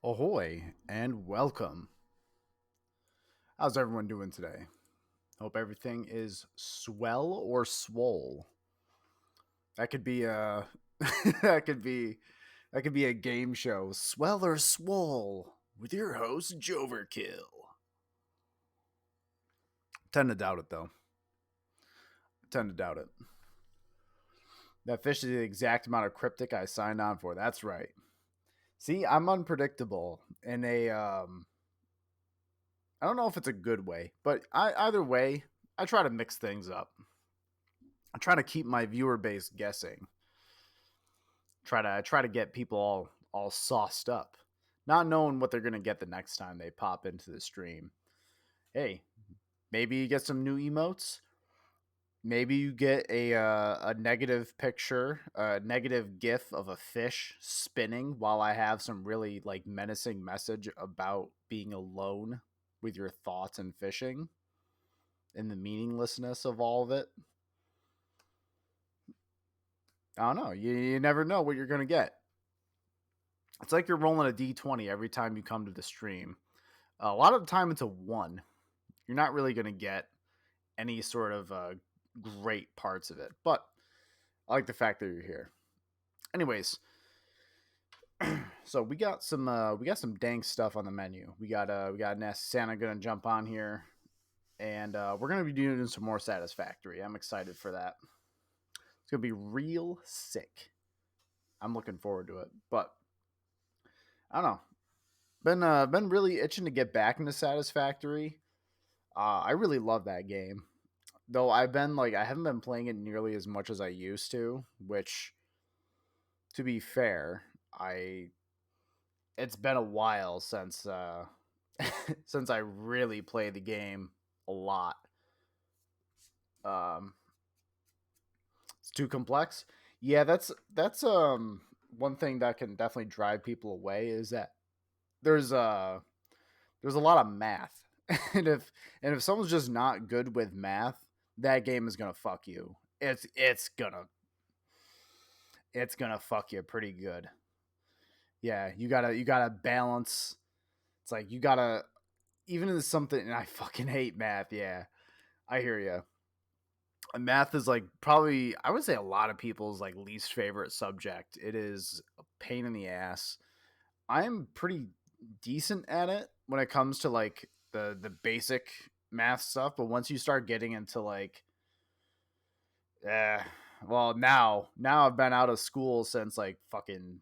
Ahoy and welcome. How's everyone doing today? Hope everything is swell or swole. That could be that could be That could be a game show. Swell or Swole with your host, j0everkill. Tend to doubt it, though. Tend to doubt it. That fish is the exact amount of cryptic I signed on for. That's right. See, I'm unpredictable in a I don't know if it's a good way, but either way, I try to mix things up. I try to keep my viewer base guessing. Try to get people all sauced up, not knowing what they're gonna get the next time they pop into the stream. Hey, maybe you get some new emotes. Maybe you get a negative picture, a negative GIF of a fish spinning while I have some really like menacing message about being alone with your thoughts and fishing and the meaninglessness of all of it. I don't know. You never know what you're gonna get. It's like you're rolling a d20 every time you come to the stream. A lot of the time, it's a one. You're not really gonna get any sort of great parts of it, but I like the fact that you're here. Anyways, so we got some dank stuff on the menu. We got Nasty Santa gonna jump on here, and we're gonna be doing some more Satisfactory. I'm excited for that. It's gonna be real sick. I'm looking forward to it, but I don't know. Been really itching to get back into Satisfactory. I really love that game, though. I haven't been playing it nearly as much as I used to, which, to be fair, it's been a while since since I really played the game a lot. Um, it's too complex. Yeah, that's one thing that can definitely drive people away is that there's a there's a lot of math. and if someone's just not good with math, that game is gonna fuck you. It's gonna fuck you pretty good. Yeah, you gotta balance. It's like you gotta, even in something, and I fucking hate math. Yeah, I hear you. Math is like probably, I would say, a lot of people's like least favorite subject. It is a pain in the ass. I'm pretty decent at it when it comes to like the basic math stuff, but once you start getting into like, eh, well, now I've been out of school since like fucking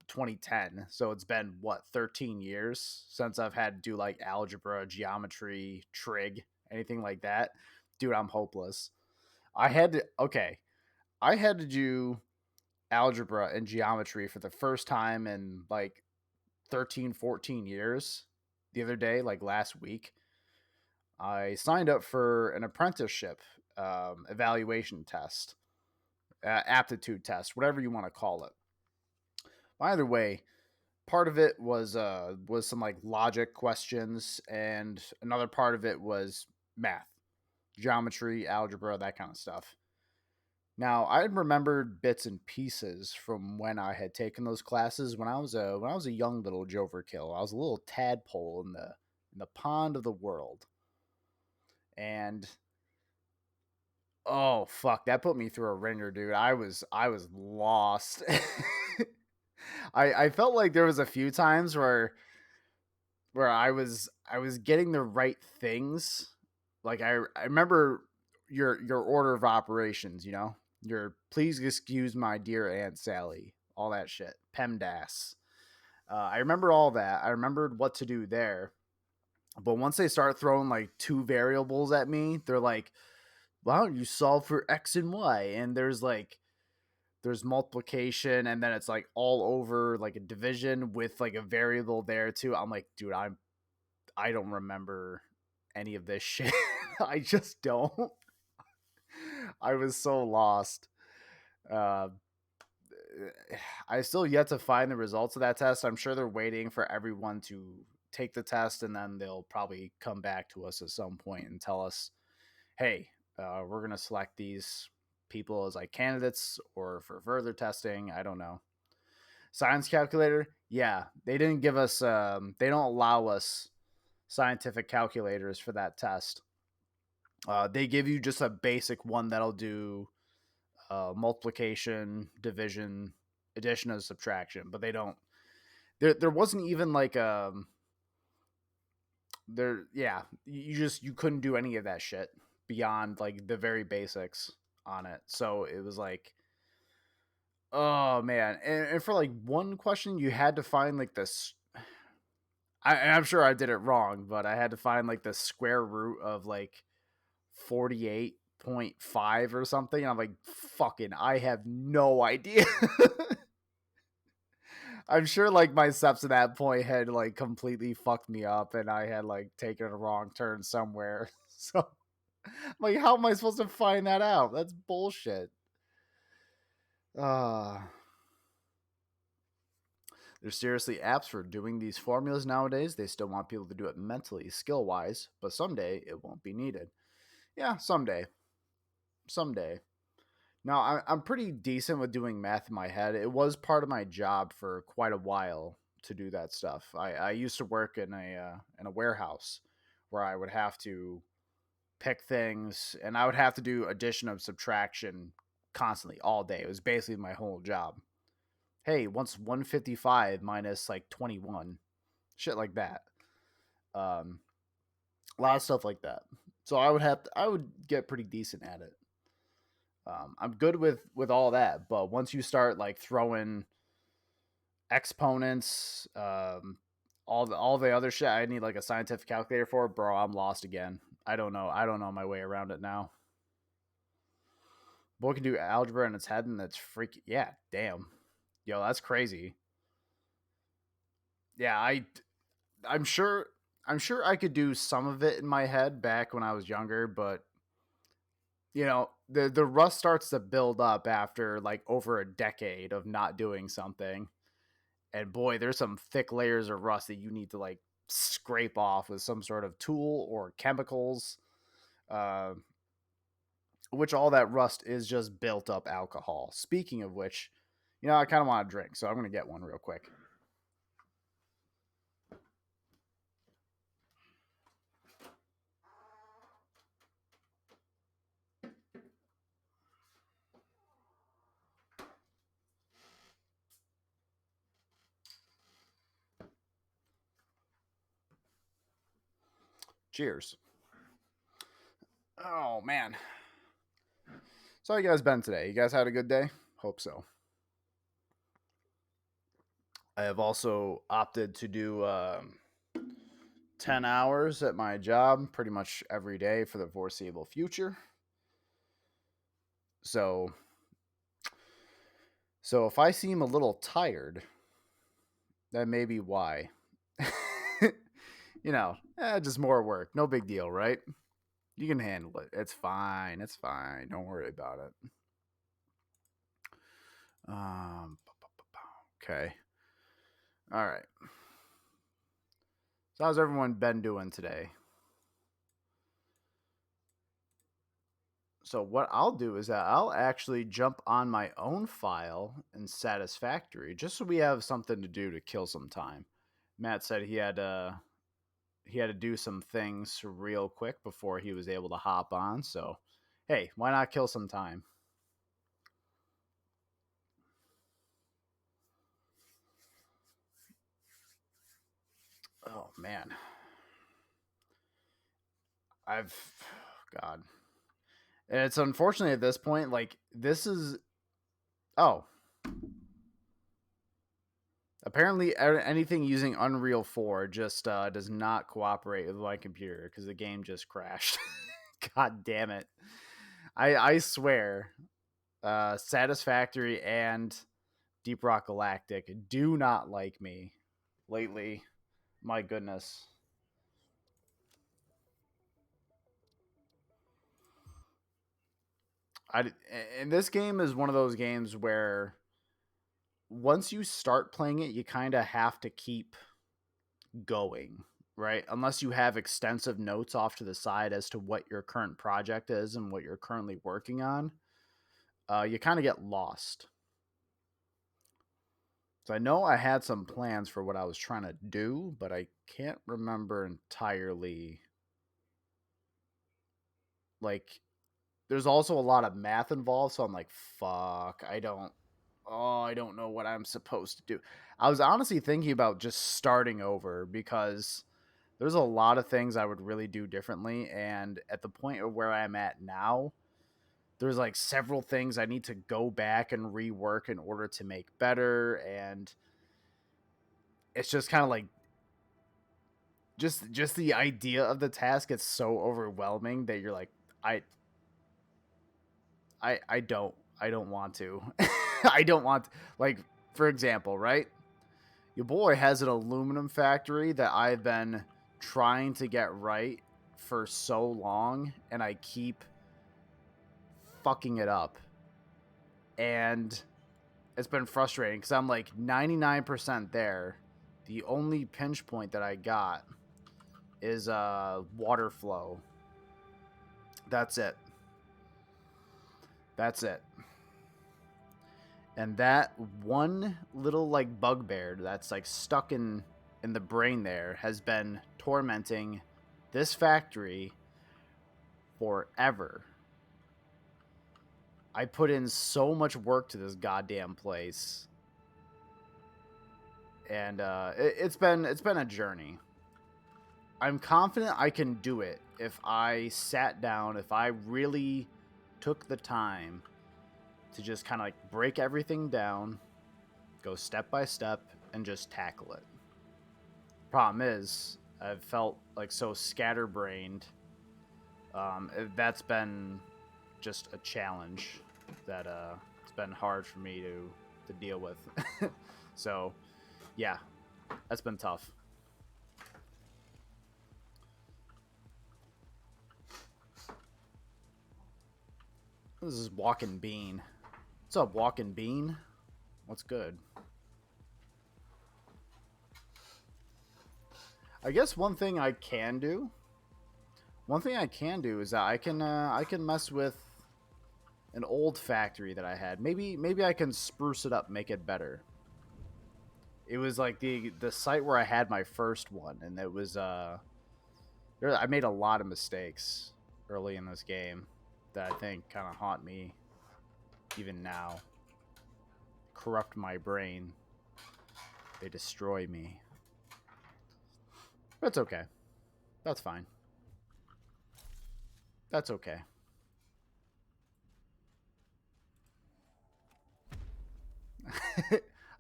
2010, so it's been what, 13 years since I've had to do like algebra, geometry, trig, anything like that. Dude, I'm hopeless. I had to do algebra and geometry for the first time in like 13, 14 years the other day, like last week. I signed up for an apprenticeship evaluation test, aptitude test, whatever you want to call it. Either way, part of it was some like logic questions, and another part of it was math, geometry, algebra, that kind of stuff. Now, I remembered bits and pieces from when I had taken those classes when I was a young little j0everkill. I was a little tadpole in the pond of the world. And oh fuck, that put me through a ringer, dude. I was lost. I felt like there was a few times where I was getting the right things. Like I remember your order of operations, Your please excuse my dear Aunt Sally, all that shit. PEMDAS. I remember all that. I remembered what to do there. But once they start throwing like two variables at me, they're like, why don't you solve for X and Y? And there's multiplication, and then it's like all over like a division with like a variable there too. I'm like, dude, I don't remember any of this shit. I just don't. I was so lost. Uh, I still yet to find the results of that test. I'm sure they're waiting for everyone to take the test, and then they'll probably come back to us at some point and tell us, "Hey, we're gonna select these people as like candidates or for further testing." I don't know. Science calculator, yeah, they didn't give us. They don't allow us scientific calculators for that test. They give you just a basic one that'll do multiplication, division, addition and subtraction, but they don't. There wasn't even like there. Yeah, you couldn't do any of that shit beyond like the very basics on it. So it was like, oh man, and for like one question, you had to find like this. I'm sure I did it wrong, but I had to find like the square root of like 48.5 or something. And I'm like, fucking, I have no idea. I'm sure like my steps at that point had like completely fucked me up and I had like taken a wrong turn somewhere. So, like, how am I supposed to find that out? That's bullshit. Uh, there's seriously apps for doing these formulas nowadays. They still want people to do it mentally, skill wise, but someday it won't be needed. Yeah, someday. Someday. Now, I'm pretty decent with doing math in my head. It was part of my job for quite a while to do that stuff. I used to work in a warehouse where I would have to pick things and I would have to do addition and subtraction constantly all day. It was basically my whole job. Hey, what's 155 minus like 21? Shit like that. Um, a lot of stuff like that. So I would get pretty decent at it. I'm good with all that, but once you start like throwing exponents, all the other shit I need like a scientific calculator for, bro, I'm lost again. I don't know. I don't know my way around it now. Boy can do algebra in its head, and that's freaky. Yeah, damn, yo, that's crazy. Yeah, I'm sure I'm sure I could do some of it in my head back when I was younger, but the rust starts to build up after like over a decade of not doing something. And boy, there's some thick layers of rust that you need to like scrape off with some sort of tool or chemicals, uh, which all that rust is just built up alcohol. Speaking of which, I kind of want to drink, so I'm gonna get one real quick. Cheers. Oh man, so how you guys been today? You guys had a good day? Hope so. I have also opted to do 10 hours at my job pretty much every day for the foreseeable future. So if I seem a little tired, that may be why. Just more work. No big deal, right? You can handle it. It's fine. It's fine. Don't worry about it. Um, okay. All right. So how's everyone been doing today? So what I'll do is that I'll actually jump on my own file in Satisfactory just so we have something to do to kill some time. Matt said he had to do some things real quick before he was able to hop on. So, hey, why not kill some time? Oh man, I've God, and it's unfortunate at this point. Like this is oh, apparently anything using Unreal 4 just does not cooperate with my computer because the game just crashed. God damn it! I swear, Satisfactory and Deep Rock Galactic do not like me lately. My goodness. I and this game is one of those games where once you start playing it, you kind of have to keep going, right? Unless you have extensive notes off to the side as to what your current project is and what you're currently working on, you kind of get lost. So I know I had some plans for what I was trying to do, but I can't remember entirely. Like, there's also a lot of math involved, so I'm like, fuck, I don't. Oh, I don't know what I'm supposed to do. I was honestly thinking about just starting over because there's a lot of things I would really do differently. And at the point of where I'm at now, there's like several things I need to go back and rework in order to make better. And it's just kind of like just the idea of the task is so overwhelming that you're like, I I don't want to. I don't want to. Like, for example, right? Your boy has an aluminum factory that I've been trying to get right for so long, and I keep fucking it up. And it's been frustrating because I'm like 99% there. The only pinch point that I got is water flow. That's it. That's it. And that one little like bugbear that's like stuck in the brain there has been tormenting this factory forever. I put in so much work to this goddamn place, and it's been a journey. I'm confident I can do it if I sat down, if I really took the time to just kind of like break everything down, go step by step, and just tackle it. Problem is, I've felt like so scatterbrained. That's been just a challenge that it's been hard for me to deal with. So, yeah, that's been tough. This is Walking Bean. What's up, Walking Bean? What's good? I guess one thing I can do is that I can mess with an old factory that I had. Maybe I can spruce it up, make it better. It was like the site where I had my first one, and it was I made a lot of mistakes early in this game that I think kind of haunt me even now. Corrupt my brain. They destroy me. But it's okay. That's fine. That's okay.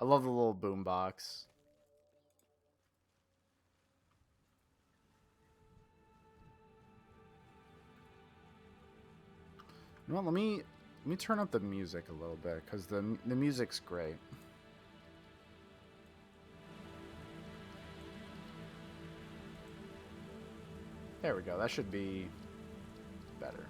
I love the little boombox. You know what, let me turn up the music a little bit because the music's great. There we go. That should be better.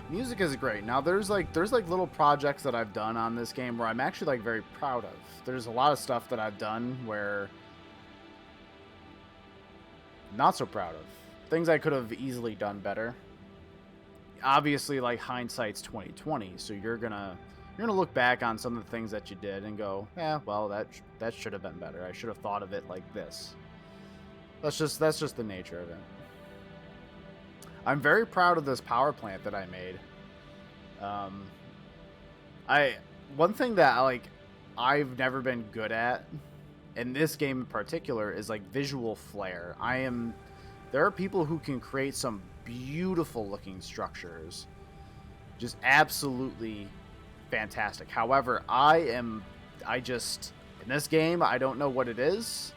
Music is great. Now there's like little projects that I've done on this game where I'm actually like very proud of. There's a lot of stuff that I've done where I'm not so proud of. Things I could have easily done better. Obviously, like hindsight's 2020, so you're gonna look back on some of the things that you did and go, yeah, well that should have been better. I should have thought of it like this. That's just the nature of it. I'm very proud of this power plant that I made. Um, I one thing that I've never been good at in this game in particular is like visual flair. There are people who can create some beautiful looking structures, just absolutely fantastic. However, I just in this game I don't know what it is.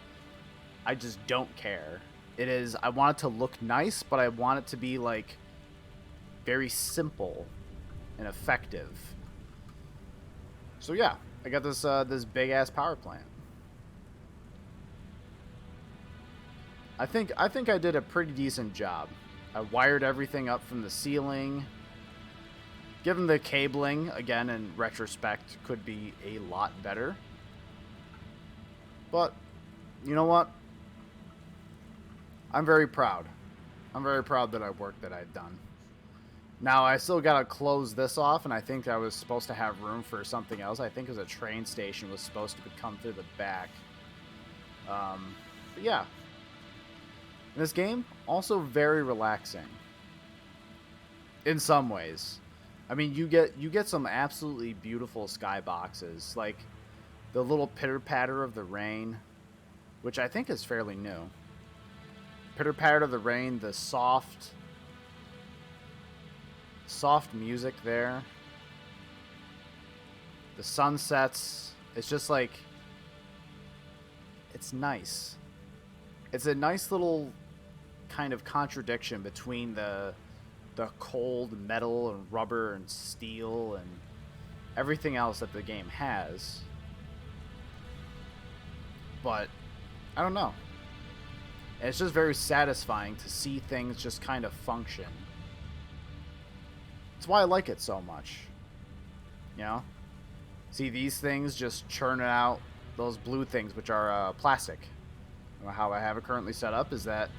I just don't care. It is I want it to look nice, but I want it to be like very simple and effective. So yeah, I got this big ass power plant. I think I did a pretty decent job. I wired everything up from the ceiling. Given the cabling, again in retrospect, could be a lot better. But you know what? I'm very proud. I'm very proud that I worked that I've done. Now I still gotta close this off, and I think I was supposed to have room for something else. I think it was a train station was supposed to come through the back. But yeah, this game also very relaxing. in some ways. I mean, you get some absolutely beautiful skyboxes, like the little pitter patter of the rain, which I think is fairly new. Pitter patter of the rain, the soft music there, the sunsets. It's just like it's nice. It's a nice little kind of contradiction between the cold metal and rubber and steel and everything else that the game has. But I don't know. It's just very satisfying to see things just kind of function. That's why I like it so much. You know? See these things just churning out those blue things, which are plastic. How I have it currently set up is that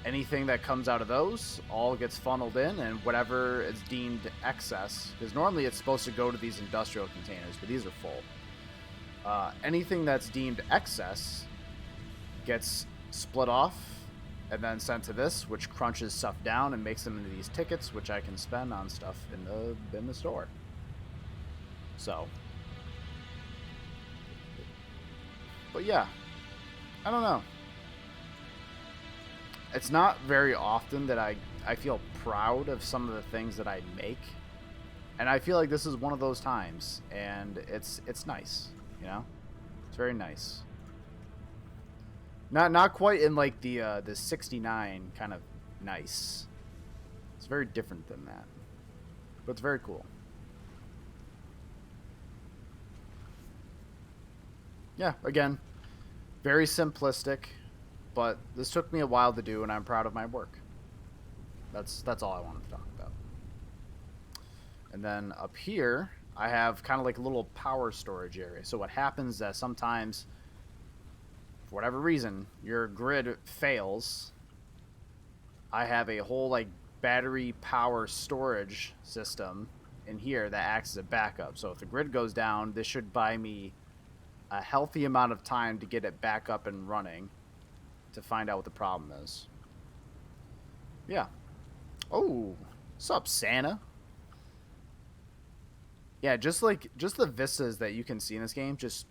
anything that comes out of those all gets funneled in, and whatever is deemed excess, because normally it's supposed to go to these industrial containers, but these are full. Anything that's deemed excess gets split off and then sent to this, which crunches stuff down and makes them into these tickets, which I can spend on stuff in the store. So, but yeah, I don't know. It's not very often that I feel proud of some of the things that I make, and I feel like this is one of those times, and it's nice, you know. It's very nice. Not quite in like the 69 kind of nice. It's very different than that, but it's very cool. Yeah, again, very simplistic, but this took me a while to do, and I'm proud of my work. That's all I wanted to talk about. And then up here, I have kind of like a little power storage area. So what happens is that sometimes, for whatever reason, your grid fails. I have a whole like battery power storage system in here that acts as a backup. So if the grid goes down, this should buy me a healthy amount of time to get it back up and running to find out what the problem is. Yeah. Oh, what's up, Santa? Yeah, just the vistas that you can see in this game, just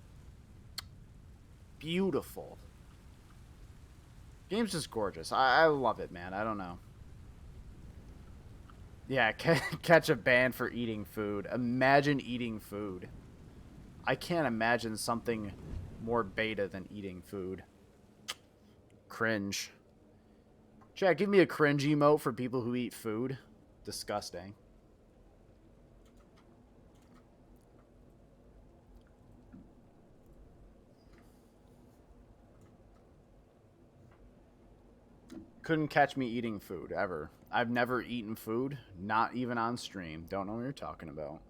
beautiful. Game's just gorgeous. I love it, man. I don't know. Yeah, catch a ban for eating food. Imagine eating food. I can't imagine something more beta than eating food. Cringe. Chat, give me a cringe emote for people who eat food. Disgusting. Couldn't catch me eating food, ever. I've never eaten food, not even on stream. Don't know what you're talking about.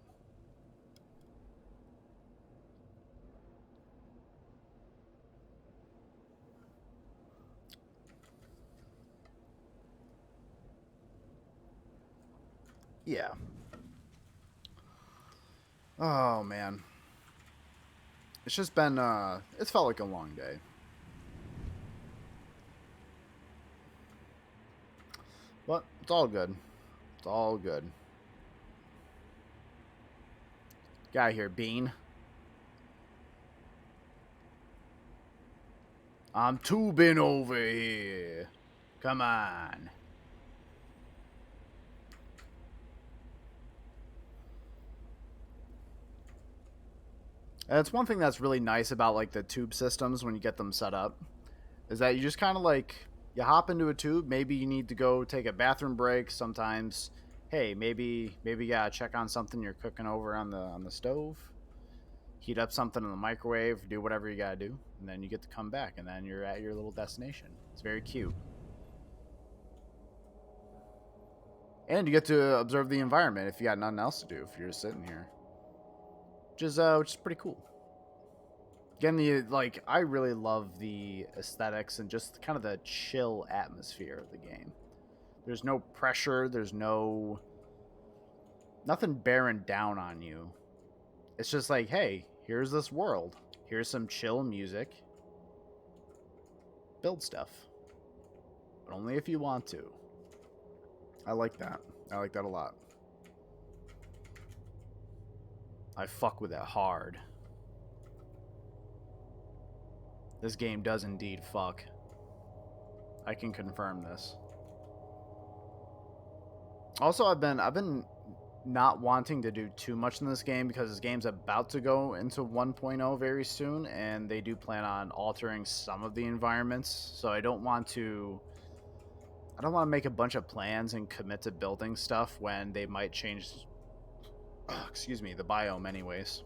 Yeah. Oh, man. It's just been, it's felt like a long day. But it's all good. It's all good. Get out of here, Bean. I'm tubing over here. Come on. And it's one thing that's really nice about like the tube systems when you get them set up is that you just kind of like you hop into a tube. Maybe you need to go take a bathroom break. Sometimes, hey, maybe you gotta check on something you're cooking over on the stove. Heat up something in the microwave. Do whatever you gotta do, and then you get to come back, and then you're at your little destination. It's very cute, and you get to observe the environment if you got nothing else to do. If you're just sitting here, which is pretty cool. Again, I really love the aesthetics and just kind of the chill atmosphere of the game. There's no pressure. There's nothing bearing down on you. It's just like, hey, here's this world. Here's some chill music. Build stuff, but only if you want to. I like that. I like that a lot. I fuck with it hard. This game does indeed fuck. I can confirm this. Also, I've been not wanting to do too much in this game because this game's about to go into 1.0 very soon, and they do plan on altering some of the environments. So I don't want to make a bunch of plans and commit to building stuff when they might change excuse me, the biome anyways.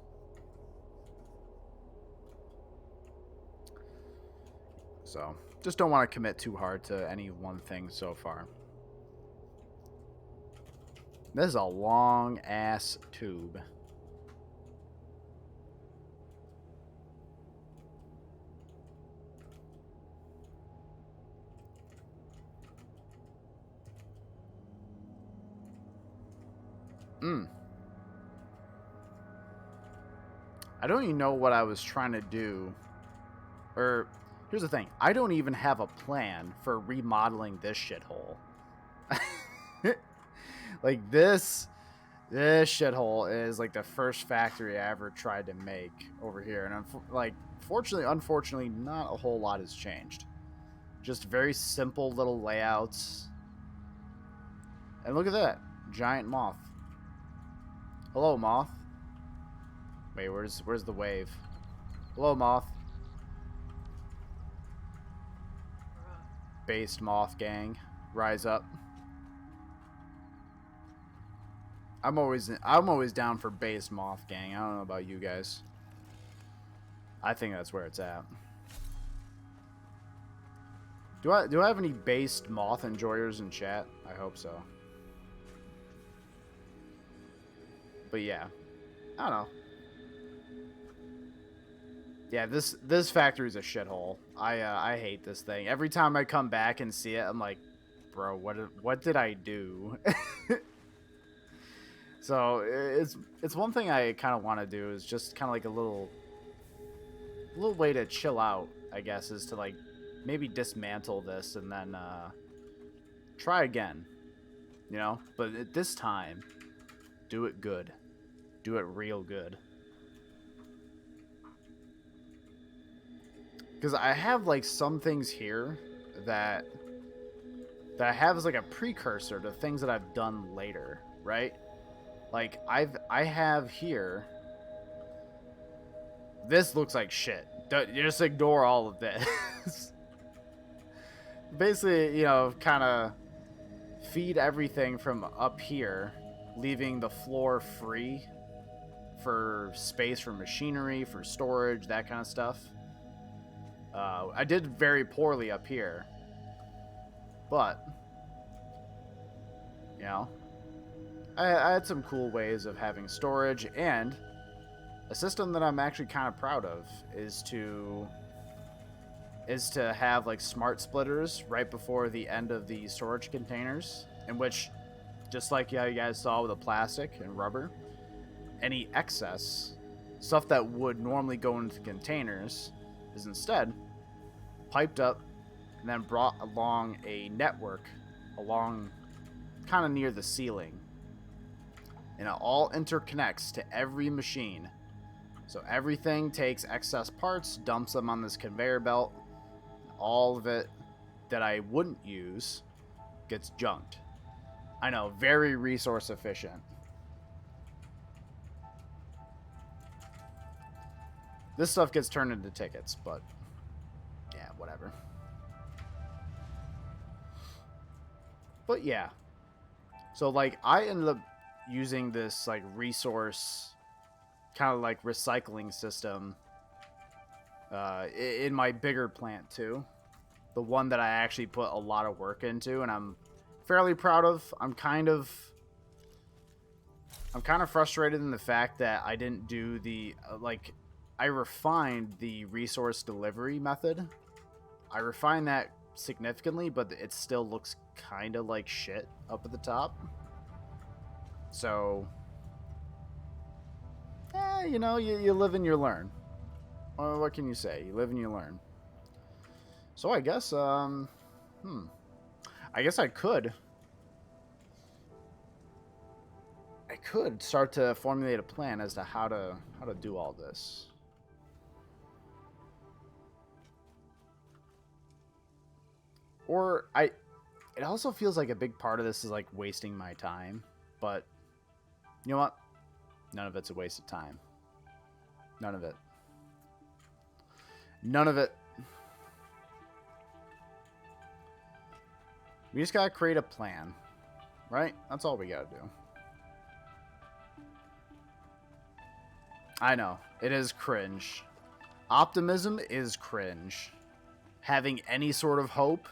So, just don't want to commit too hard to any one thing so far. This is a long ass tube. I don't even know what I was trying to do. Or, here's the thing. I don't even have a plan for remodeling this shithole. Like, this shithole is like the first factory I ever tried to make over here. And unfortunately, not a whole lot has changed. Just very simple little layouts. And look at that. Giant moth. Hello, moth. Wait, where's the wave? Hello, moth. Based moth gang. Rise up. I'm always down for based moth gang. I don't know about you guys. I think that's where it's at. Do I have any based moth enjoyers in chat? I hope so. But yeah, I don't know. Yeah, this factory's a shithole. I hate this thing. Every time I come back and see it, I'm like, bro, what did I do? So it's one thing I kind of want to do is just kind of like a little way to chill out, I guess, is to like maybe dismantle this and then try again, you know. But at this time, do it good, do it real good. Because I have like some things here that I have as like a precursor to things that I've done later, right? Like I have here. This looks like shit. Just ignore all of this. Basically, you know, kind of feed everything from up here, leaving the floor free for space for machinery, for storage, that kind of stuff. I did very poorly up here, but you know, I had some cool ways of having storage, and a system that I'm actually kind of proud of is to have like smart splitters right before the end of the storage containers, in which, just like you guys saw with the plastic and rubber, any excess stuff that would normally go into containers is instead piped up and then brought along a network along kind of near the ceiling, and it all interconnects to every machine. So everything takes excess parts, dumps them on this conveyor belt. All of it that I wouldn't use gets junked. I know, very resource efficient. This stuff gets turned into tickets, but yeah, whatever. But yeah. So like I ended up using this like resource kind of like recycling system in my bigger plant too. The one that I actually put a lot of work into and I'm fairly proud of. I'm kind of frustrated in the fact that I didn't do the I refined the resource delivery method. I refined that significantly, but it still looks kind of like shit up at the top. So, you know, you live and you learn. What can you say? You live and you learn. So I guess, I guess I could could start to formulate a plan as to how to do all this. Or it also feels like a big part of this is like wasting my time, but you know what? None of it's a waste of time. None of it. None of it. We just gotta create a plan, right? That's all we gotta do. I know. It is cringe. Optimism is cringe. Having any sort of hope,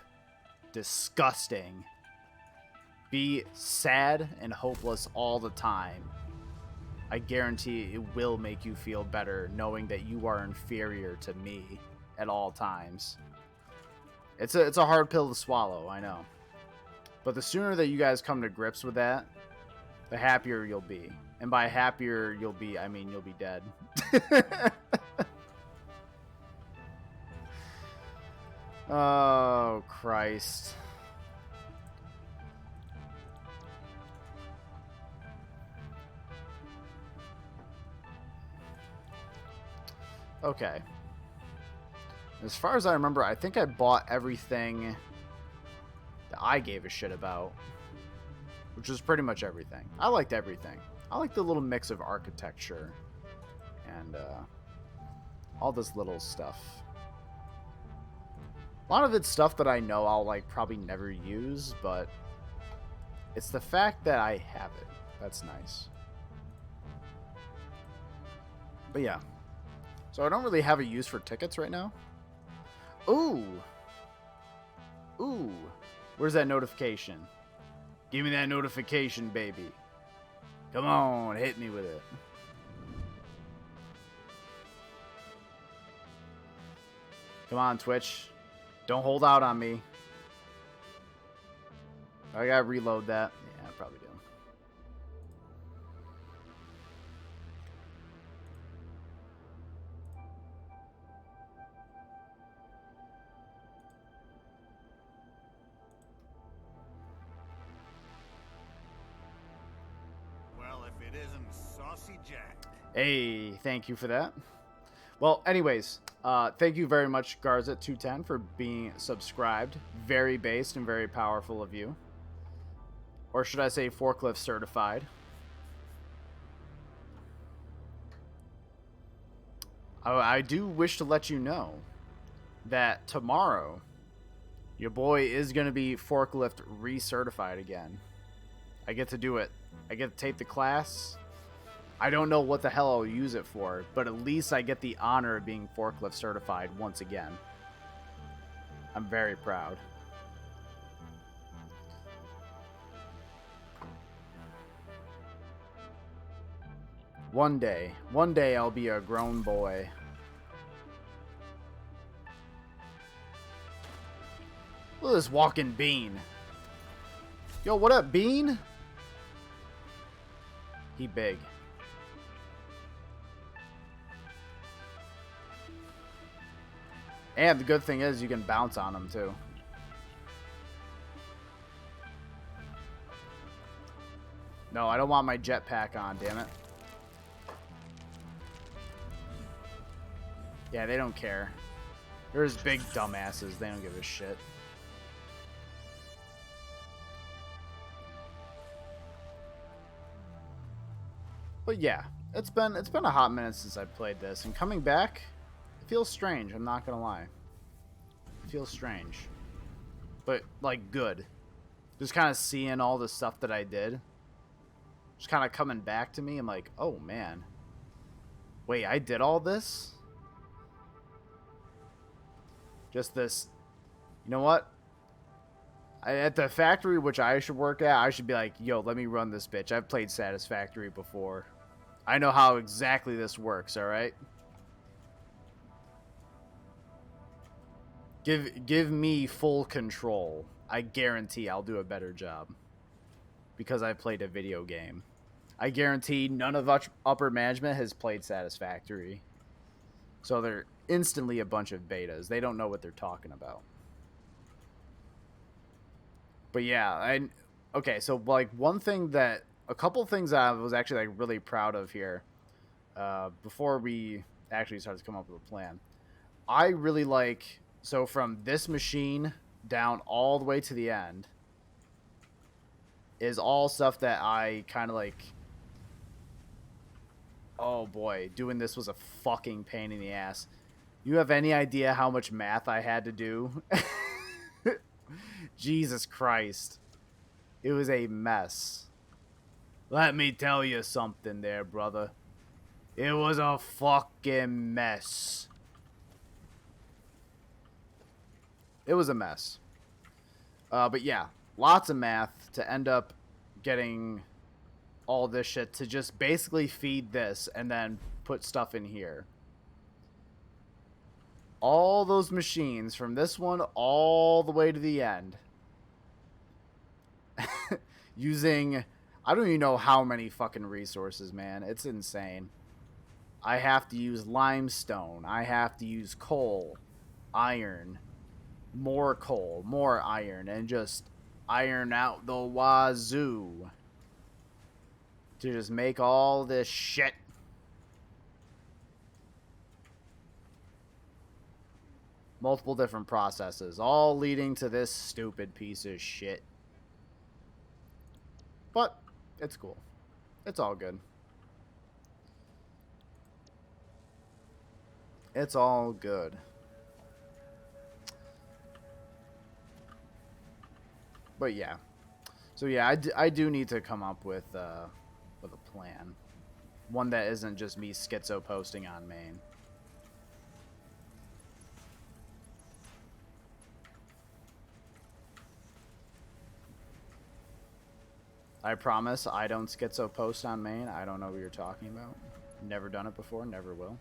disgusting. Be sad and hopeless all the time. I guarantee it will make you feel better knowing that you are inferior to me at all times. It's a hard pill to swallow, I know. But the sooner that you guys come to grips with that, the happier you'll be. And by happier you'll be, I mean you'll be dead. Oh, Christ. Okay. As far as I remember, I think I bought everything that I gave a shit about, which was pretty much everything. I liked everything. I like the little mix of architecture and all this little stuff. A lot of it's stuff that I know I'll like probably never use, but it's the fact that I have it. That's nice. But yeah. So I don't really have a use for tickets right now. Ooh. Ooh. Where's that notification? Give me that notification, baby. Come on, hit me with it. Come on, Twitch. Don't hold out on me. I gotta reload that. Yeah, I probably do. Well, if it isn't Saucy Jack. Hey, thank you for that. Well, anyways, thank you very much, Garza210, for being subscribed. Very based and very powerful of you. Or should I say forklift certified. I do wish to let you know that tomorrow, your boy is going to be forklift recertified again. I get to do it. I get to take the class. I don't know what the hell I'll use it for, but at least I get the honor of being forklift certified once again. I'm very proud. One day I'll be a grown boy. Look at this walking bean. Yo, what up, Bean? He big. And the good thing is you can bounce on him too. No, I don't want my jetpack on, damn it. Yeah, they don't care. They're just big dumbasses. They don't give a shit. But yeah, it's been a hot minute since I played this, and coming back, it feels strange, I'm not gonna lie. It feels strange. But, like, good. Just kind of seeing all the stuff that I did. Just kind of coming back to me. I'm like, oh, man. Wait, I did all this? Just this. You know what? At the factory, which I should work at, I should be like, yo, let me run this bitch. I've played Satisfactory before. I know how exactly this works, alright? Give me full control. I guarantee I'll do a better job. Because I played a video game. I guarantee none of upper management has played Satisfactory. So they're instantly a bunch of betas. They don't know what they're talking about. But yeah, okay, so like one thing that a couple things I was actually like really proud of here. Before we actually started to come up with a plan, I really like so from this machine down all the way to the end is all stuff that I kind of like. Oh boy, doing this was a fucking pain in the ass. You have any idea how much math I had to do? Jesus Christ. It was a mess. Let me tell you something there, brother. It was a fucking mess. It was a mess. But yeah, lots of math to end up getting all this shit to just basically feed this and then put stuff in here. All those machines from this one all the way to the end. Using, I don't even know how many fucking resources, man. It's insane. I have to use limestone. I have to use coal, iron, more coal, more iron, and just iron out the wazoo to just make all this shit. Multiple different processes, all leading to this stupid piece of shit. But it's cool. It's all good. It's all good. But yeah. So yeah, I do need to come up with a plan. One that isn't just me schizo posting on main. I promise I don't schizo post on main. I don't know what you're talking about. Never done it before, never will.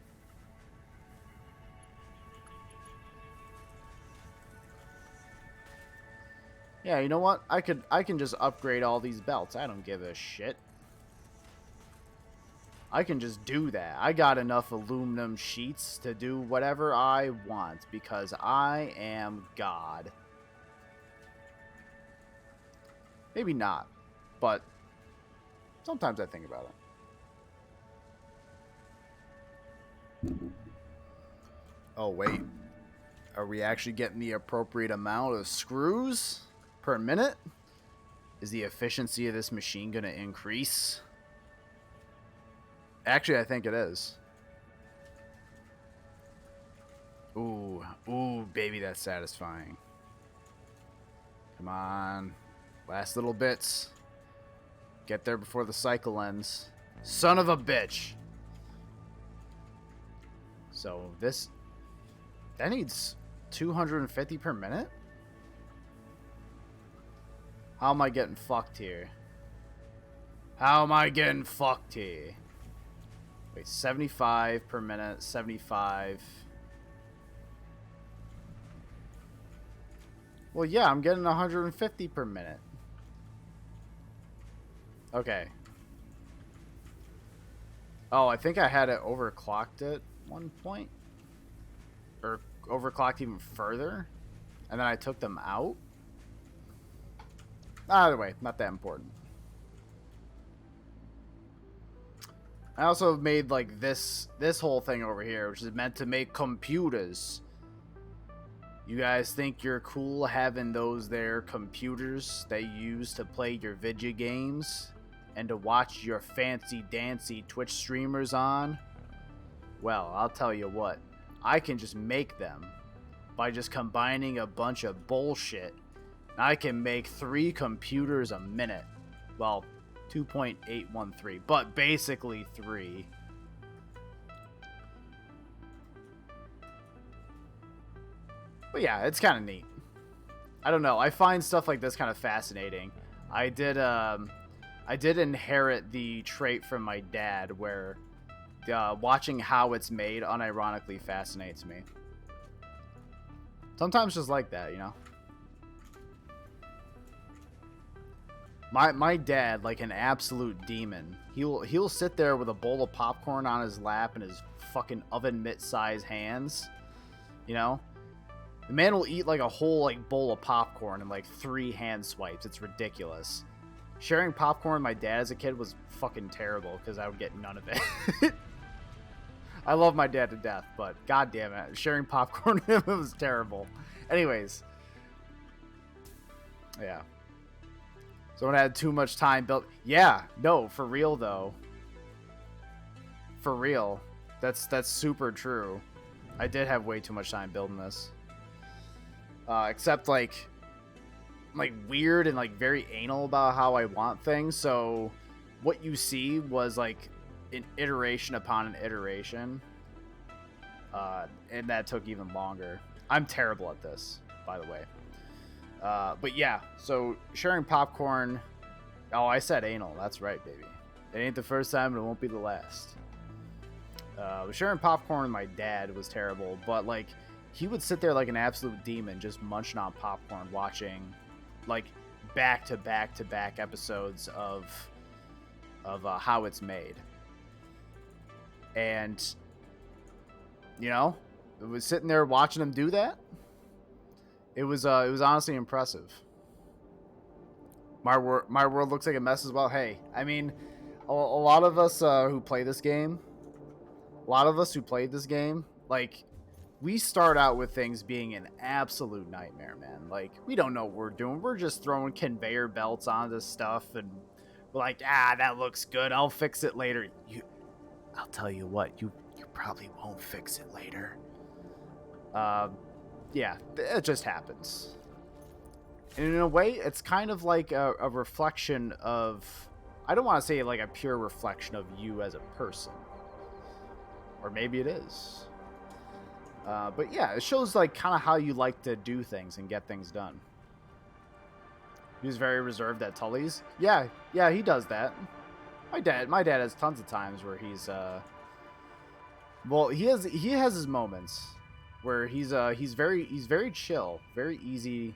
Yeah, you know what? I can just upgrade all these belts. I don't give a shit. I can just do that. I got enough aluminum sheets to do whatever I want because I am God. Maybe not, but sometimes I think about it. Oh, wait. Are we actually getting the appropriate amount of screws per minute? Is the efficiency of this machine going to increase? Actually, I think it is. Ooh, baby, that's satisfying. Come on. Last little bits. Get there before the cycle ends. Son of a bitch. So this... That needs 250 per minute? How am I getting fucked here? How am I getting fucked here? Wait, 75 per minute, 75. Well, yeah, I'm getting 150 per minute. Okay. Oh, I think I had it overclocked at one point. Or overclocked even further. And then I took them out. Either way, not that important. I also made like this whole thing over here, which is meant to make computers. You guys think you're cool having those there computers that you use to play your video games and to watch your fancy dancy Twitch streamers on? Well, I'll tell you what. I can just make them by just combining a bunch of bullshit. I can make 3 computers a minute. Well, 2.813, but basically 3. But yeah, it's kind of neat. I don't know. I find stuff like this kind of fascinating. I did inherit the trait from my dad where watching how it's made unironically fascinates me. Sometimes just like that, you know? My dad, like an absolute demon, he'll sit there with a bowl of popcorn on his lap and his fucking oven mitt size hands, you know? The man will eat like a whole like bowl of popcorn in like 3 hand swipes. It's ridiculous. Sharing popcorn with my dad as a kid was fucking terrible because I would get none of it. I love my dad to death, but god damn it, sharing popcorn with him was terrible. Anyways, yeah. Someone had too much time built. Yeah, no, for real though. For real. That's super true. I did have way too much time building this. Except like weird and like very anal about how I want things. So what you see was like an iteration upon an iteration. And that took even longer. I'm terrible at this, by the way. But yeah, so sharing popcorn. Oh, I said anal. That's right, baby. It ain't the first time, and it won't be the last. Sharing popcorn with my dad was terrible, but like he would sit there like an absolute demon, just munching on popcorn, watching like back to back to back episodes of how it's made, and you know, it was sitting there watching him do that. It was honestly impressive. My world looks like a mess as well. Hey, I mean, a lot of us who play this game, a lot of us who played this game, like we start out with things being an absolute nightmare, man. Like we don't know what we're doing. We're just throwing conveyor belts onto stuff, and we're like, that looks good. I'll fix it later. I'll tell you what, you probably won't fix it later. Yeah, it just happens. And in a way, it's kind of like a reflection of, I don't want to say like a pure reflection of you as a person. Or maybe it is. But yeah, it shows like kind of how you like to do things and get things done. He's very reserved at Tully's. Yeah, he does that. My dad has tons of times where he's well, he has his moments where he's very chill, very easy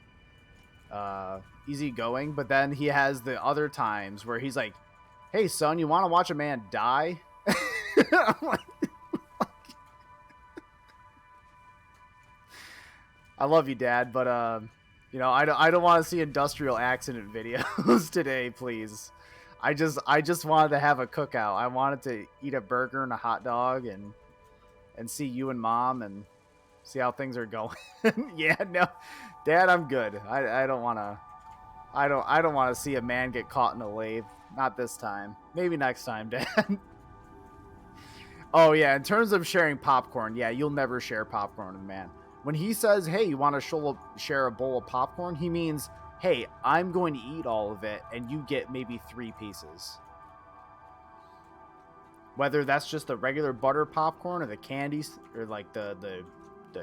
going, but then he has the other times where he's like, "Hey son, you want to watch a man die?" I'm like, I love you, Dad, but I don't want to see industrial accident videos today, please. I just wanted to have a cookout. I wanted to eat a burger and a hot dog and see you and Mom and see how things are going. Yeah, no, Dad, I'm good. I don't want to. I don't want to see a man get caught in a lathe. Not this time. Maybe next time, Dad. Oh yeah, in terms of sharing popcorn, yeah, you'll never share popcorn with a man. When he says, "Hey, you want to share a bowl of popcorn?" he means, "Hey, I'm going to eat all of it, and you get maybe 3 pieces." Whether that's just the regular butter popcorn or the candies or like the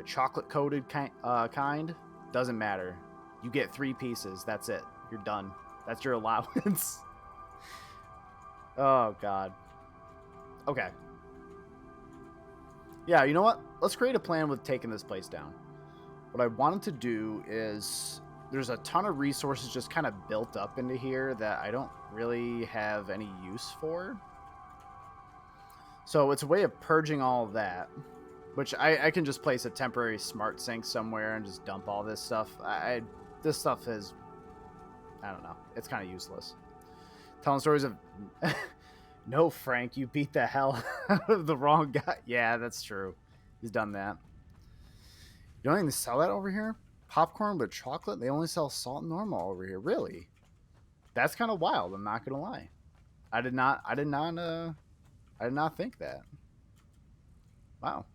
chocolate coated kind, doesn't matter. You get 3 pieces. That's it. You're done. That's your allowance. Oh god. Okay. Yeah, you know what? Let's create a plan with taking this place down. What I wanted to do is there's a ton of resources just kind of built up into here that I don't really have any use for. So it's a way of purging all of that, which I can just place a temporary smart sink somewhere and just dump all this stuff. This stuff is, I don't know, it's kind of useless. Telling stories of no, Frank, you beat the hell out of the wrong guy. Yeah, that's true. He's done that. You don't even sell that over here? Popcorn with chocolate? They only sell salt and normal over here. Really? That's kind of wild. I'm not gonna lie. I did not think that. Wow.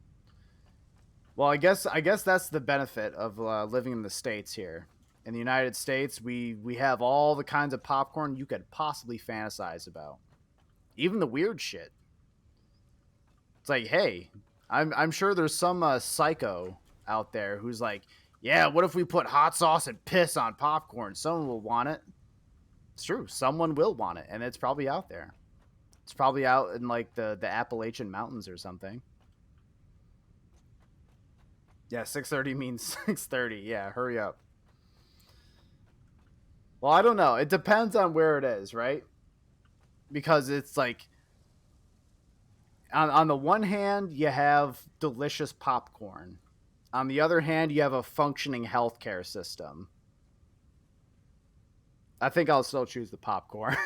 Well, I guess that's the benefit of living in the States here. In the United States, we have all the kinds of popcorn you could possibly fantasize about, even the weird shit. It's like, hey, I'm sure there's some psycho out there who's like, yeah, what if we put hot sauce and piss on popcorn? Someone will want it. It's true. Someone will want it, and it's probably out there. It's probably out in like the Appalachian Mountains or something. Yeah, 6:30 means 6:30. Yeah, hurry up. Well, I don't know. It depends on where it is, right? Because it's like on the one hand, you have delicious popcorn. On the other hand, you have a functioning healthcare system. I think I'll still choose the popcorn.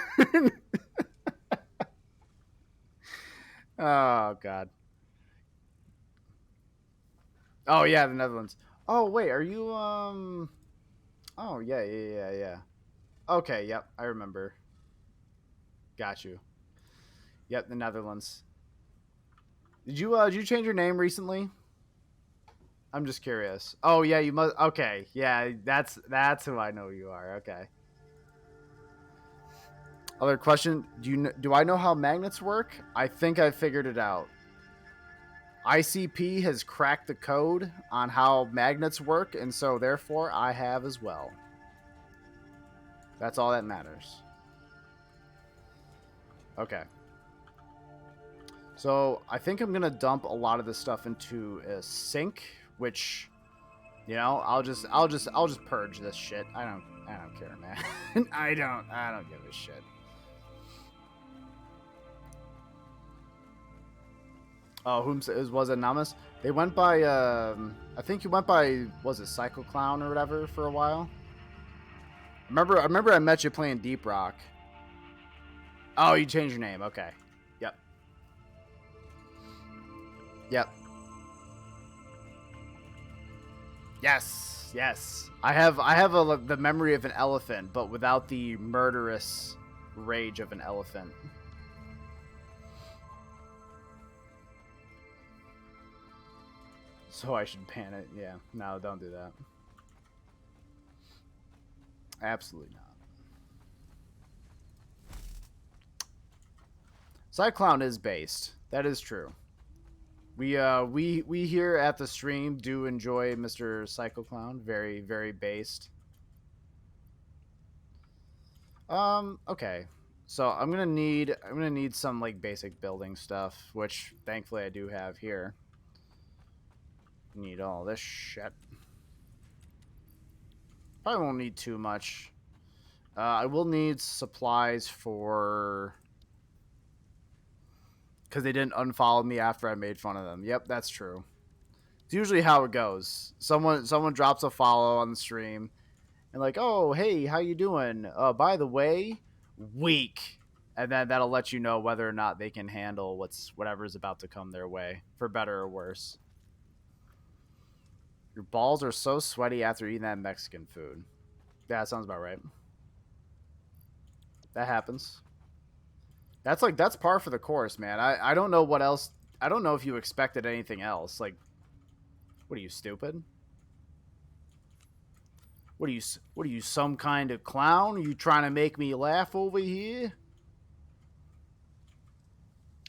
Oh god. Oh yeah, the Netherlands. Oh wait, are you Oh yeah. Okay, yep, I remember. Got you. Yep, the Netherlands. Did you change your name recently? I'm just curious. Oh yeah, you must. Okay, yeah, that's who I know you are. Okay. Other question: do I know how magnets work? I think I figured it out. ICP has cracked the code on how magnets work, and so therefore I have as well. That's all that matters. Okay. So I think I'm gonna dump a lot of this stuff into a sink, which I'll just purge this shit. I don't care, man. I don't give a shit. Oh, was it Namas? They went by I think you went by was it Psycho Clown or whatever for a while? I remember I met you playing Deep Rock. Oh, you changed your name. Okay. Yep. Yep. Yes. Yes. I have the memory of an elephant, but without the murderous rage of an elephant. So I should ban it. Yeah. No, don't do that. Absolutely not. Cyclown is based. That is true. We here at the stream do enjoy Mr. Cycloclown. Very very based. Okay. So I'm gonna need some like basic building stuff, which thankfully I do have here. Need all this shit. Probably won't need too much. I will need supplies for because they didn't unfollow me after I made fun of them. Yep, that's true. It's usually how it goes. Someone drops a follow on the stream and like, oh hey, how you doing? By the way, weak, and then that'll let you know whether or not they can handle whatever's about to come their way, for better or worse. Your balls are so sweaty after eating that Mexican food. Yeah, that sounds about right. That happens. That's par for the course, man. I don't know what else. I don't know if you expected anything else. Like, what are you stupid? What are you some kind of clown? Are you trying to make me laugh over here?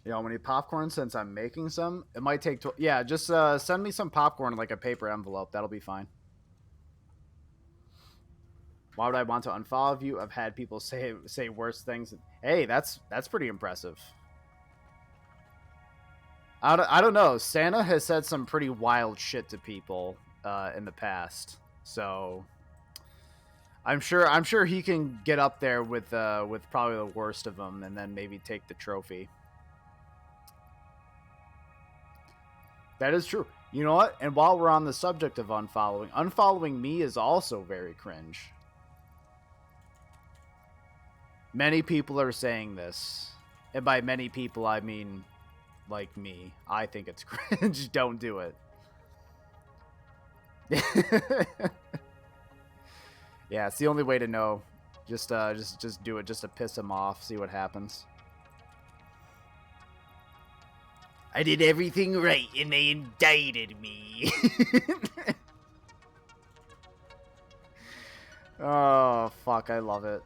You know, many popcorn since I'm making some. It might take. Yeah, just send me some popcorn in like a paper envelope. That'll be fine. Why would I want to unfollow you? I've had people say worse things. Hey, that's pretty impressive. I don't know. Santa has said some pretty wild shit to people in the past, so I'm sure he can get up there with probably the worst of them, and then maybe take the trophy. That is true. You know what? And while we're on the subject of unfollowing me is also very cringe. Many people are saying this, and by many people I mean like me. I think it's cringe. Don't do it. Yeah, it's the only way to know. Just do it just to piss him off. See what happens. I did everything right, and they indicted me. Oh fuck! I love it.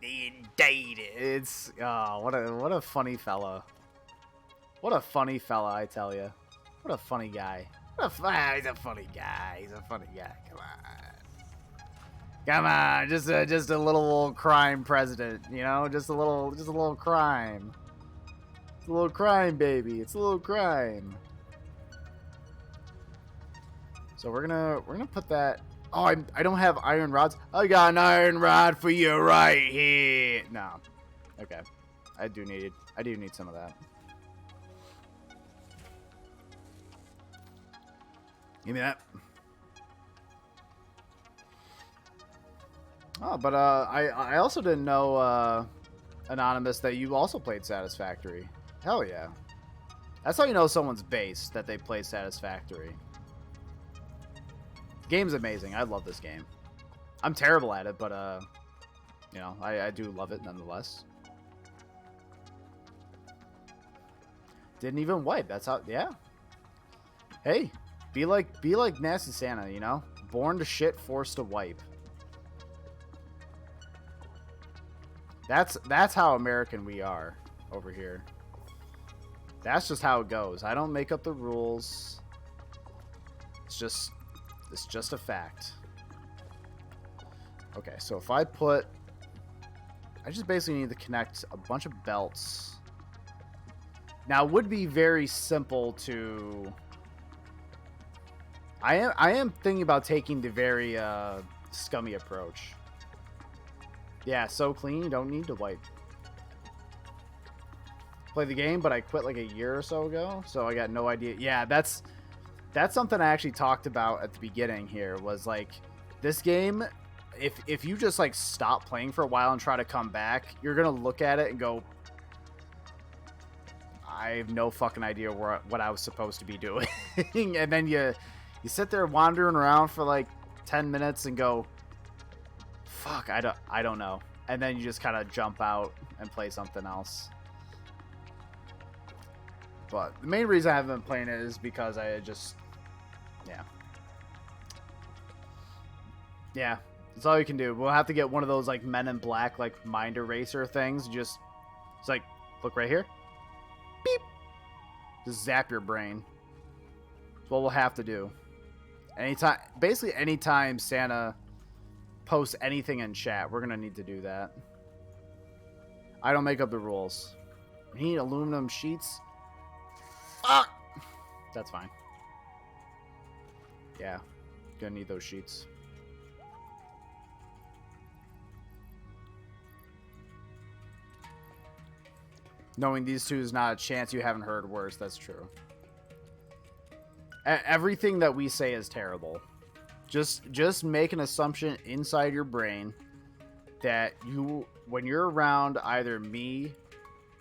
They indicted. It's what a funny fella. What a funny fella, I tell you. What a funny guy. He's a funny guy. He's a funny guy. Come on. Come on, just a little crime president, you know, just a little crime. It's a little crime, baby. It's a little crime. So we're gonna put that. Oh, I don't have iron rods. I got an iron rod for you right here. No, okay. I do need some of that. Give me that. Oh, but I also didn't know Anonymous that you also played Satisfactory. Hell yeah. That's how you know someone's base, that they play Satisfactory. Game's amazing. I love this game. I'm terrible at it, but you know, I do love it nonetheless. Didn't even wipe. That's how. Yeah. Hey, be like Nasty Santa. You know, born to shit, forced to wipe. That's how American we are over here. That's just how it goes. I don't make up the rules. It's just a fact. Okay, so if I just basically need to connect a bunch of belts. Now, it would be very simple to... I am thinking about taking the very scummy approach. Yeah, so clean, you don't need to wipe. Play the game, but I quit like a year or so ago, so I got no idea. Yeah, that's something I actually talked about at the beginning here, was like, this game, if you just like stop playing for a while and try to come back, you're gonna look at it and go, I have no fucking idea what I was supposed to be doing. And then you sit there wandering around for like 10 minutes and go, fuck, I don't know. And then you just kind of jump out and play something else. But the main reason I haven't been playing it is because I just, yeah, that's all you can do. We'll have to get one of those like Men in Black, like mind eraser things. It's like, look right here, beep, just zap your brain. That's what we'll have to do. Basically anytime Santa posts anything in chat, we're gonna need to do that. I don't make up the rules. We need aluminum sheets. Fuck! That's fine. Yeah, gonna need those sheets. Knowing these two is not a chance you haven't heard worse. That's true. Everything that we say is terrible. Just make an assumption inside your brain that when you're around either me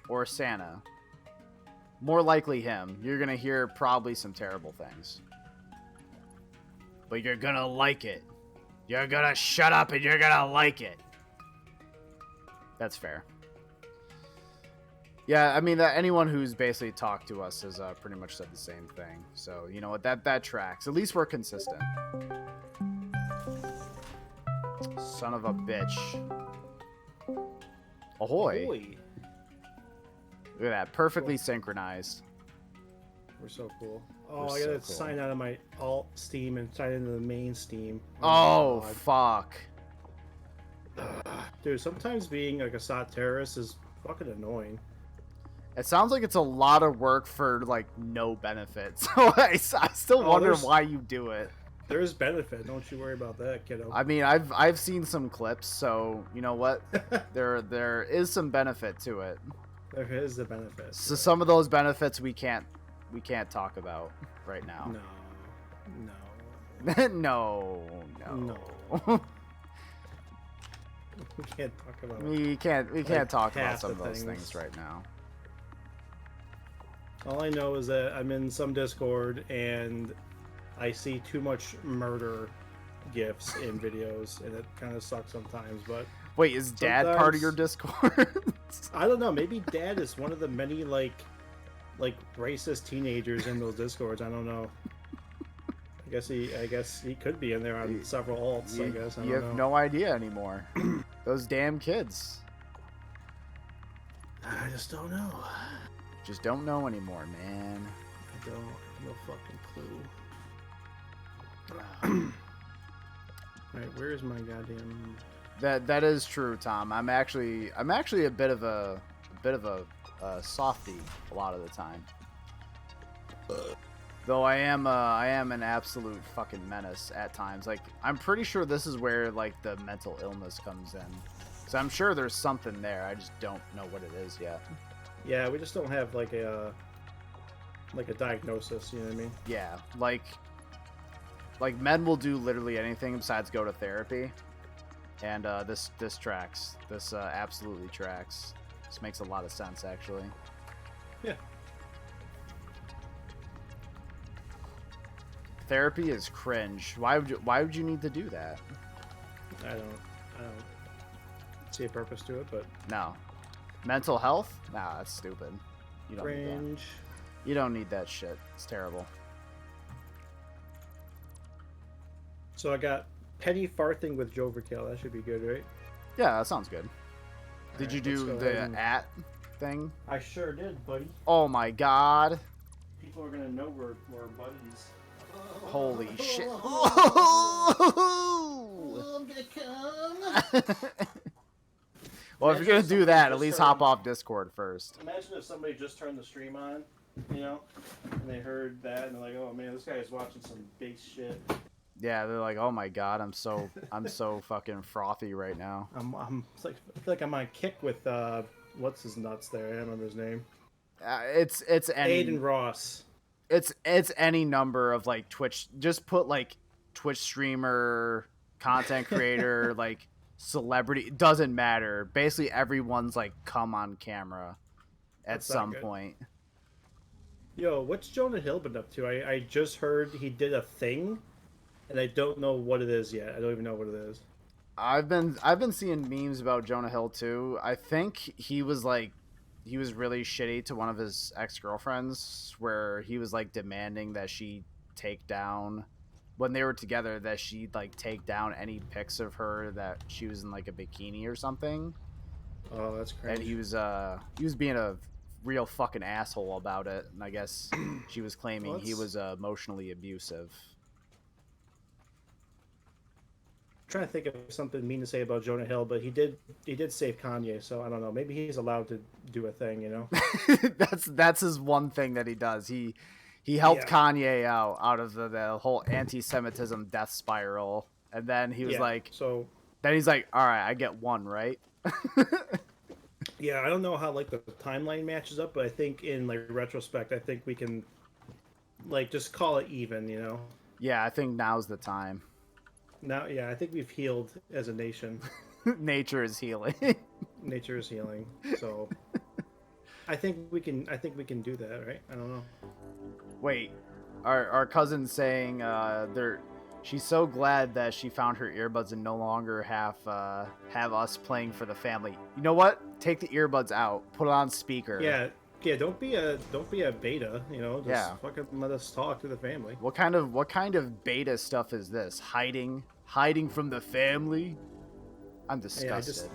or Santa, more likely him, you're gonna hear probably some terrible things. But you're gonna like it. You're gonna shut up and you're gonna like it. That's fair. Yeah, I mean, anyone who's basically talked to us has pretty much said the same thing. So, you know what, that tracks. At least we're consistent. Son of a bitch. Ahoy. Ahoy. Look at that, perfectly synchronized. We're so cool. Oh, We're I gotta so cool. sign out of my alt Steam and sign into the main Steam. Oh fuck. Dude, sometimes being like a SOT terrorist is fucking annoying. It sounds like it's a lot of work for like no benefit. So I still wonder why you do it. There's benefit. Don't you worry about that, kiddo. I mean, I've seen some clips, so you know what? there is some benefit to it. There is the benefit. So some of those benefits we can't talk about right now. No. No. We can't talk about. We can't like talk about half some of the those things. things right now. All I know is that I'm in some Discord and I see too much murder gifs in videos, and it kind of sucks sometimes. But wait, is Dad part of your Discord? I don't know. Maybe Dad is one of the many like racist teenagers in those Discords. I don't know. I guess he could be in there on several alts. I guess you have no idea anymore. Those damn kids. I just don't know. Just don't know anymore, man. I don't. No fucking clue. Alright, where's my goddamn... That is true, Tom. I'm actually a bit of a softie a lot of the time. Though I am an absolute fucking menace at times. Like, I'm pretty sure this is where like the mental illness comes in. So I'm sure there's something there. I just don't know what it is yet. Yeah, we just don't have like a diagnosis, you know what I mean? Yeah, like men will do literally anything besides go to therapy. And this tracks. This absolutely tracks. This makes a lot of sense, actually. Yeah. Therapy is cringe. Why would you need to do that? I don't see a purpose to it, but No. Mental health? Nah, that's stupid. You don't need that. cringe. You don't need that shit. It's terrible. So I got penny farthing with j0everkill. That should be good, right? Yeah, that sounds good. Did Alright, you let's do go the ahead and- at thing? I sure did, buddy. Oh my god. People are gonna know we're buddies. Holy shit. I'm gonna come. Well, if you're gonna do that, at least hop off Discord first. Imagine if somebody just turned the stream on, you know, and they heard that and they're like, "Oh man, this guy is watching some base shit." Yeah, they're like, "Oh my god, I'm so fucking frothy right now." It's like I feel like I'm on kick with what's his nuts there? I don't remember his name. It's any Aiden Ross. it's any number of like Twitch. Just put like Twitch streamer, content creator, like celebrity. It doesn't matter. Basically, everyone's like come on camera at That's not some good. point. Yo, what's Jonah Hill been up to? I just heard he did a thing, and I don't know what it is yet. I don't even know what it is. I've been seeing memes about Jonah Hill too. I think he was really shitty to one of his ex-girlfriends where he was like demanding that she take down when they were together that she like take down any pics of her that she was in like a bikini or something. Oh, that's crazy. And he was being a real fucking asshole about it, and I guess she was claiming he was emotionally abusive. Trying to think of something mean to say about Jonah Hill, but he did save Kanye, so I don't know. Maybe he's allowed to do a thing, you know? That's his one thing that he does. He helped Yeah. Kanye out of the whole anti-Semitism death spiral, and then he was like, so then he's like, all right, I get one, right? yeah, I don't know how like the timeline matches up, but I think in like retrospect, I think we can like just call it even, you know? Yeah, I think now's the time. Now, yeah, I think we've healed as a nation. Nature is healing. Nature is healing, so I think we can do that, right? I don't know. Wait, our cousin's saying she's so glad that she found her earbuds and no longer have us playing for the family. You know what? Take the earbuds out. Put it on speaker. Yeah. Don't be a beta, you know. Just fucking let us talk to the family. What kind of beta stuff is this? Hiding from the family? I'm disgusted.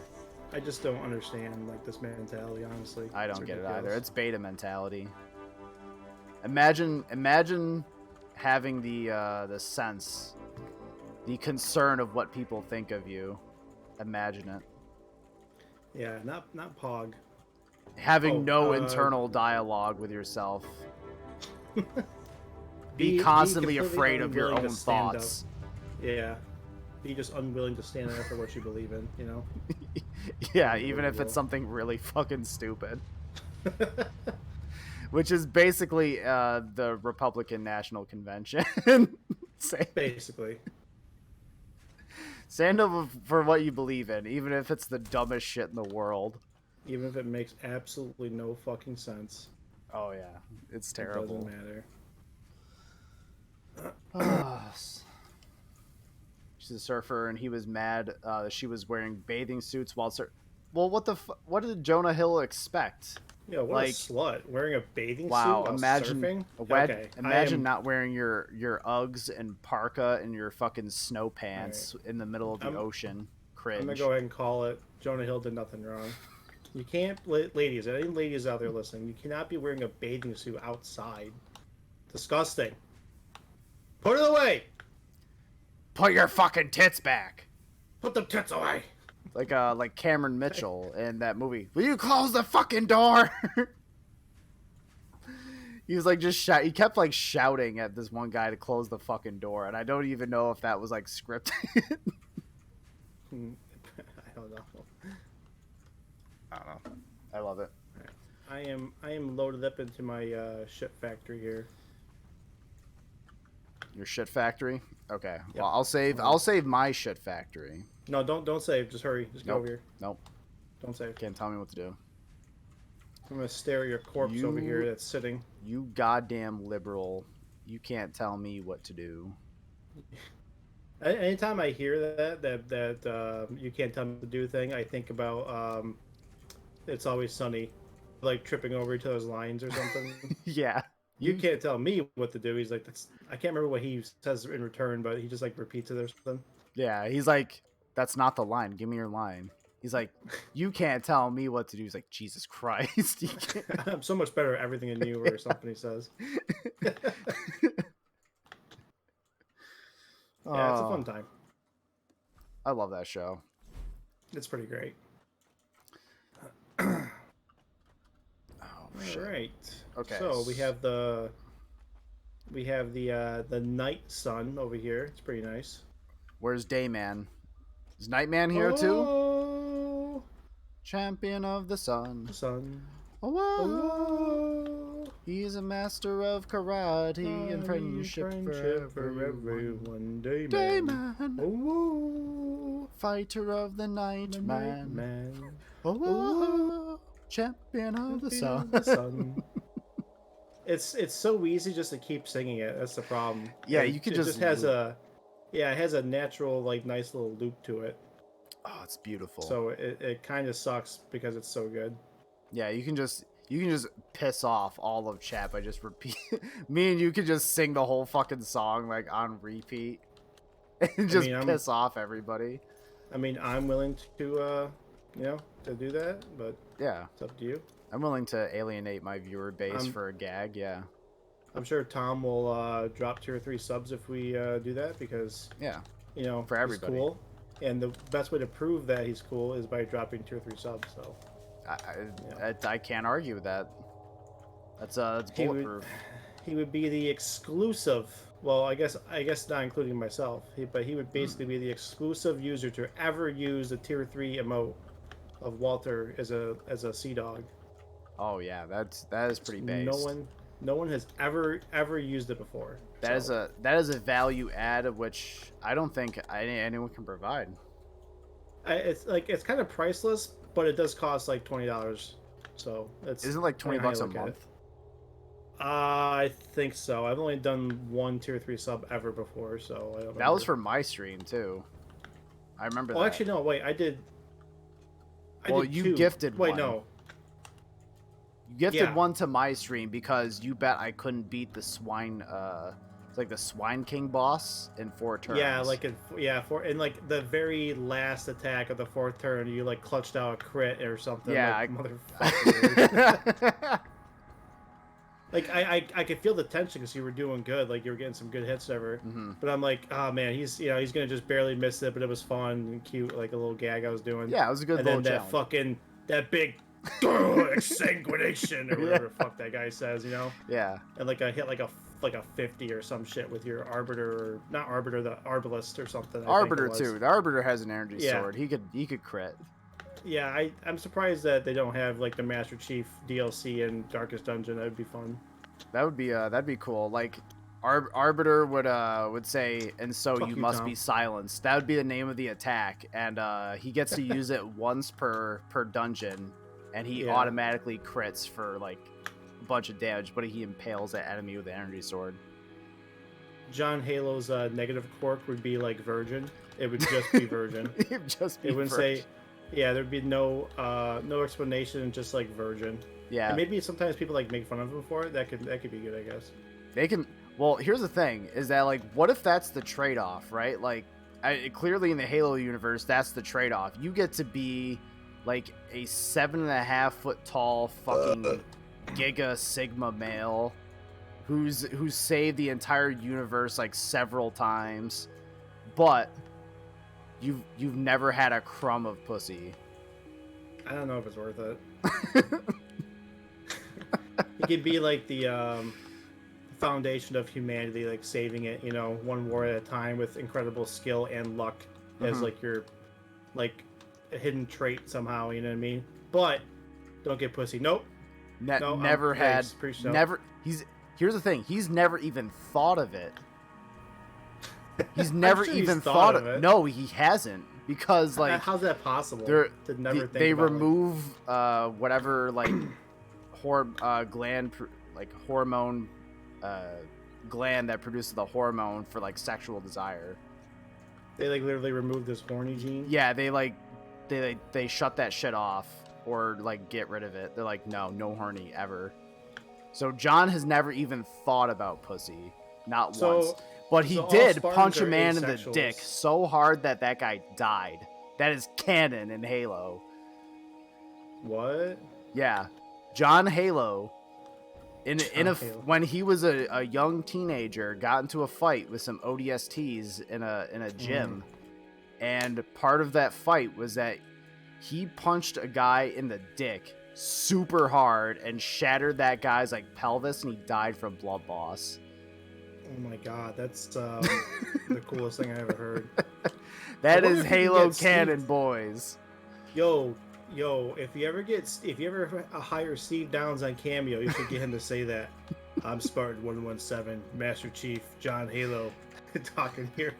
I just don't understand like this mentality, honestly. I don't It's get it ridiculous. either. It's beta mentality. Imagine having the sense, the concern of what people think of you. Imagine it. Yeah, not Pog. Having no internal dialogue with yourself. Be Be constantly completely afraid of your unwilling own to stand thoughts. Yeah. Be just unwilling to stand up for what you believe in, you know? Yeah, even if it's something really fucking stupid. Which is basically the Republican National Convention. Basically. Stand up for what you believe in, even if it's the dumbest shit in the world. Even if it makes absolutely no fucking sense. Oh yeah, it's terrible. It doesn't matter. She's a surfer, and he was mad she was wearing bathing suits while Well, what did Jonah Hill expect? Yeah, what a slut. Wearing a bathing suit while surfing? Imagine not wearing your Uggs and parka and your fucking snow pants in the middle of the ocean. Cringe. I'm gonna go ahead and call it. Jonah Hill did nothing wrong. You can't, ladies, any ladies out there listening, you cannot be wearing a bathing suit outside. Disgusting. Put it away! Put your fucking tits back. Put the tits away! Like Cameron Mitchell in that movie. Will you close the fucking door? He was like he kept like shouting at this one guy to close the fucking door, and I don't even know if that was like scripted. I don't know. I love it. I am loaded up into my ship factory here. Your shit factory. Okay. Yep. Well, I'll save my shit factory. No, don't save. Just hurry. Just get Nope. over here. Nope. Don't save. Can't tell me what to do. I'm gonna stare at your corpse over here You that's sitting. you goddamn liberal. You can't tell me what to do. Anytime I hear that you can't tell me what to do thing, I think about It's Always Sunny, like tripping over each other's lines or something. Yeah. You can't tell me what to do. He's like, that's, I can't remember what he says in return, but he just like repeats it or something. Yeah, he's like, that's not the line. Give me your line. He's like, you can't tell me what to do. He's like, Jesus Christ. You can't. I'm so much better at everything than you, or something he says. Yeah, it's a fun time. I love that show. It's pretty great. Oh, shit. All right. Okay. So we have the Night Sun over here. It's pretty nice. Where's Dayman? Is Nightman here too? Oh, Champion of the sun. sun. Oh, Oh, he's a master of karate and friendship for everyone. Dayman. Oh, Fighter of the night, man. man. Oh, champion of the sun. sun. It's so easy just to keep singing it. That's the problem. Yeah, And you could it just just has it has a natural like nice little loop to it. Oh, it's beautiful. So it kind of sucks because it's so good. Yeah, you can just piss off all of chat by just repeat. Me and you could just sing the whole fucking song like on repeat and just piss off everybody. I mean, I'm willing to to do that, but yeah, it's up to you. I'm willing to alienate my viewer base for a gag. Yeah, I'm sure Tom will drop 2 or 3 subs if we do that because for everybody. He's cool, and the best way to prove that he's cool is by dropping 2 or 3 subs. So I can't argue with that. That's bulletproof. He would be the exclusive. Well, I guess not including myself. But he would basically be the exclusive user to ever use the tier 3 emote of Walter as a sea dog. Oh yeah, that is pretty based. No one has ever used it before. That is a value add of which I don't think anyone can provide. It's kind of priceless, but it does cost like $20. So isn't it like $20 a month? I think so. I've only done 1 tier 3 sub ever before, so I don't remember. That was for my stream too. I remember. Oh, that. Actually, no. Wait, I did. You 2. gifted Wait, one. no. You gifted one to my stream because you bet I couldn't beat the swine. It's like the Swine King boss in 4 turns. Yeah, in like the very last attack of the 4th turn, you like clutched out a crit or something. Yeah, motherfucker. Like I could feel the tension because you were doing good, like you were getting some good hits ever. Mm-hmm. But I'm like, oh man, he's gonna just barely miss it, but it was fun and cute, like a little gag I was doing. Yeah, it was a good. And then challenge. that big exsanguination or whatever the fuck that guy says, Yeah. And like I hit like a 50 or some shit with your arbiter, or not arbiter, the arbalist or something. Arbiter too. The arbiter has an energy sword. He could crit. Yeah, I'm surprised that they don't have like the Master Chief DLC in Darkest Dungeon. That would be fun. That'd be cool. Like Arbiter would say, and so Fuck you you, must Tom. be silenced. That would be the name of the attack, and he gets to use it once per dungeon, and he automatically crits for like a bunch of damage, but he impales that enemy with the energy sword. John Halo's negative quirk would be like Virgin. It would just be Virgin. It wouldn't say, there'd be no explanation, just like Virgin. Yeah. And maybe sometimes people like make fun of him for it. That could be good, I guess. They can. Well, here's the thing: is that like, what if that's the trade-off, right? Like, clearly in the Halo universe, that's the trade-off. You get to be like a 7.5 foot tall fucking Giga Sigma male who's saved the entire universe like several times, but you've never had a crumb of pussy. I don't know if it's worth it. He could be like the foundation of humanity, like saving it, one war at a time with incredible skill and luck as like your like a hidden trait somehow. You know what I mean? But don't get pussy. Nope. Never had. Never. Here's the thing. He's never even thought of it. He's I'm never sure even he's thought of of it. No, he hasn't, because like How's that possible? they're To never think they about remove whatever like hormone uh gland that produces the hormone for like sexual desire. they like literally removed this horny gene. Yeah, they shut that shit off or like get rid of it. They're like, no horny ever. So John has never even thought about pussy, not once. So, But he so all did Spartans punch a are man in the dick asexuals. so hard that guy died. That is canon in Halo. What? Yeah, John Halo. John Halo. When he was a young teenager, got into a fight with some ODSTs in a gym, and part of that fight was that he punched a guy in the dick super hard and shattered that guy's like pelvis, and he died from blood loss. Oh my god, that's the coolest thing I ever heard. That is Halo canon, boys. Yo, if you ever hire Steve Downs on Cameo, you should get him to say that. I'm Spartan 117, Master Chief John Halo, talking here,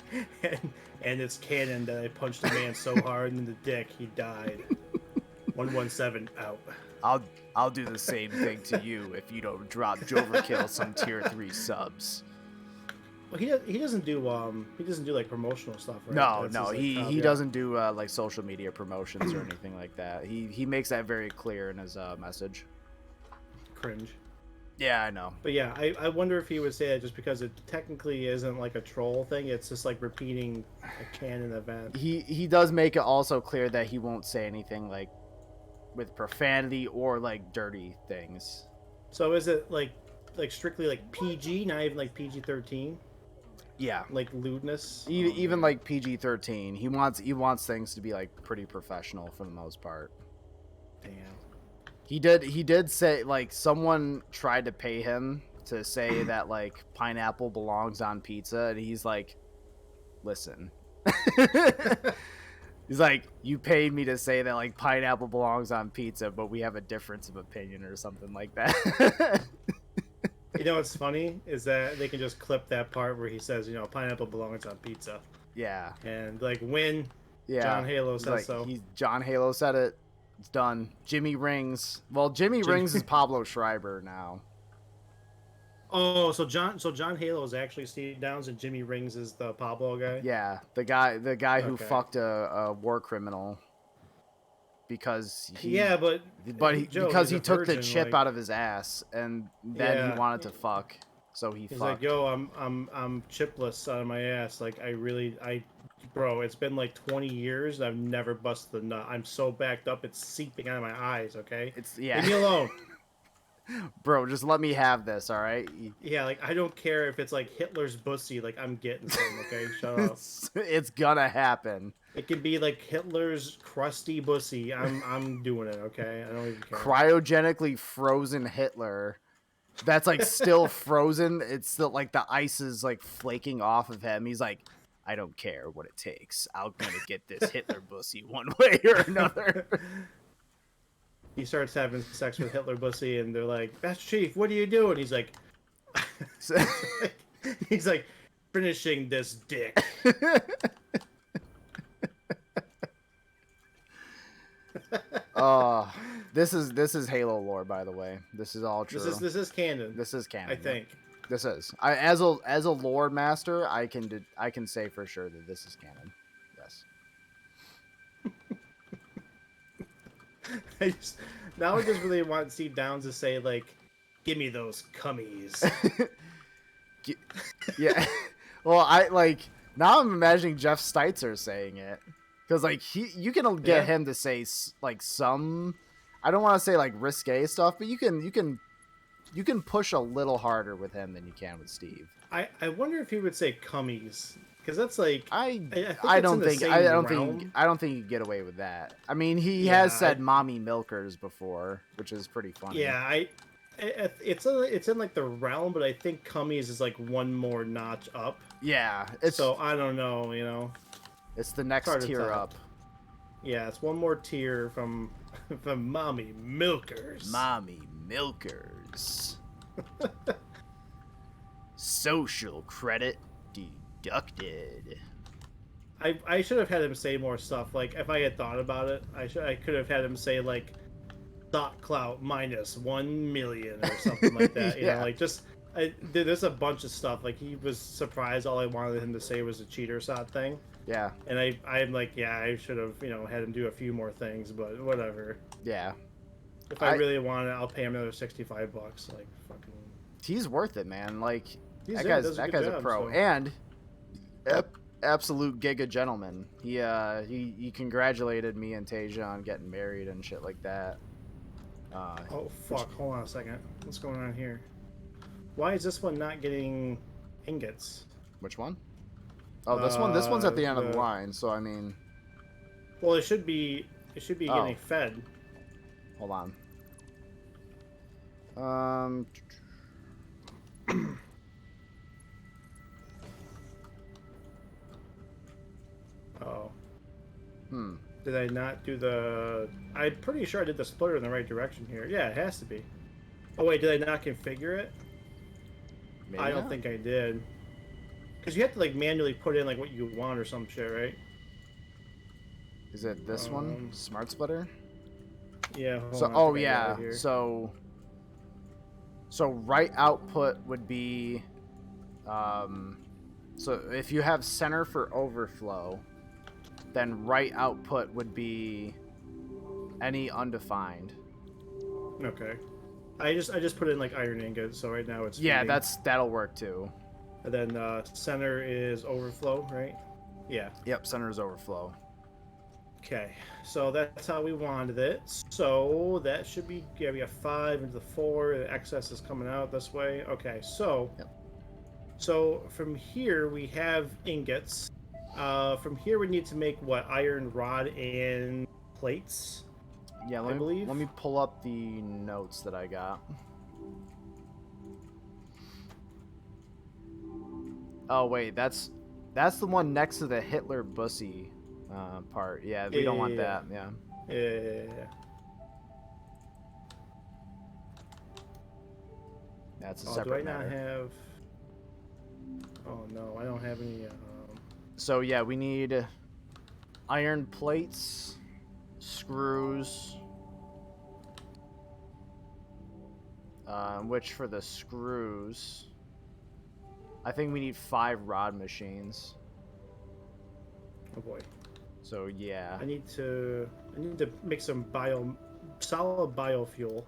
and it's canon that I punched a man so hard in the dick he died. 117 out. I'll do the same thing to you if you don't drop j0everkill some tier 3 subs. Well, he doesn't do like promotional stuff, right? No, he doesn't do like social media promotions or anything like that. He makes that very clear in his message. Cringe. Yeah, I know. But yeah, I wonder if he would say that just because it technically isn't like a troll thing. It's just like repeating a canon event. He does make it also clear that he won't say anything like with profanity or like dirty things. So is it like strictly like PG, not even like PG-13? Yeah, like lewdness. Even like PG-13. He wants things to be like pretty professional for the most part. Damn. He did say like someone tried to pay him to say that like pineapple belongs on pizza, and he's like, listen. He's like, you paid me to say that like pineapple belongs on pizza, but we have a difference of opinion or something like that. You know what's funny is that they can just clip that part where he says, pineapple belongs on pizza. Yeah. And like when Yeah. John Halo says like, so. John Halo said it. It's done. Jimmy Rings. Well, Jimmy Rings is Pablo Schreiber now. Oh, so John Halo is actually Steve Downs and Jimmy Rings is the Pablo guy? Yeah, the guy who fucked a war criminal because he because he took the chip out of his ass, and then he wanted to fuck, so he's fucked. Like, yo, I'm chipless out of my ass. Like, bro, it's been like 20 years. I've never busted a nut. I'm so backed up, it's seeping out of my eyes. Okay, leave me alone. Bro, just let me have this, all right? Yeah, like I don't care if it's like Hitler's bussy. Like I'm getting some. Okay, shut up. It's gonna happen. It could be like Hitler's crusty bussy. I'm doing it. Okay, I don't even care. Cryogenically frozen Hitler. That's like still frozen. It's still like the ice is like flaking off of him. He's like, I don't care what it takes. I'm gonna get this Hitler bussy one way or another. He starts having sex with Hitler bussy, and they're like, "Master Chief, what are you doing?" He's like, he's like, finishing this dick. This is Halo lore, by the way. This is all true. This is canon. This is canon. I think. This is. As a lore master, I can say for sure that this is canon. Yes. Now I just really want Steve Downs to say like, "Give me those cummies." Yeah. Well, now I'm imagining Jeff Steitzer saying it, because like you can get him to say like some, I don't want to say like risque stuff, but you can push a little harder with him than you can with Steve. I wonder if he would say cummies. Because that's like I don't think you get away with that. I mean, he has said mommy milkers before, which is pretty funny. Yeah, it's in like the realm, but I think cummies is like one more notch up. Yeah, so I don't know, It's the next tier up. Yeah, it's one more tier from mommy milkers. Mommy milkers. Social credit abducted. I should have had him say more stuff. Like if I had thought about it, I could have had him say like dot clout minus 1,000,000 or something like that. You know, Yeah. like just there's a bunch of stuff. Like he was surprised. All I wanted him to say was a cheater shot thing. Yeah. And I'm like, yeah, I should have had him do a few more things, but whatever. Yeah. If I really want it, I'll pay him another $65. Like fucking. He's worth it, man. Like He's that a guy's a job, pro, so. and absolute giga gentleman. He congratulated me and Tasia on getting married and shit like that. Oh fuck! Hold on a second. What's going on here? Why is this one not getting ingots? Which one? Oh, this one. This one's at the end of the line. So I mean, well, it should be getting fed. Hold on. Um. Oh. Hmm. Did I not do the... I'm pretty sure I did the splitter in the right direction here. Yeah, it has to be. Oh, wait, did I not configure it? Maybe I don't not. think I did. Because you have to, like, manually put in, like, what you want or some shit, right? Is it this one? Smart splitter? Yeah, So, oh, yeah. So right output would be... So if you have center for overflow, then right output would be any undefined. Okay. I just put in like iron ingot, so right now it's Yeah, feeding. that'll work too. And then center is overflow, right? Yeah. Yep, center is overflow. Okay, so that's how we wanted it. So that should be, yeah, we have 5 into the 4. The excess is coming out this way. Okay, so Yep. So from here we have ingots. From here we need to make what? Iron rod and plates. Yeah, let me pull up the notes that I got. Oh wait, that's the one next to the Hitler Bussy part. Yeah, we don't want that. Yeah. Yeah. That's a separate do I matter. not have? Oh no, I don't have any. So yeah, we need iron plates, screws. Which for the screws, I think we need 5 rod machines. Oh boy. So yeah. I need to make some solid biofuel.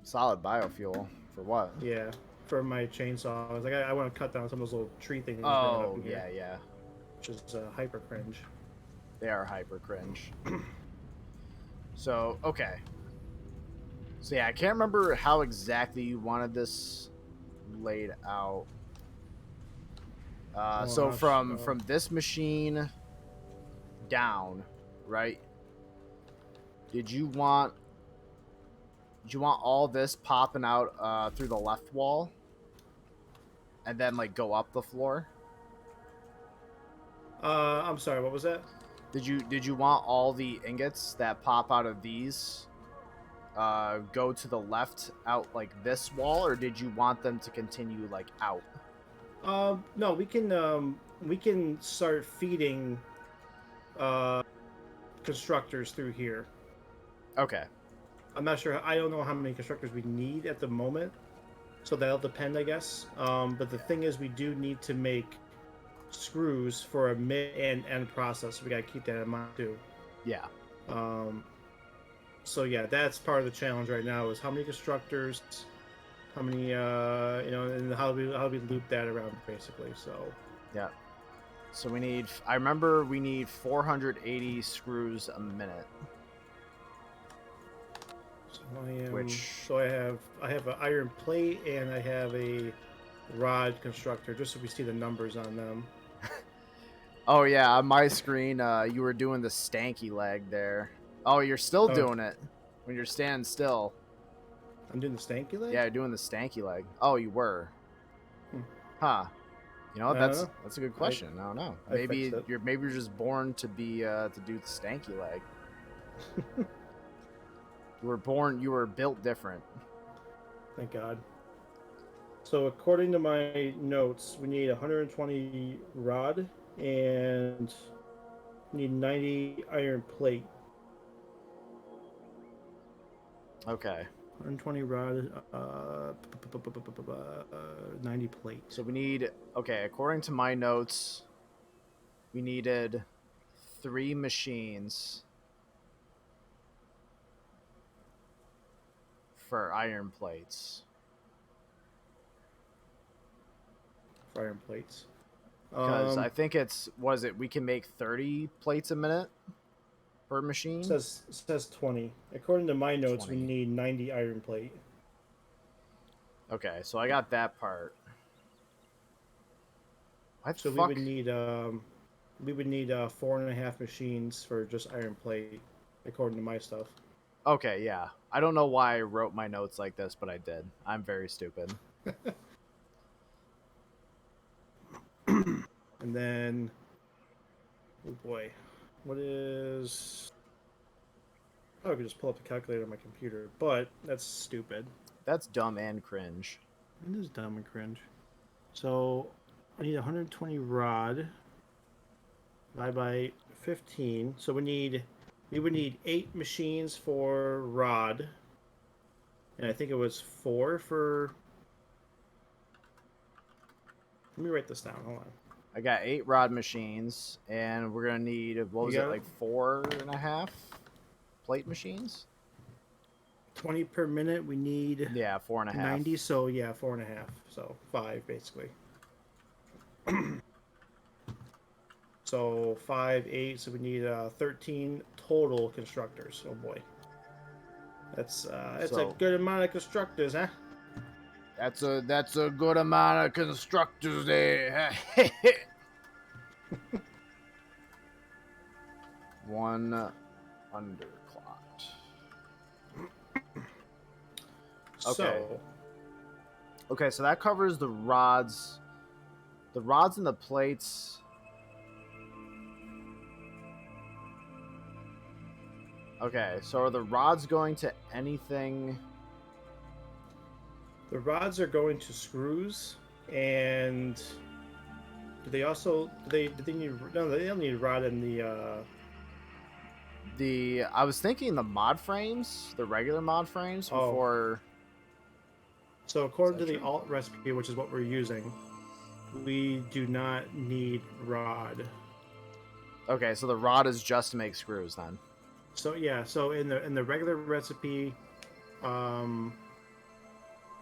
Solid biofuel for what? Yeah, for my chainsaw. I was like, I want to cut down some of those little tree things. Oh yeah. Which is hyper cringe. They are hyper cringe. So okay. So yeah, I can't remember how exactly you wanted this laid out. So from this machine down, right? Did you want all this popping out through the left wall, and then like go up the floor? I'm sorry. What was that? Did you want all the ingots that pop out of these go to the left out like this wall, or did you want them to continue like out? No, we can start feeding constructors through here. Okay. I'm not sure. I don't know how many constructors we need at the moment, so that'll depend, I guess. But the thing is, we do need to make screws for a mid and end process. So we gotta keep that in mind too. Yeah. So yeah, that's part of the challenge right now is how many constructors, how many and how do we loop that around basically. So yeah. So I remember we need 480 screws a minute. So I have an iron plate and I have a rod constructor just so we see the numbers on them. Oh yeah, on my screen you were doing the stanky leg there. Oh, you're still doing it when you're standing still. I'm doing the stanky leg? Yeah, you're doing the stanky leg. Oh, you were. Huh. You know, that's a good question. I don't know. Maybe you're just born to be to do the stanky leg. You were built different. Thank God. So according to my notes, we need 120 rod and we need 90 iron plate. Okay. 120 rod, 90 plate. So we need, okay, according to my notes, we needed 3 machines for iron plates. For iron plates. Because I think it's, was it, we can make 30 plates a minute per machine? Says 20. According to my notes, we 20. need 90 iron plate. Okay, so I got that part. What the So fuck? we would need 4.5 machines for just iron plate, according to my stuff. Okay, yeah. I don't know why I wrote my notes like this, but I did. I'm very stupid. And then, oh boy, what is? Oh, I could just pull up the calculator on my computer, but that's stupid. That's dumb and cringe. It is dumb and cringe. So I need 120 rod divided by 15. So we would need 8 machines for rod, and I think it was 4 for. Let me write this down. Hold on. I got 8 rod machines, and we're gonna need, what You was it, got it? like 4.5 plate machines? 20 per minute. We need Yeah, 4.5. 90. So yeah, 4.5. So 5 basically. So 5, 8. So we need 13 total constructors. Oh boy, that's a So good amount of constructors, huh? that's a good amount of constructors there. One underclocked. Okay. So Okay, so that covers the rods. The rods and the plates. Okay, so are the rods going to anything? the rods are going to screws, and do they also do they need no? They don't need rod in the. I was thinking the mod frames, the regular mod frames Oh, before. so Is according that to the true? alt recipe, which is what we're using, we do not need rod. Okay, so the rod is just to make screws then. So yeah, so in the regular recipe, um,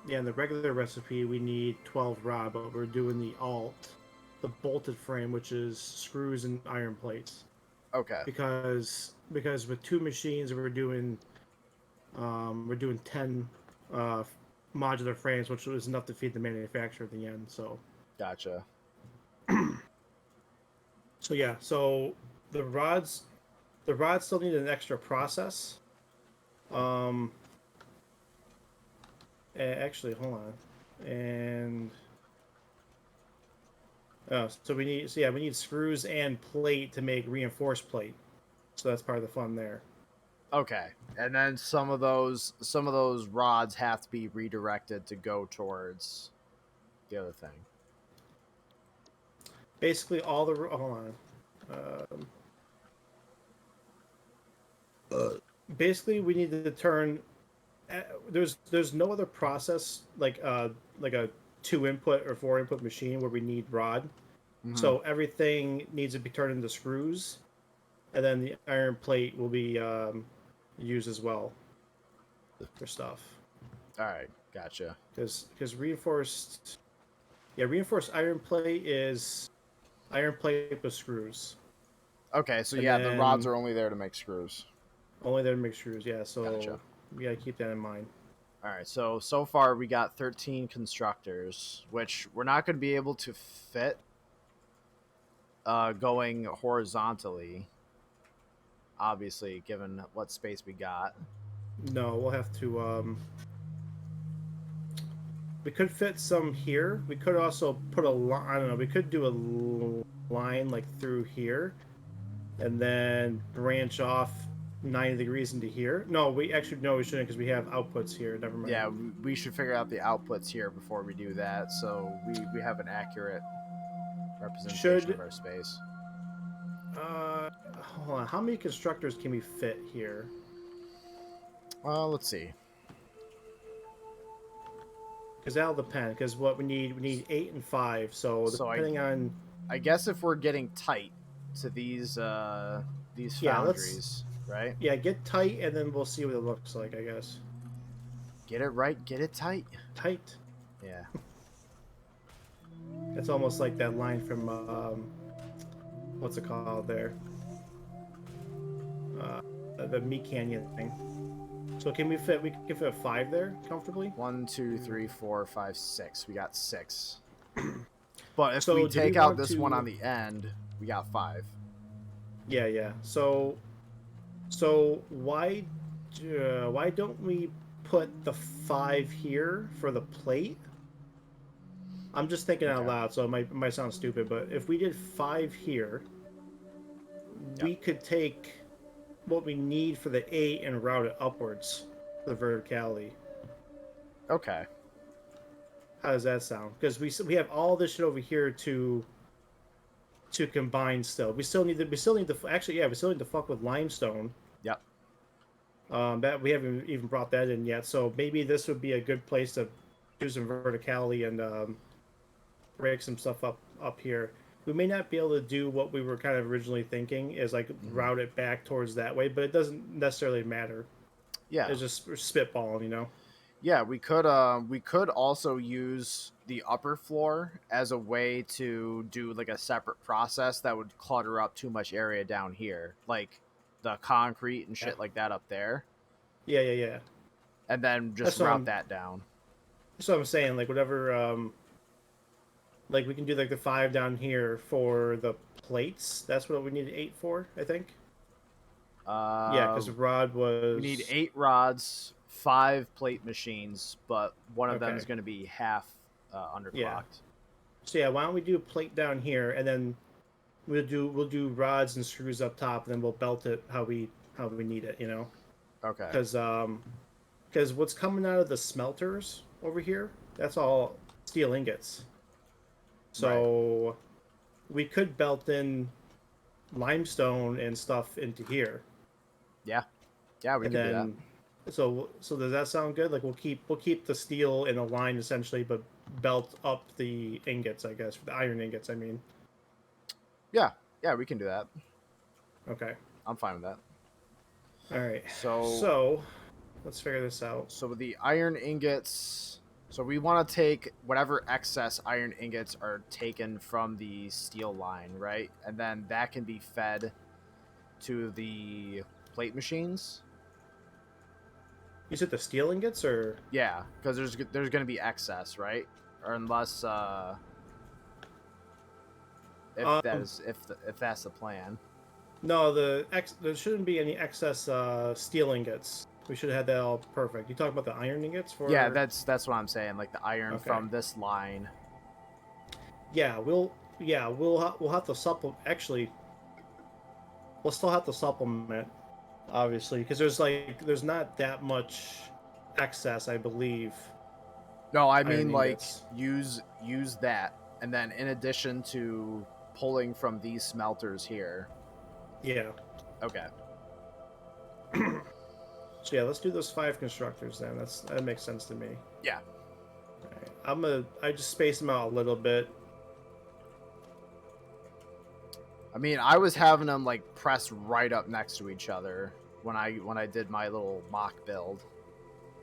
yeah, in the regular recipe we need 12 rod, but we're doing the bolted frame, which is screws and iron plates, Okay, because with 2 machines we're doing 10 uh, modular frames, which is enough to feed the manufacturer at the end. gotcha. So yeah, so the rods the rods still need an extra process. Um, actually, hold on. And oh, we need screws and plate to make reinforced plate. So that's part of the fun there. Okay, and then some of those rods have to be redirected to go towards the other thing. Basically, all the hold on. Um, basically, we need to turn. There's no other process like a 2 input or 4 input machine where we need rod. Mm-hmm. So everything needs to be turned into screws, and then the iron plate will be used as well for stuff. All right, gotcha. Because reinforced iron plate is iron plate with screws, Okay, so and yeah, the rods then are only there to make screws. only there to make screws. Yeah, so Gotcha. we gotta keep that in mind. All right, so far we got 13 constructors, which we're not going to be able to fit going horizontally, obviously, given what space we got. No, we'll have to. We could fit some here. We could also put a line. I don't know. We could do a line like through here, and then branch off 90 degrees into here. No, we actually no, we shouldn't because we have outputs here. Never mind. Yeah, we should figure out the outputs here before we do that, so we have an accurate representation of Should our space. hold on. How many constructors can we fit here? Let's see. Because that'll depend. Because what we need 8 and 5. So So depending on I guess if we're getting tight to these yeah, let's foundries, right? yeah get tight and then we'll see what it looks like. I guess Get it right, get it tight. tight. Yeah. It's almost like that line from what's it called there? The Meat Canyon thing. So can we fit? We can fit 5 there comfortably. 1, 2, 3, 4, 5, 6. We got 6. But if So we do we take out want this to- one on the end, we got 5. Yeah, yeah. So why don't we put the 5 here for the plate? I'm just thinking out Okay. loud, so it might sound stupid, but if we did 5 here, we could take what we need for the 8 and route it upwards for the verticality. Okay. How does that sound? Because we have all this shit over here to combine still. We still need to actually we still need to fuck with limestone. Yep. That we haven't even brought that in yet. So maybe this would be a good place to do some verticality and break some stuff up here. We may not be able to do what we were kind of originally thinking, is like route it back towards that way, but it doesn't necessarily matter. Yeah. It's just spitballing, you know. Yeah, we could also use the upper floor as a way to do like a separate process that would clutter up too much area down here, like the concrete and shit like that up there, Yeah. and then just That's what route that down. That's what I'm saying. Like whatever, like we can do like the 5 down here for the plates. That's what we need 8 for, I think. Yeah, because the rod was. We need 8 rods, 5 plate machines, but one of them Okay. is going to be half underclocked. Yeah. So yeah, why don't we do a plate down here, and then we'll do rods and screws up top, and then we'll belt it how we need it, you know. Okay. Because what's coming out of the smelters over here, that's all steel ingots. So we could belt in limestone and stuff into here. Yeah, we And can do that. then so does that sound good? Like we'll keep the steel in a line essentially, but belt up the ingots, I guess, for the iron ingots, I mean. Yeah, we can do that. Okay. I'm fine with that. All right. So So let's figure this out. So with the iron ingots, so we want to take whatever excess iron ingots are taken from the steel line, right? And then that can be fed to the plate machines. You said the steel ingots, or Yeah, because there's going to be excess, right? Or unless if that's the plan. no? There shouldn't be any excess steel ingots. We should have had that all perfect. You talking about the iron ingots for? Yeah, that's what I'm saying. Like the iron Okay. from this line. Yeah, we'll have to supplement. Actually, we'll still have to supplement, obviously, because there's not that much excess, I believe. No, I Iron mean like ingots. use that, and then in addition to pulling from these smelters here. Yeah. Okay. So yeah, let's do those 5 constructors then. That makes sense to me. Yeah. Alright. I just spaced them out a little bit. I mean, I was having them like pressed right up next to each other when I did my little mock build.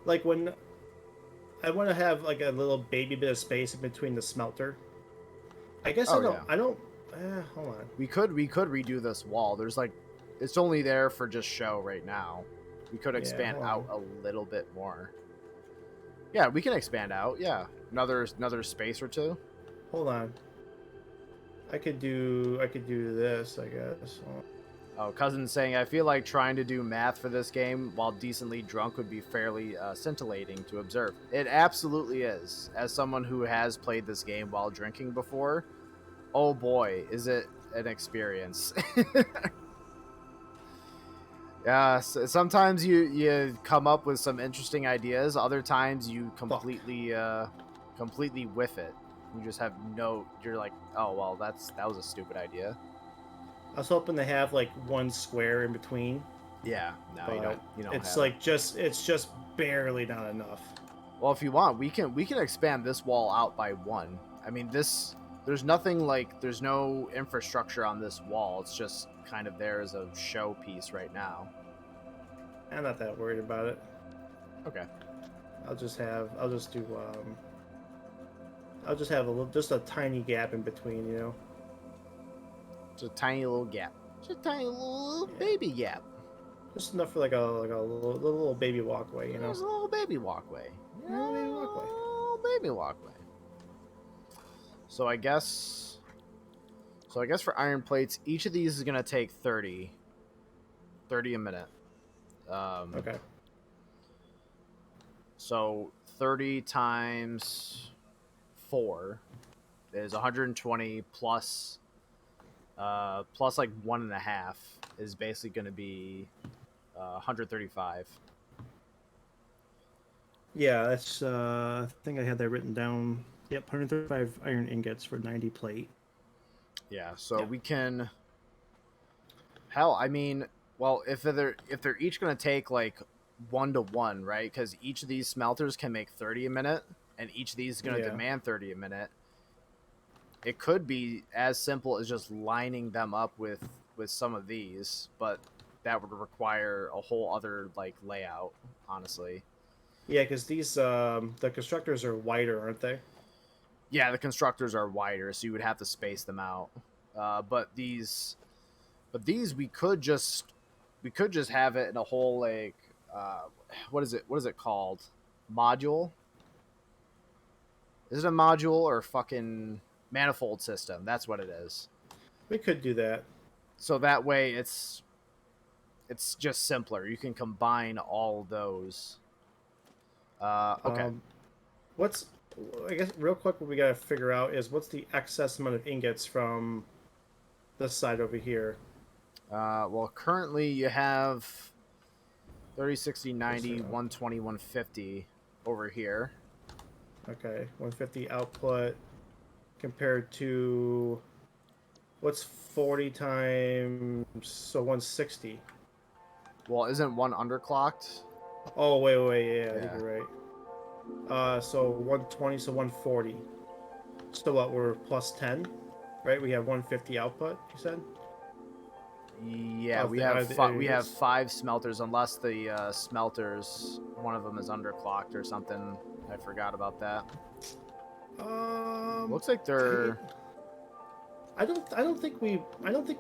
Like when I want to have like a little baby bit of space in between the smelter. I guess Oh, I don't. yeah. I don't. Hold on. We could redo this wall. There's like, it's only there for just show right now. We could expand hold out on. a little bit more. Yeah, we can expand out. Yeah, another space or two. Hold on. I could do this, I guess. Oh, Cousin's saying, I feel like trying to do math for this game while decently drunk would be fairly scintillating to observe. It absolutely is. As someone who has played this game while drinking before, oh boy, is it an experience. Yeah, sometimes you come up with some interesting ideas. Other times you Fuck. completely whiff it. You just have no. You're like, oh well, that was a stupid idea. I was hoping to have like one square in between, Yeah, no, you but don't. You don't it's have it. like it's just barely not enough. Well, if you want, we can expand this wall out by one. I mean, this there's nothing like there's no infrastructure on this wall. It's just kind of there as a show piece right now. I'm not that worried about it. Okay, I'll just do I'll just have a little, just a tiny gap in between, you know. just a tiny little gap, just a tiny little Yeah, baby gap. just enough for like a little baby walkway, you know. There's a little baby walkway. A little baby walkway. Little baby walkway. So I guess. So I guess for iron plates, each of these is gonna take 30 a minute. Um, Okay. so 30 times 4 is 120 plus plus like 1.5 is basically going to be 135. Yeah, that's I think I had that written down. Yep, 135 iron ingots for 90 plate. Yeah, so Yeah. we can. Hell, I mean, well, if they're each going to take like 1 to 1, right? Because each of these smelters can make 30 a minute, and each of these is going to Yeah. demand 30 a minute. It could be as simple as just lining them up with some of these, but that would require a whole other like layout, honestly. Yeah, because these the constructors are wider, aren't they? Yeah, the constructors are wider, so you would have to space them out. But these we could just have it in a whole like what is it called? Module? Is it a module or fucking manifold system? That's what it is. We could do that. So that way it's just simpler. You can combine all those. Okay. Um, what's I guess real quick what we gotta figure out is what's the excess amount of ingots from this side over here. Well, currently you have 30, 60, What's 90, it? 120, 150 over here. Okay, 150 output compared to what's 40 times so 160. Well, isn't one underclocked? Oh wait, yeah, I think Yeah. you're right. So 120, so 140. So what? We're plus 10, right? We have 150 output. You said. Yeah, Of we the have out of the we have areas. 5 smelters, unless the smelters one of them is underclocked or something. I forgot about that. Looks like I they're I don't think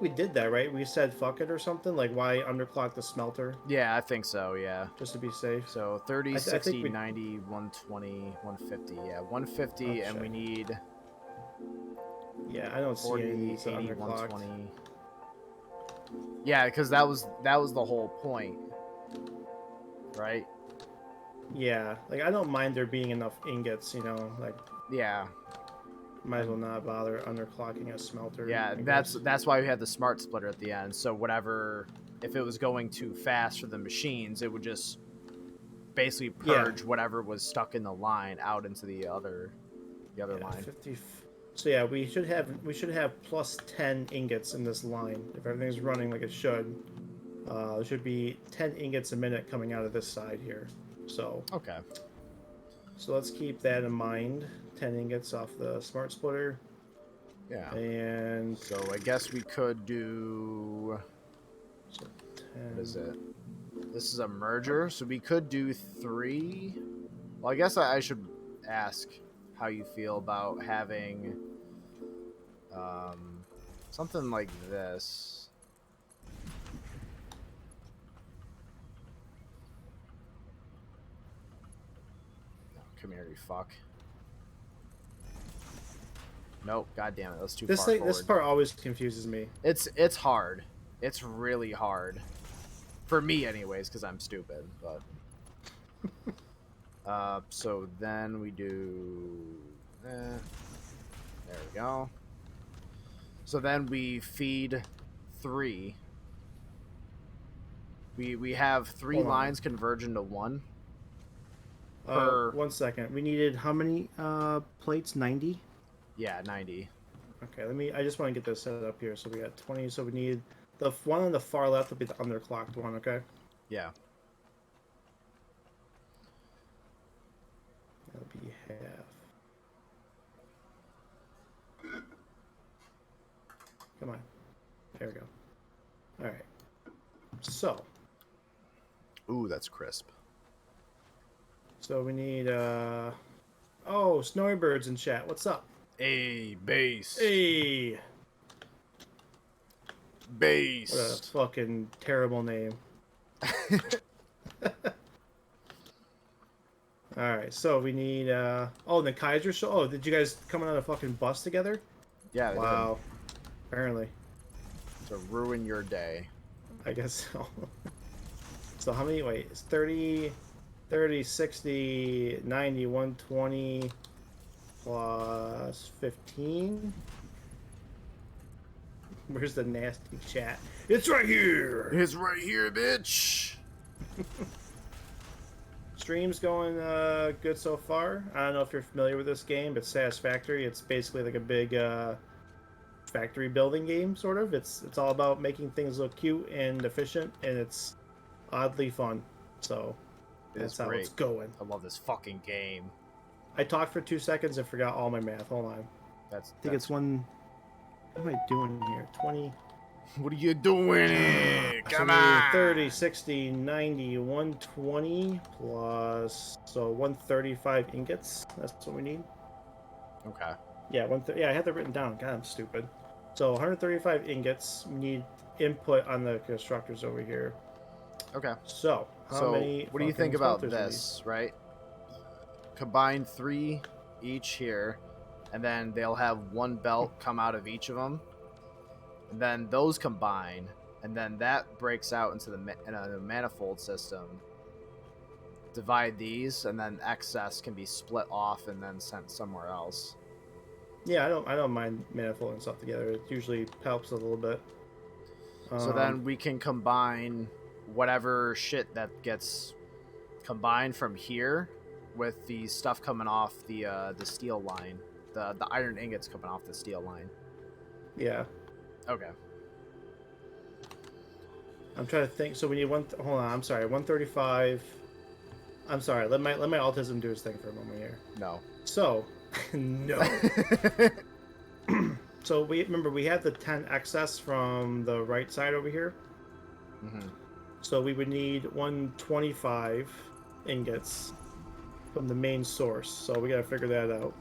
we did that, right? We said fuck it or something, like why underclock the smelter yeah, I think so, yeah. just to be safe. So 30, I think 60, we 90, 120, 150. Yeah, I'll 150 and we check. need Yeah, I don't see any of 40, these 80, underclocked. 120. Yeah, because that was the whole point, right? Yeah, like I don't mind there being enough ingots, you know, like Yeah. might as well And not bother underclocking a smelter, yeah, I that's guess. that's why we had the smart splitter at the end. So whatever, if it was going too fast for the machines, it would just basically Yeah, purge whatever was stuck in the line out into the other yeah, line. 50. So yeah, we should have plus 10 ingots in this line if everything's running like it should. There should be 10 ingots a minute coming out of this side here. So Okay. so let's keep that in mind. 10 ingots off the smart splitter, Yeah. and So I guess we could do so what is 10. it? This is a merger, so we could do 3. Well, I guess I should ask how you feel about having um, something like this. Come here, you fuck. Nope, god damn it, that's too far This forward. part always confuses me. It's hard. It's really hard. For me anyways, because I'm stupid, but so then we do that. There we go. So then we feed 3. We have three Hold on. lines converge into one per. 1 second. We needed how many plates? 90. Yeah, 90. Okay, let me. I just want to get this set up here. So we got 20. So we need the one on the far left will be the underclocked one. Okay. Yeah. That'll be half. Come on. There we go. All right. So Ooh, that's crisp. we need oh, Snowy Birds in chat. What's up? A base. Hey. What a Based. fucking terrible name. All right, so we need oh, the Kaiser show. Oh, did you guys come on a fucking bus together? Yeah, they did. Wow. Apparently. To ruin your day. I guess so. So how many? Wait, it's 30, 30, 60, 90, 120 plus 15. Where's the nasty chat? It's right here. It's right here, bitch. Stream's going good so far. I don't know if you're familiar with this game, but Satisfactory. It's basically like a big factory building game, sort of. It's all about making things look cute and efficient, and it's oddly fun. So that's how it's going. I love this fucking game. I talked for 2 seconds and forgot all my math. Hold on. I think it's one. What am I doing here? 20. What are you doing? Come on. 30, 60, 90, 120 plus. So 135 ingots. That's what we need. Okay. Yeah, yeah, I had that written down. God, I'm stupid. So 135 ingots. We need input on the constructors over here. Okay. So how many? What do you think about this? Right. Combine 3 each here, and then they'll have one belt come out of each of them, and then those combine, and then that breaks out into the manifold system. Divide these, and then excess can be split off and then sent somewhere else. Yeah, I don't mind manifolding stuff together. It usually helps a little bit. So then we can combine whatever shit that gets combined from here with the stuff coming off the steel line, the iron ingots coming off the steel line. Yeah. Okay. I'm trying to think. So we need one. Hold on. I'm sorry. 135. I'm sorry. Let my autism do his thing for a moment here. No. So, no. So we had the 10 excess from the right side over here. Mm-hmm. So we would need 125 ingots from the main source. So we gotta figure that out.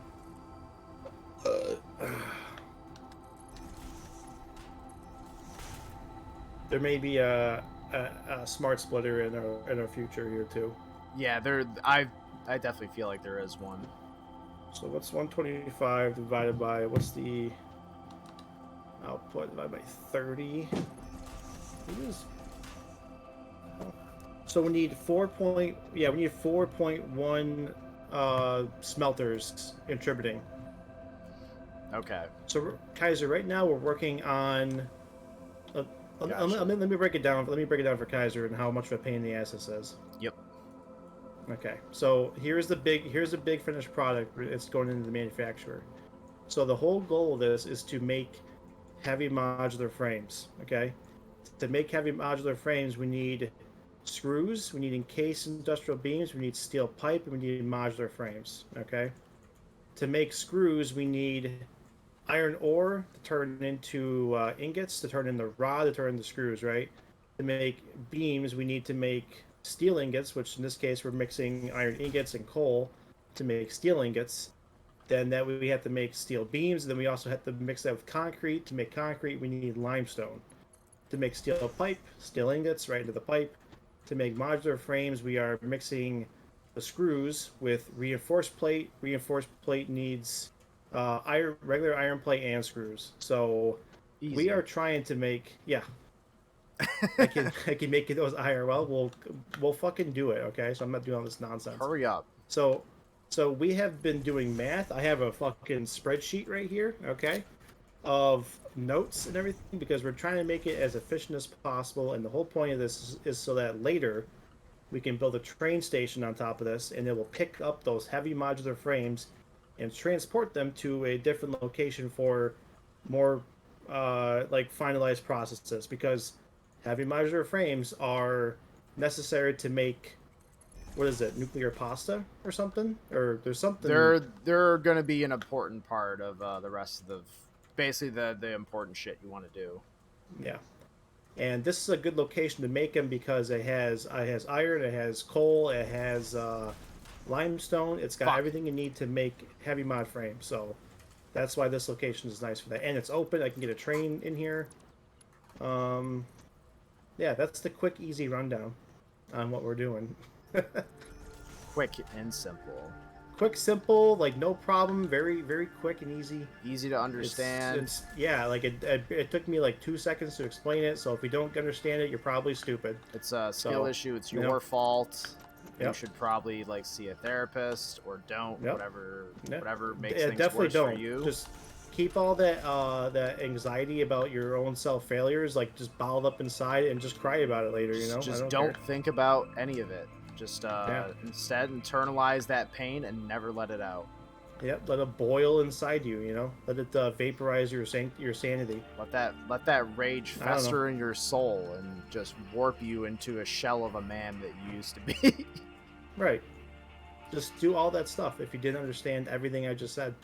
There may be a smart splitter in our future here too. Yeah, I definitely feel like there is one. So what's 125 divided by what's the output divided by 30? So we need 4.1 smelters contributing. Okay. So Kaiser, right now we're working on. Gotcha. Let me break it down. Let me break it down for Kaiser and how much of a pain in the ass this is. Yep. Okay. So here's the big finished product. It's going into the manufacturer. So the whole goal of this is to make heavy modular frames. Okay. To make heavy modular frames, we need screws, we need encased industrial beams, we need steel pipe, and we need modular frames. Okay. To make screws, we need iron ore to turn into ingots, to turn into rod, to turn into screws, right? To make beams, we need to make steel ingots, which in this case we're mixing iron ingots and coal to make steel ingots. Then that we have to make steel beams, and then we also have to mix that with concrete. To make concrete, we need limestone. To make steel pipe, steel ingots right into the pipe. To make modular frames, we are mixing the screws with reinforced plate. Reinforced plate needs regular iron plate and screws. So Easy. we are trying to make I can make those IRL. We'll fucking do it. Okay, so I'm not doing all this nonsense. Hurry up. So we have been doing math. I have a fucking spreadsheet right here. Okay, of notes and everything because we're trying to make it as efficient as possible. And the whole point of this is so that later we can build a train station on top of this, and it will pick up those heavy modular frames and transport them to a different location for more like finalized processes. Because heavy modular frames are necessary to make what is it, nuclear pasta or something? Or there's something. They're going to be an important part of the rest of basically the important shit you want to do. Yeah, and this is a good location to make them because it has iron, it has coal, it has limestone. It's got Fuck. everything you need to make heavy mod frames. So that's why this location is nice for that. And it's open. I can get a train in here. Um, yeah, that's the quick, easy rundown on what we're doing. Quick and simple. Quick, simple, like no problem. Very, very quick and easy. Easy to understand. It's yeah, like it took me like 2 seconds to explain it. So if you don't understand it, you're probably stupid. It's a skill issue. It's your Yep. fault. You Yep. should probably like see a therapist or don't. Yep. Whatever makes Yeah, things definitely worse don't. for you. Just keep all that anxiety about your own self failures like just bottled up inside and just cry about it later. You know, Just I don't care. think about any of it. Just Yeah. instead internalize that pain and never let it out. Yep, let it boil inside you. You know, let it vaporize your sanity. Let that rage I don't know. fester in your soul and just warp you into a shell of a man that you used to be. Right. Just do all that stuff if you didn't understand everything I just said.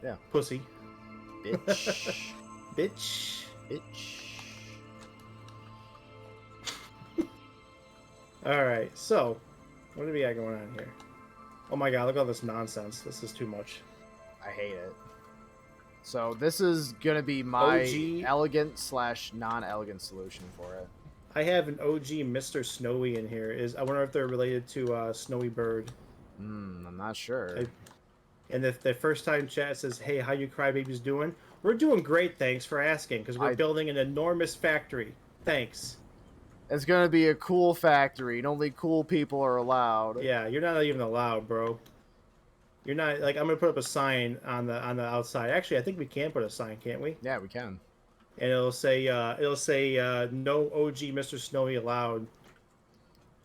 Yeah. Pussy. Bitch. Bitch. Bitch. Alright, so what do we got going on here? Oh my god, look at all this nonsense. This is too much. I hate it. So this is gonna be my OG. elegant / non-elegant solution for it. I have an OG Mr. Snowy in here. I wonder if they're related to Snowy Bird. I'm not sure. And if the first time chat says, "Hey, how you crybabies doing?" We're doing great. Thanks for asking, because we're building an enormous factory. Thanks. It's gonna be a cool factory, and only cool people are allowed. Yeah, you're not even allowed, bro. You're not like I'm gonna put up a sign on the outside. Actually, I think we can put a sign, can't we? Yeah, we can. And it'll say no OG Mr. Snowy allowed.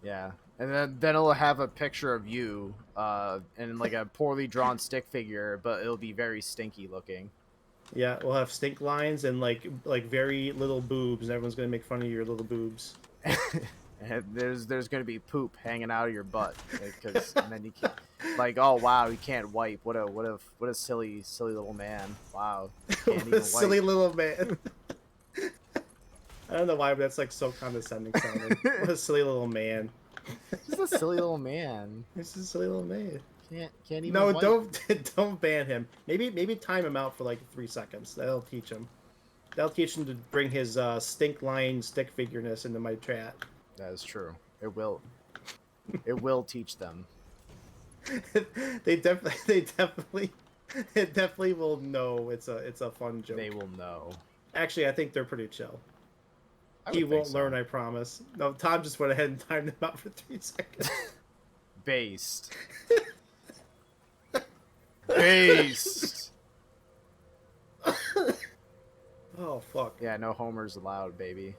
Yeah, and then it'll have a picture of you, and like a poorly drawn stick figure, but it'll be very stinky looking. Yeah, we'll have stink lines and like very little boobs, and everyone's gonna make fun of your little boobs. And there's gonna be poop hanging out of your butt, because and then you can't, like, oh wow, you can't wipe. What a silly little man. Wow, can't even wipe. Silly little man. I don't know why, but that's like so condescending sounding. What a silly little man. He's a silly little man. This is a silly little man. Can't even. No, wipe. don't ban him. Maybe time him out for like 3 seconds. That'll teach him. That'll teach him to bring his stink line stick figureness into my chat. That is true. It will. It will teach them. They definitely will know it's a fun joke. They will know. Actually, I think they're pretty chill. I He would think won't so. learn, I promise. No, Tom just went ahead and timed him out for 3 seconds. Based. Based. Oh fuck. Yeah, no homers allowed, baby.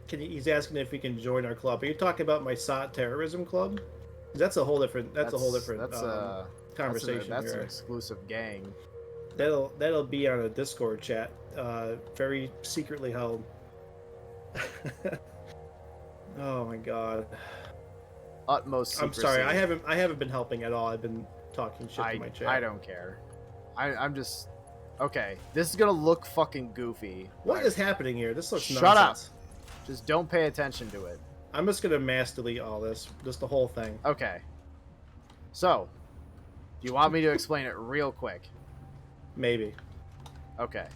He's asking if we can join our club. Are you talking about my SOT terrorism club? That's a whole different. That's a whole different conversation. That's here. an exclusive gang. That'll be on a Discord chat, very secretly held. Oh my god. Utmost I'm secrecy. sorry. I haven't been helping at all. I've been talking shit to my chat. I don't care. I'm just okay. This is gonna look fucking goofy. What is happening here? This looks Shut nonsense. up. Just don't pay attention to it. I'm just gonna mass delete all this, just the whole thing. Okay. So, do you want me to explain it real quick? Maybe. Okay.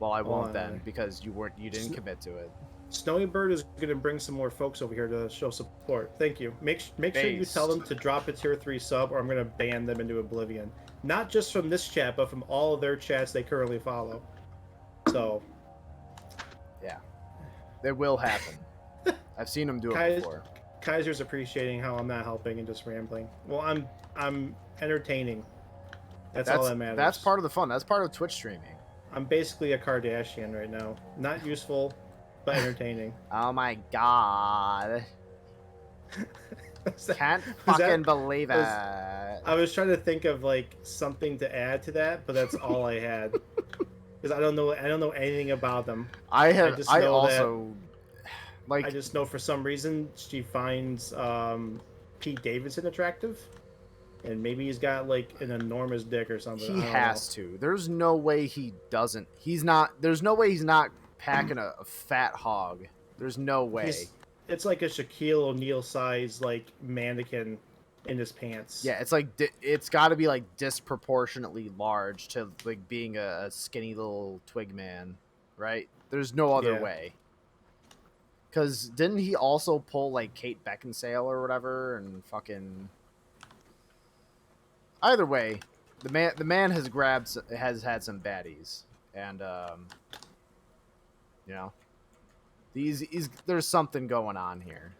Well, I won't on then there. because you didn't commit to it. Snowy Bird is gonna bring some more folks over here to show support. Thank you. Make sure you tell them to drop a tier 3 sub, or I'm gonna ban them into oblivion. Not just from this chat, but from all of their chats they currently follow. So. Yeah. It will happen. I've seen them do it before. Kaiser's appreciating how I'm not helping and just rambling. Well, I'm entertaining. That's all that matters. That's part of the fun. That's part of Twitch streaming. I'm basically a Kardashian right now. Not useful, but entertaining. Oh my god. Can't was fucking that, believe it. I was trying to think of like something to add to that, but that's all I had. Because I don't know anything about them. I just know for some reason she finds Pete Davidson attractive, and maybe he's got like an enormous dick or something. He has to. There's no way he doesn't. He's not. There's no way he's not packing a fat hog. There's no way. It's like a Shaquille O'Neal size like mannequin in his pants. Yeah, it's like it's got to be like disproportionately large to like being a skinny little twig man, right? There's no other way. Because didn't he also pull like Kate Beckinsale or whatever and fucking? Either way, the man has had some baddies, and you know, there's something going on here.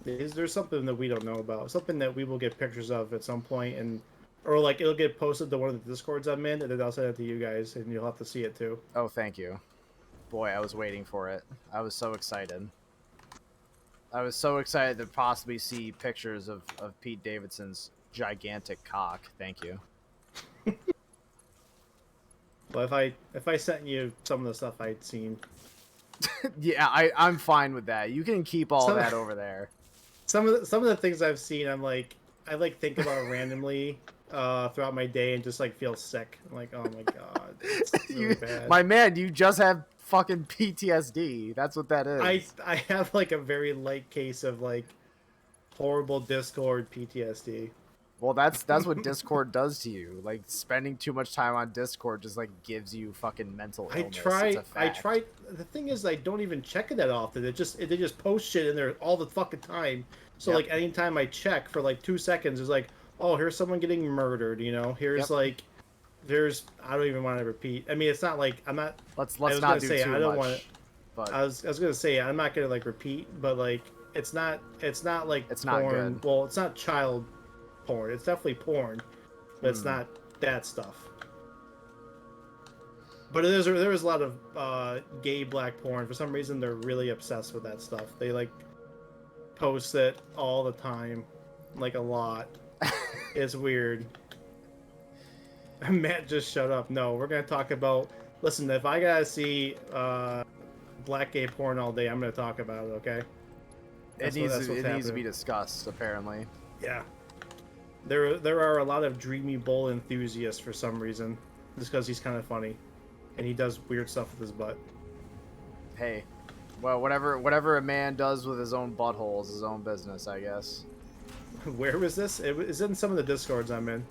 There's something that we don't know about, something that we will get pictures of at some point, or like it'll get posted to one of the Discords I'm in, and then I'll send it to you guys, and you'll have to see it too. Oh, thank you. Boy, I was waiting for it. I was so excited. I was so excited to possibly see pictures of Pete Davidson's gigantic cock. Thank you. Well, if I sent you some of the stuff I'd seen, yeah, I'm fine with that. You can keep all that over there. Some of the things I've seen, I think about randomly throughout my day and just like feel sick. I'm like, oh my god, it's really bad. My man, you just have fucking PTSD. That's what that is. I have like a very light case of like horrible Discord PTSD. Well, that's what Discord does to you. Like spending too much time on Discord just like gives you fucking mental illness. I try. The thing is, I don't even check it that often. They just post shit in there all the fucking time. So like anytime I check for like 2 seconds, it's like, oh, here's someone getting murdered. You know, here's like, there's. I don't even want to repeat. I mean, it's not like I'm not. Let's not do too much. I don't want to. But I was gonna say I'm not gonna like repeat, but like it's not like it's porn. Not good. Well, it's not child porn. It's definitely porn, but it's not that stuff. But there is a lot of gay black porn. For some reason, they're really obsessed with that stuff. They like post it all the time, like a lot. It's weird. Matt, just shut up. No, we're gonna talk about. Listen, if I gotta see black gay porn all day, I'm gonna talk about it. Okay. It needs to be discussed. Apparently. Yeah. There are a lot of Dreamy Bull enthusiasts for some reason, just because he's kind of funny, and he does weird stuff with his butt. Hey, well, whatever a man does with his own butthole is his own business, I guess. Where was this? It was in some of the Discords I'm in.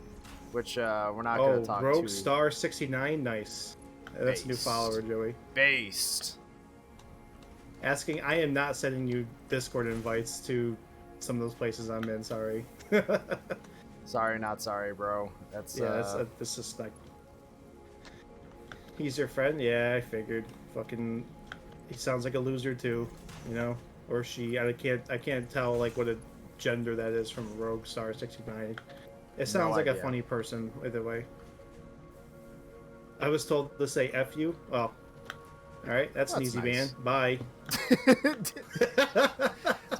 Which we're not going to talk to. Rogue Star 69, nice. That's a new follower, Joey. Based. Asking, I am not sending you Discord invites to some of those places I'm in. Sorry. Sorry, not sorry, bro. That's this is like. He's your friend? Yeah, I figured. Fucking, he sounds like a loser too, you know, or she. I can't tell like what a gender that is from Rogue Star 69. It sounds like a funny person either way. I was told to say F you. Well, all right, that's an easy ban. Bye. It's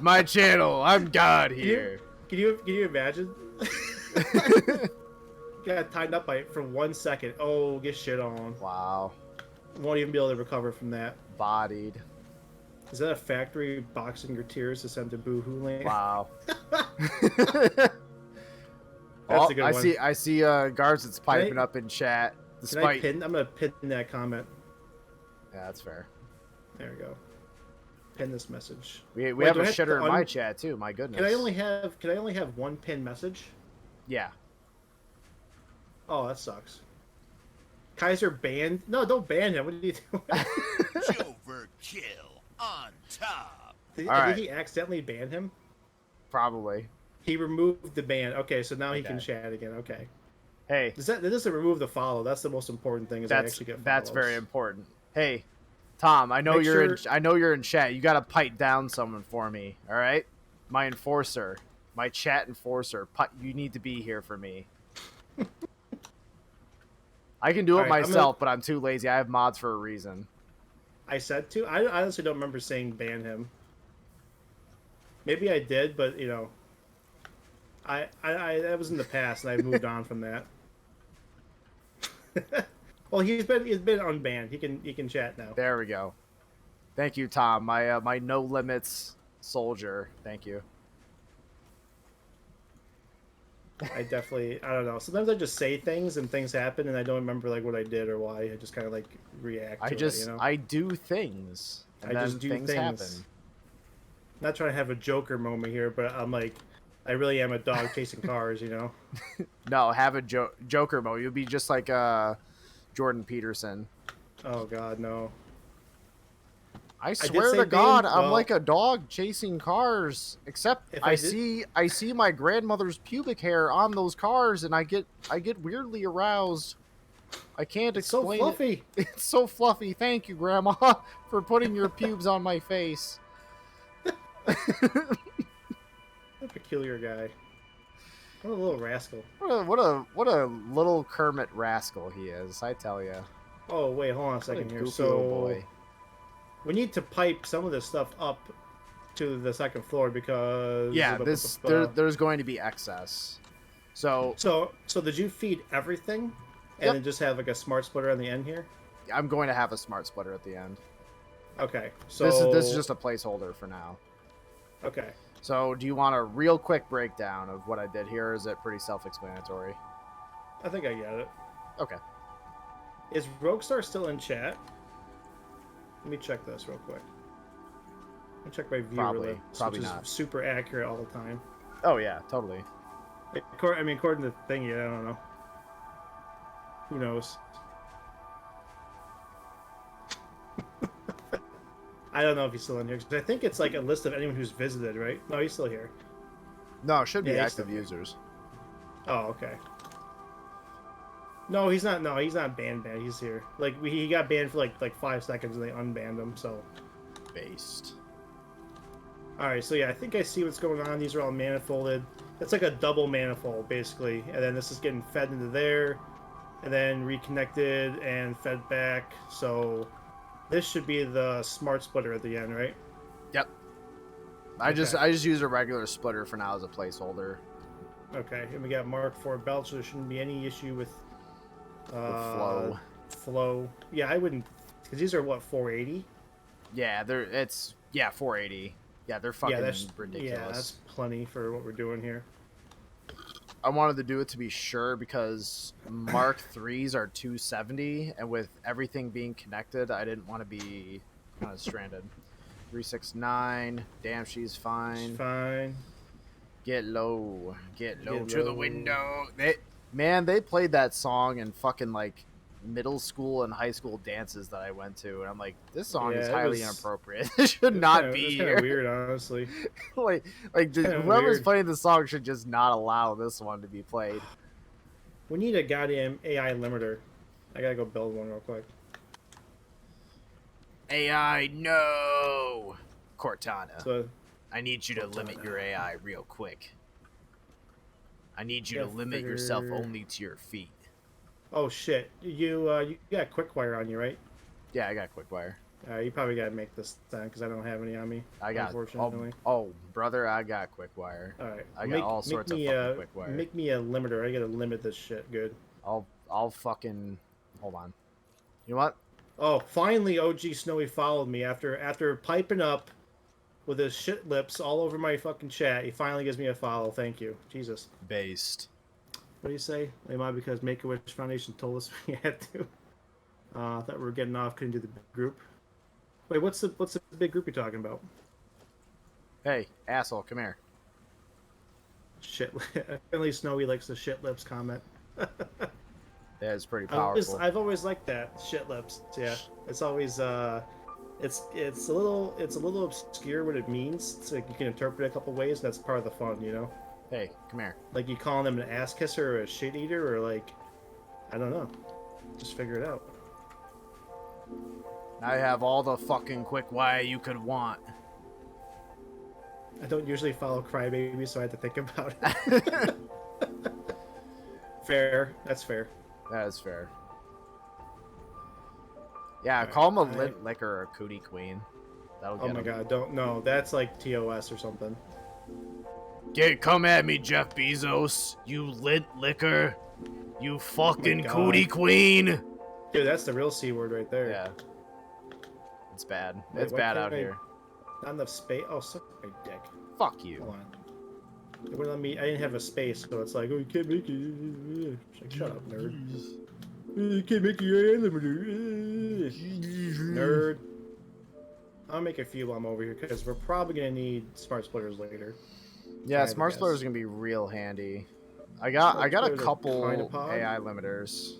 my channel. I'm God here. Can you imagine? Got tied up by it for 1 second. Oh, get shit on. Wow. Won't even be able to recover from that. Bodied. Is that a factory boxing your tears to send to Boohoo Land? Wow. That's a good one. I see guards that's piping up in chat. Despite... I'm gonna pin that comment. Yeah, that's fair. There we go. Pin this message. We have a shitter in my chat too. My goodness. Can I only have one pin message? Yeah. Oh, that sucks. Kaiser banned? No, don't ban him. What are you doing? j0everkill on top. Did he accidentally ban him? Probably. He removed the ban. Okay, so now he can chat again. Okay. Hey. That doesn't remove the follow. That's the most important thing. I actually get follows. That's very important. Hey, Tom, I know you're in chat. You gotta pipe down someone for me. All right, my enforcer, my chat enforcer. You need to be here for me. I can do All it right, myself, but I'm too lazy. I have mods for a reason. I said to. I honestly don't remember saying ban him. Maybe I did, but I that was in the past, and I've moved on from that. Well, he's been unbanned. He can chat now. There we go. Thank you, Tom. My no limits soldier. Thank you. I don't know. Sometimes I just say things and things happen, and I don't remember like what I did or why. I just kind of like react to it. I do things, and I just then do things things. happen. Not trying to have a Joker moment here, but I'm like, I really am a dog chasing cars. No, have a Joker mode. You'll be just like Jordan Peterson. Oh God, no. I I did swear say to God, ban. I'm Well, like a dog chasing cars. Except if I I did, see my grandmother's pubic hair on those cars, and I get weirdly aroused. I can't it's so explain it. fluffy. It's so fluffy. Thank you, Grandma, for putting your pubes on my face. A peculiar guy. What a little rascal. What a little Kermit rascal he is, I tell you. Oh wait, hold on a What a second here. goofy little So boy. we need to pipe some of this stuff up to the second floor because Yeah, there's going to be excess. So, so did you feed everything and yep, then just have like a smart splitter on the end here? I'm going to have a smart splitter at the end. Okay, This is so just a placeholder for now. okay. So, do you want a real quick breakdown of what I did here, or is it pretty self-explanatory? I think I get it. Okay. Is Roguestar still in chat? Let me check this real quick. Let me check my viewer list, Probably which is not. super accurate all the time. Oh yeah, totally. I mean, according to the thingy, I don't know. Who knows? I don't know if he's still in here because I think it's like a list of anyone who's visited, right? No, he's still here. No, it should be Yeah, he's active still users. Oh, okay. No, he's not. No, he's not banned. He's here. Like he got banned for like 5 seconds and they unbanned him. So. Based. All right. So yeah, I think I see what's going on. These are all manifolded. It's like a double manifold basically, and then this is getting fed into there, and then reconnected and fed back. So this should be the smart splitter at the end, right? Yep. I just use a regular splitter for now as a placeholder. Okay, and we got Mark IV belts, so there shouldn't be any issue with flow. Flow. Yeah, I wouldn't, because these are what 480. Yeah, 480. Yeah, they're fucking ridiculous. Yeah, that's plenty for what we're doing here. I wanted to do it to be sure because Mark 3s are 270, and with everything being connected, I didn't want to be kind of stranded. 369. Damn, she's fine. She's fine. Get low to the window. They played that song in fucking like middle school and high school dances that I went to, and I'm like, this song is highly inappropriate. It should not be it's here. kind of weird, honestly. Whoever's playing the song should just not allow this one to be played. We need a goddamn AI limiter. I gotta go build one real quick. AI, no! Cortana. So, I need you to limit your AI real quick. I need you to limit yourself only to your feet. Oh shit! You got quick wire on you, right? Yeah, I got quick wire. You probably gotta make this then because I don't have any on me. Unfortunately. Oh, brother, I got quick wire. All right, I got all sorts of fucking quick wire. Make me a limiter. I gotta limit this shit. Good. I'll fucking hold on. You know what? Oh, finally, OG Snowy followed me after piping up with his shit lips all over my fucking chat. He finally gives me a follow. Thank you, Jesus. Based. What do you say? Am I because Make-A-Wish Foundation told us we had to? I thought we were getting off. Couldn't do the big group. Wait, what's the big group you're talking about? Hey, asshole, come here. Shit. Apparently, Snowy likes the shit lips comment. That is pretty powerful. I've always liked that shit lips. Yeah, it's always it's a little obscure what it means. It's like you can interpret it a couple ways. And that's part of the fun, you know. Hey, come here. Like you calling them an ass kisser or a shit eater or like, I don't know. Just figure it out. I have all the fucking quick wire you could want. I don't usually follow Crybaby, so I had to think about it. Fair. That's fair. That is fair. Yeah, All call him a right, lint licker or a cootie queen. That'll oh get my him. god, don't no. That's like TOS or something. Come at me, Jeff Bezos. You lint licker. You Oh my fucking cootie god, queen. dude, that's the real C word right there. Yeah, it's bad. Wait, It's why bad can't out I? here. Not enough space. Oh, suck my dick. Fuck you. Hold on. It wouldn't let me. I didn't have a space, so it's like, oh, you can't make it. Like, shut up, nerd. You can't make your limiter. Nerd. I'll make a few while I'm over here because we're probably gonna need smart splitters later. Yeah, I have a smart splitter is guess. gonna be real handy. I got a Splitters are kind of couple pog. AI limiters.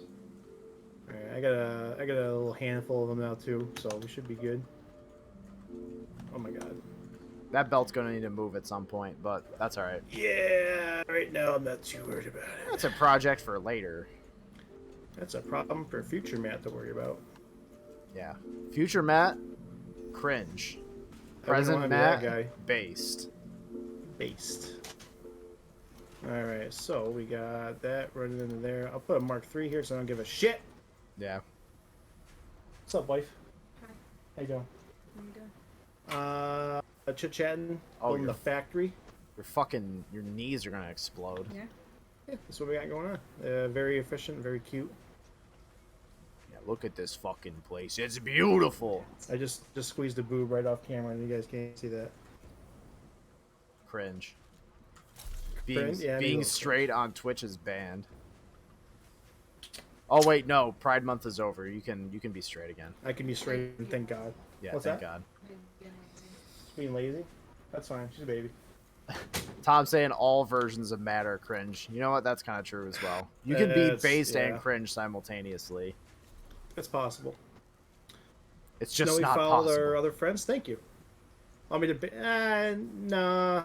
Alright, I got a little handful of them now too, so we should be good. Oh my god. That belt's gonna need to move at some point, but that's all right. Yeah, right now I'm not too worried about it. That's a project for later. That's a problem for future Matt to worry about. Yeah. Future Matt, cringe. I wouldn't Present wanna be that Matt, guy. based. Based. Alright, so we got that running into there. I'll put a Mark III here so I don't give a shit. Yeah. What's up, wife? Hi. How you doing? What are you doing? Chit-chatting, Oh, building you're- the factory. Your knees are gonna explode. Yeah. Yeah, that's what we got going on. Very efficient, very cute. Yeah, look at this fucking place. It's beautiful. I just squeezed a boob right off camera and you guys can't see that. Cringe. Cringe? Yeah, I mean, Being it's straight on Twitch is banned. Oh wait, no. Pride month is over. You can be straight again. I can be straight and thank God. Yeah, What's thank that? God. Being lazy? That's fine. She's a baby. Tom saying all versions of Matt are cringe. You know what? That's kind of true as well. You can be That's- based yeah. and cringe simultaneously. It's possible. It's just Snowy not followed possible. our other friends. Thank you. Want me to be... nah.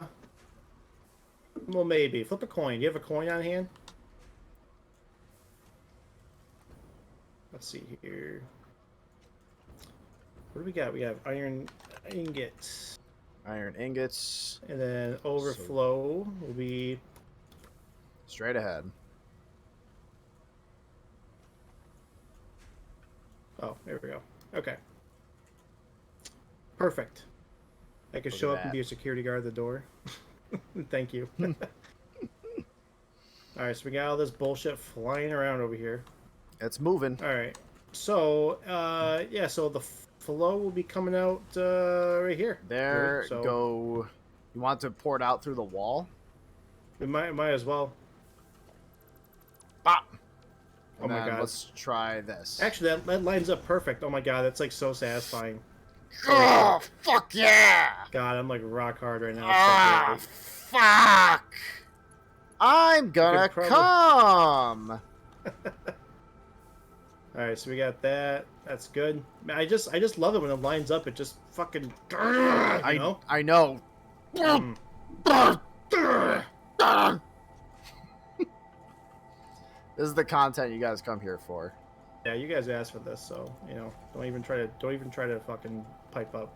Well, maybe. Flip a coin. You have a coin on hand? Let's see here. What do we got? We have iron ingots. Iron ingots. And then overflow will be... Straight ahead. Oh, there we go. Okay. Perfect. I can Look show at up and that. be a security guard at the door. Thank you. Alright, so we got all this bullshit flying around over here. It's moving. Alright. So, yeah, so the flow will be coming out right here. There So go. You want to pour it out through the wall? we might as well. Bop! Oh And my then God. let's try this. Actually, that lines up perfect. Oh my god, that's like so satisfying. Oh, fuck yeah! God, I'm like rock hard right now. Ah, It's so fuck! I'm gonna probably- come! great. Alright, so we got that. That's good. Man, I just love it when it lines up. It just fucking, you know? I know. Mm. This is the content you guys come here for. Yeah, you guys asked for this, so you know, don't even try to fucking pipe up.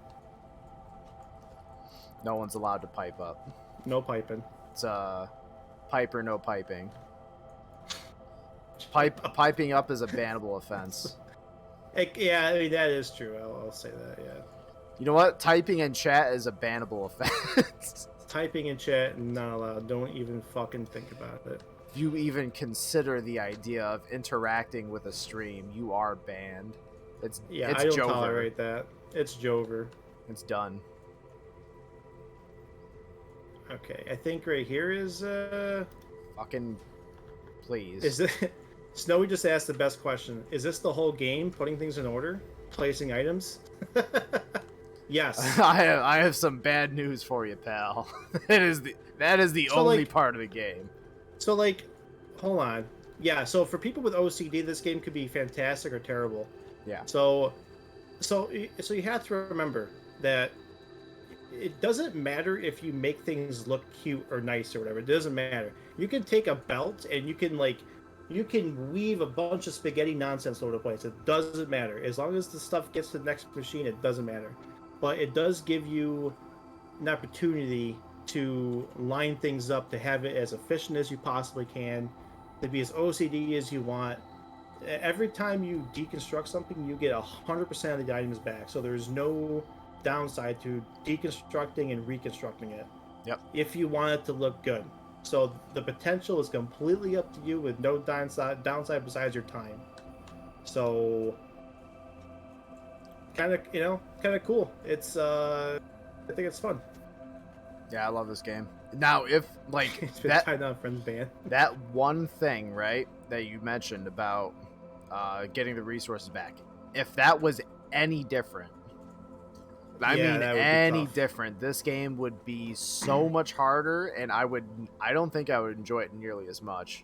No one's allowed to pipe up. No piping. It's pipe or no piping. Piping up is a bannable offense. Yeah, I mean that is true. I'll say that. Yeah, You know what? Typing in chat is a bannable offense. typing in chat not allowed. Don't even fucking think about it. If you even consider the idea of interacting with a stream, you are banned. It's I don't Jover. tolerate that. It's Jover. It's done. Okay, I think right here is Fucking please. is it Snowy just asked the best question. Is this the whole game? Putting things in order? Placing items? Yes. I have some bad news for you, pal. That is the So, only like- part of the game. So like, hold on. Yeah, so for people with OCD, this game could be fantastic or terrible. Yeah. So you have to remember that it doesn't matter if you make things look cute or nice or whatever. It doesn't matter. You can take a belt and you can weave a bunch of spaghetti nonsense over the place. It doesn't matter. As long as the stuff gets to the next machine, it doesn't matter. But it does give you an opportunity to line things up, to have it as efficient as you possibly can, to be as OCD as you want. every time you deconstruct something, you get 100% of the items back. So there's no downside to deconstructing and reconstructing it. Yep. If you want it to look good. So the potential is completely up to you with no downside besides your time. So kind of cool. It's I think it's fun. Yeah, I love this game. Now, if like It's been that tied down friends band. that one thing, right, that you mentioned about getting the resources back, if that was any different, I Yeah, mean that would be any tough. different, this game would be so much harder, and I don't think I would enjoy it nearly as much.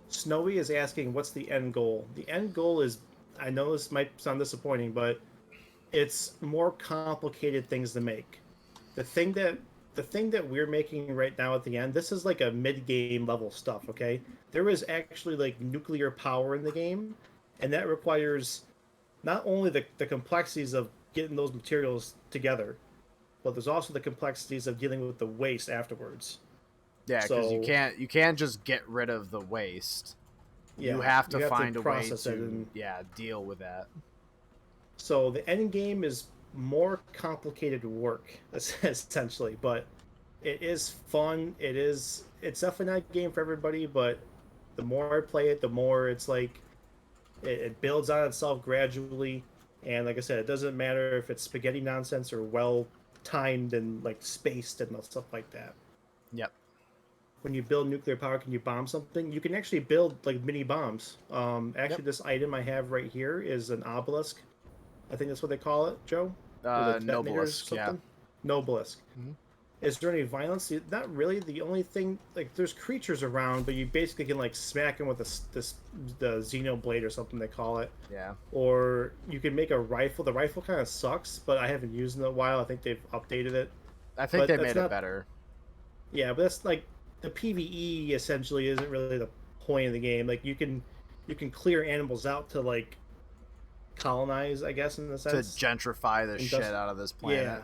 Snowy is asking, "What's the end goal?" The end goal is, I know this might sound disappointing, but it's more complicated things to make. The thing that the thing that we're making right now at the end, this is like a mid-game level stuff, okay? There is actually like nuclear power in the game, and that requires not only the complexities of getting those materials together, but there's also the complexities of dealing with the waste afterwards. Yeah, because So, you can't just get rid of the waste. You yeah, have to you have to find a way process it, to and deal with that. so the end game is more complicated work essentially, but it is fun. It's definitely not a game for everybody, but the more I play it, the more it's like it builds on itself gradually. And like I said, it doesn't matter if it's spaghetti nonsense or well timed and like spaced and stuff like that. Yep. When you build nuclear power, can you bomb something? You can actually build like mini bombs. Yep. Actually, this item I have right here is an obelisk. I think that's what they call it, Joe, or the detonators or Nobelisk, yeah. something. Nobelisk. Mm-hmm. Is there any violence? Not really. The only thing, like, there's creatures around, but you basically can like smack them with the Xenoblade or something they call it. Yeah. Or you can make a rifle. The rifle kind of sucks, but I haven't used it in a while. I think they've updated it. I think But they that's made it not. better. Yeah, but that's like the PVE essentially isn't really the point of the game. Like you can clear animals out to like colonize, I guess, in a To sense. gentrify the And shit just out of this yeah. planet.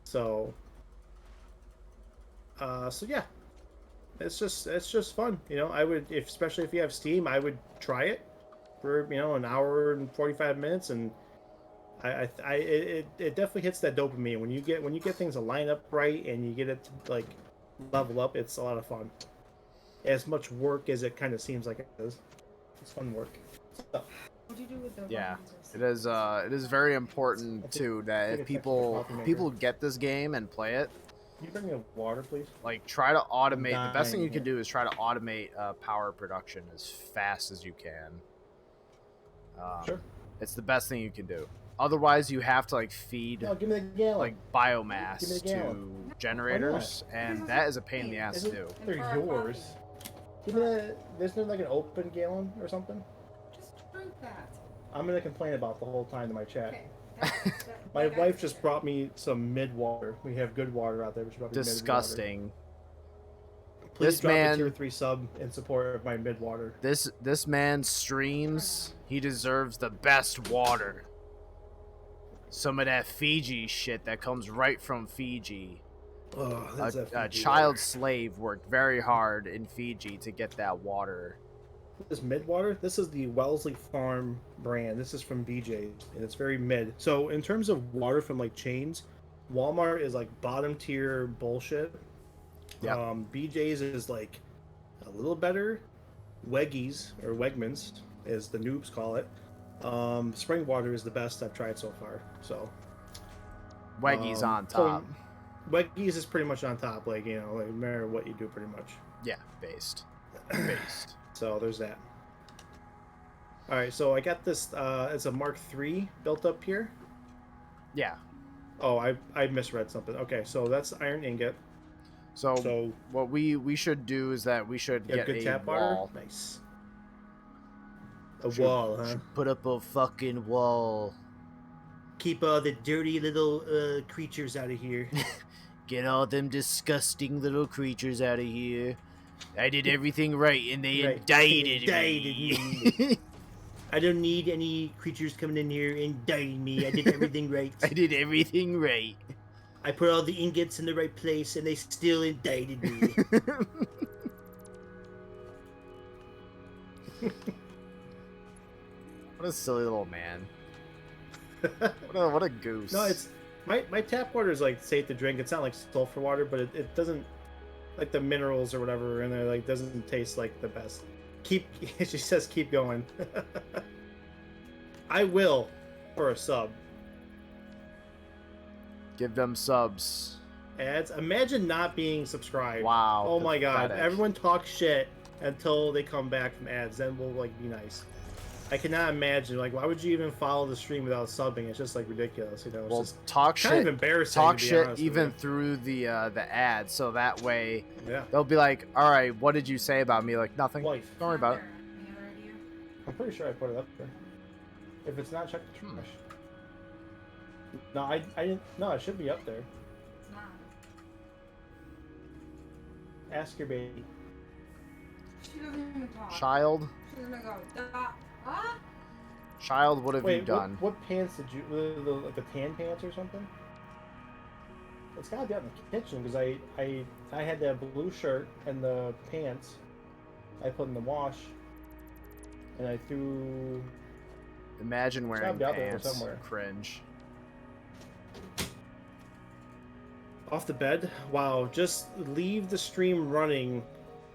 So so yeah, it's just fun. I would, if especially if you have Steam, I would try it for an hour and 45 minutes, and it definitely hits that dopamine when you get things to line up right and you get it to like level up. It's a lot of fun. As much work as it kind of seems like it is. It's fun work. So, What do you do with the Yeah. lemons? It is very important too that take if a text to the coffee maker. people get this game and play it, Can you bring me a water, please? like try to I'm automate. The best thing you dying can here. do is try to automate power production as fast as you can. Sure. It's the best thing you can do. Otherwise, you have to like feed No, give me the gallon. like Give me biomass the to gallon. generators, and that is a pain in the ass to Isn't- do. They're yours. Give me that. Isn't there like an open gallon or something? Just drink that. I'm gonna complain about the whole time to my chat. Okay. My Like I wife said. just brought me some mid water. We have good water out there, but she brought me mid water. Disgusting. Please This drop a man- tier 3 sub in support of my mid water. This man streams. He deserves the best water. Some of that Fiji shit that comes right from Fiji. Oh, A child slave worked very hard in Fiji to get that water. This mid water. This is the Wellesley Farm brand. This is from BJ's, and it's very mid. So in terms of water from like chains, Walmart is like bottom tier bullshit. Yep. BJ's is like a little better. Weggies or Wegmans, as the noobs call it. Spring water is the best I've tried so far. So Weggy's on top. Weggies is pretty much on top. Like no matter what you do, pretty much. Yeah, based. Based. So there's that. All right, so I got this. It's a Mark III built up here. Yeah. Oh, I misread something. Okay, so that's iron ingot. So what we should do is that we should You have get good a tap wall. water. Nice. A wall, huh? Should put up a fucking wall. Keep all the dirty little creatures out of here. Get all them disgusting little creatures out of here. I did everything right, and they Right. indicted Indicted me. I don't need any creatures coming in here indicting me. I did everything right. I did everything right. I put all the ingots in the right place, and they still indicted me. What a silly little man. What a goose. No, it's my tap water is like safe to drink. It's not like sulfur water, but it doesn't like the minerals or whatever in there like doesn't taste like the best. Keep she says keep going. I will for a sub. Give them subs. Ads. Imagine not being subscribed. Wow. Oh my god. pathetic. Everyone talks shit until they come back from ads. Then we'll like be nice. I cannot imagine. Like, why would you even follow the stream without subbing? It's just like ridiculous. You know. It's Well, just talk kind shit. of embarrassing. Talk to be shit honest even with through the ads, so that way you. Yeah. they'll be like, "All right, what did you say about me?" Like, nothing. Life. Don't worry about it. Any other idea? I'm pretty sure I put it up there. If it's not, check the trash. No, I didn't. No, it should be up there. It's not. Ask your baby. She doesn't even talk. Child, She's gonna go, "Duh." Huh? child, what have you Wait, done? what pants did you? Like the tan pants or something? It's gotta be out in the kitchen because I had that blue shirt and the pants I put in the wash, and I threw. Imagine wearing gotta be out there pants. somewhere. Cringe. Off the bed? Wow, just leave the stream running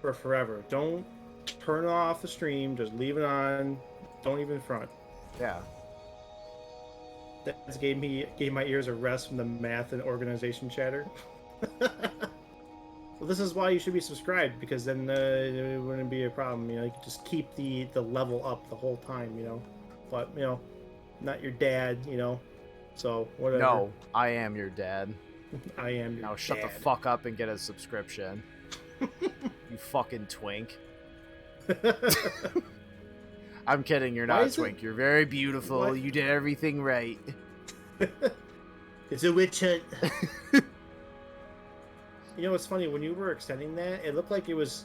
for forever. Don't turn off the stream, just leave it on. Don't even front. Yeah. That gave my ears a rest from the math and organization chatter. Well, this is why you should be subscribed, because then it wouldn't be a problem. You know, you could just keep the level up the whole time, you know. But, you know, not your dad, you know. So, whatever. No, I am your dad. I am your Now shut the dad. fuck up and get a subscription. You fucking twink. I'm kidding, you're Why not a is it- twink. You're very beautiful. What? You did everything right. It's a witch hunt. You know, it's funny, when you were extending that, it looked like it was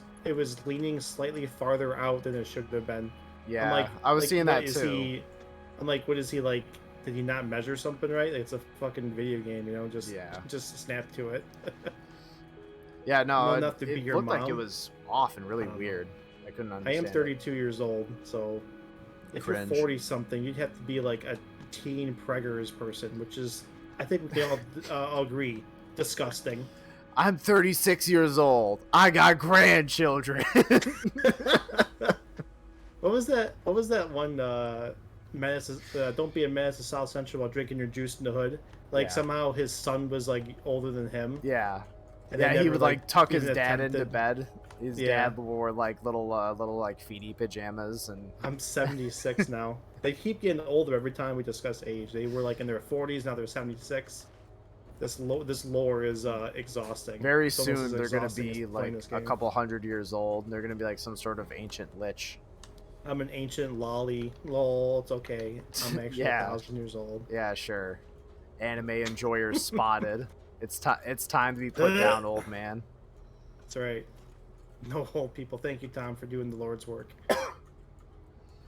leaning slightly farther out than it should have been. Yeah, I'm like, I was like, seeing what that is too. I'm like, what is he like? Did he not measure something right? It's a fucking video game, you know. Just snap to it. Yeah, no, Not it, enough to be it your looked like it mom. was off and really I don't know. weird. I couldn't I understand. am 32 years old, so if Cringe. you're 40 something, you'd have to be like a teen preggers person, which is, I think they all agree, disgusting. I'm 36 years old. I got grandchildren. What was that? What was that one? Menace. Don't be a menace to South Central while drinking your juice in the hood. Like Yeah. somehow his son was like older than him. Yeah. And they Yeah, he never, would like tuck his even dad into attempted- bed. His Yeah. dad wore like little like feety pajamas and I'm 76 now. They keep getting older every time we discuss age. They were like in their 40s, now they're 76. This lore is exhausting. very It's almost soon as they're gonna exhausting as be playing like this a game. couple hundred years old and they're gonna be like some sort of ancient lich. I'm an ancient lolly. Lol, it's okay. I'm actually Yeah. 1,000 years old. Yeah, sure. Anime enjoyer spotted. It's time to be put down, old man. That's right. No old people. Thank you, Tom, for doing the Lord's work.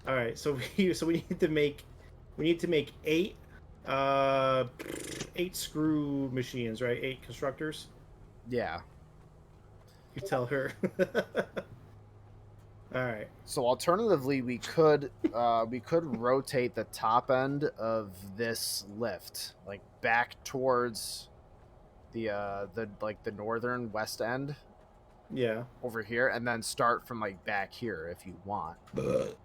All right, so we need to make 8 screw machines, right? 8 constructors. Yeah. You tell her. All right. So alternatively, we could rotate the top end of this lift like back towards the northern west end Yeah. over here, and then start from like back here if you want.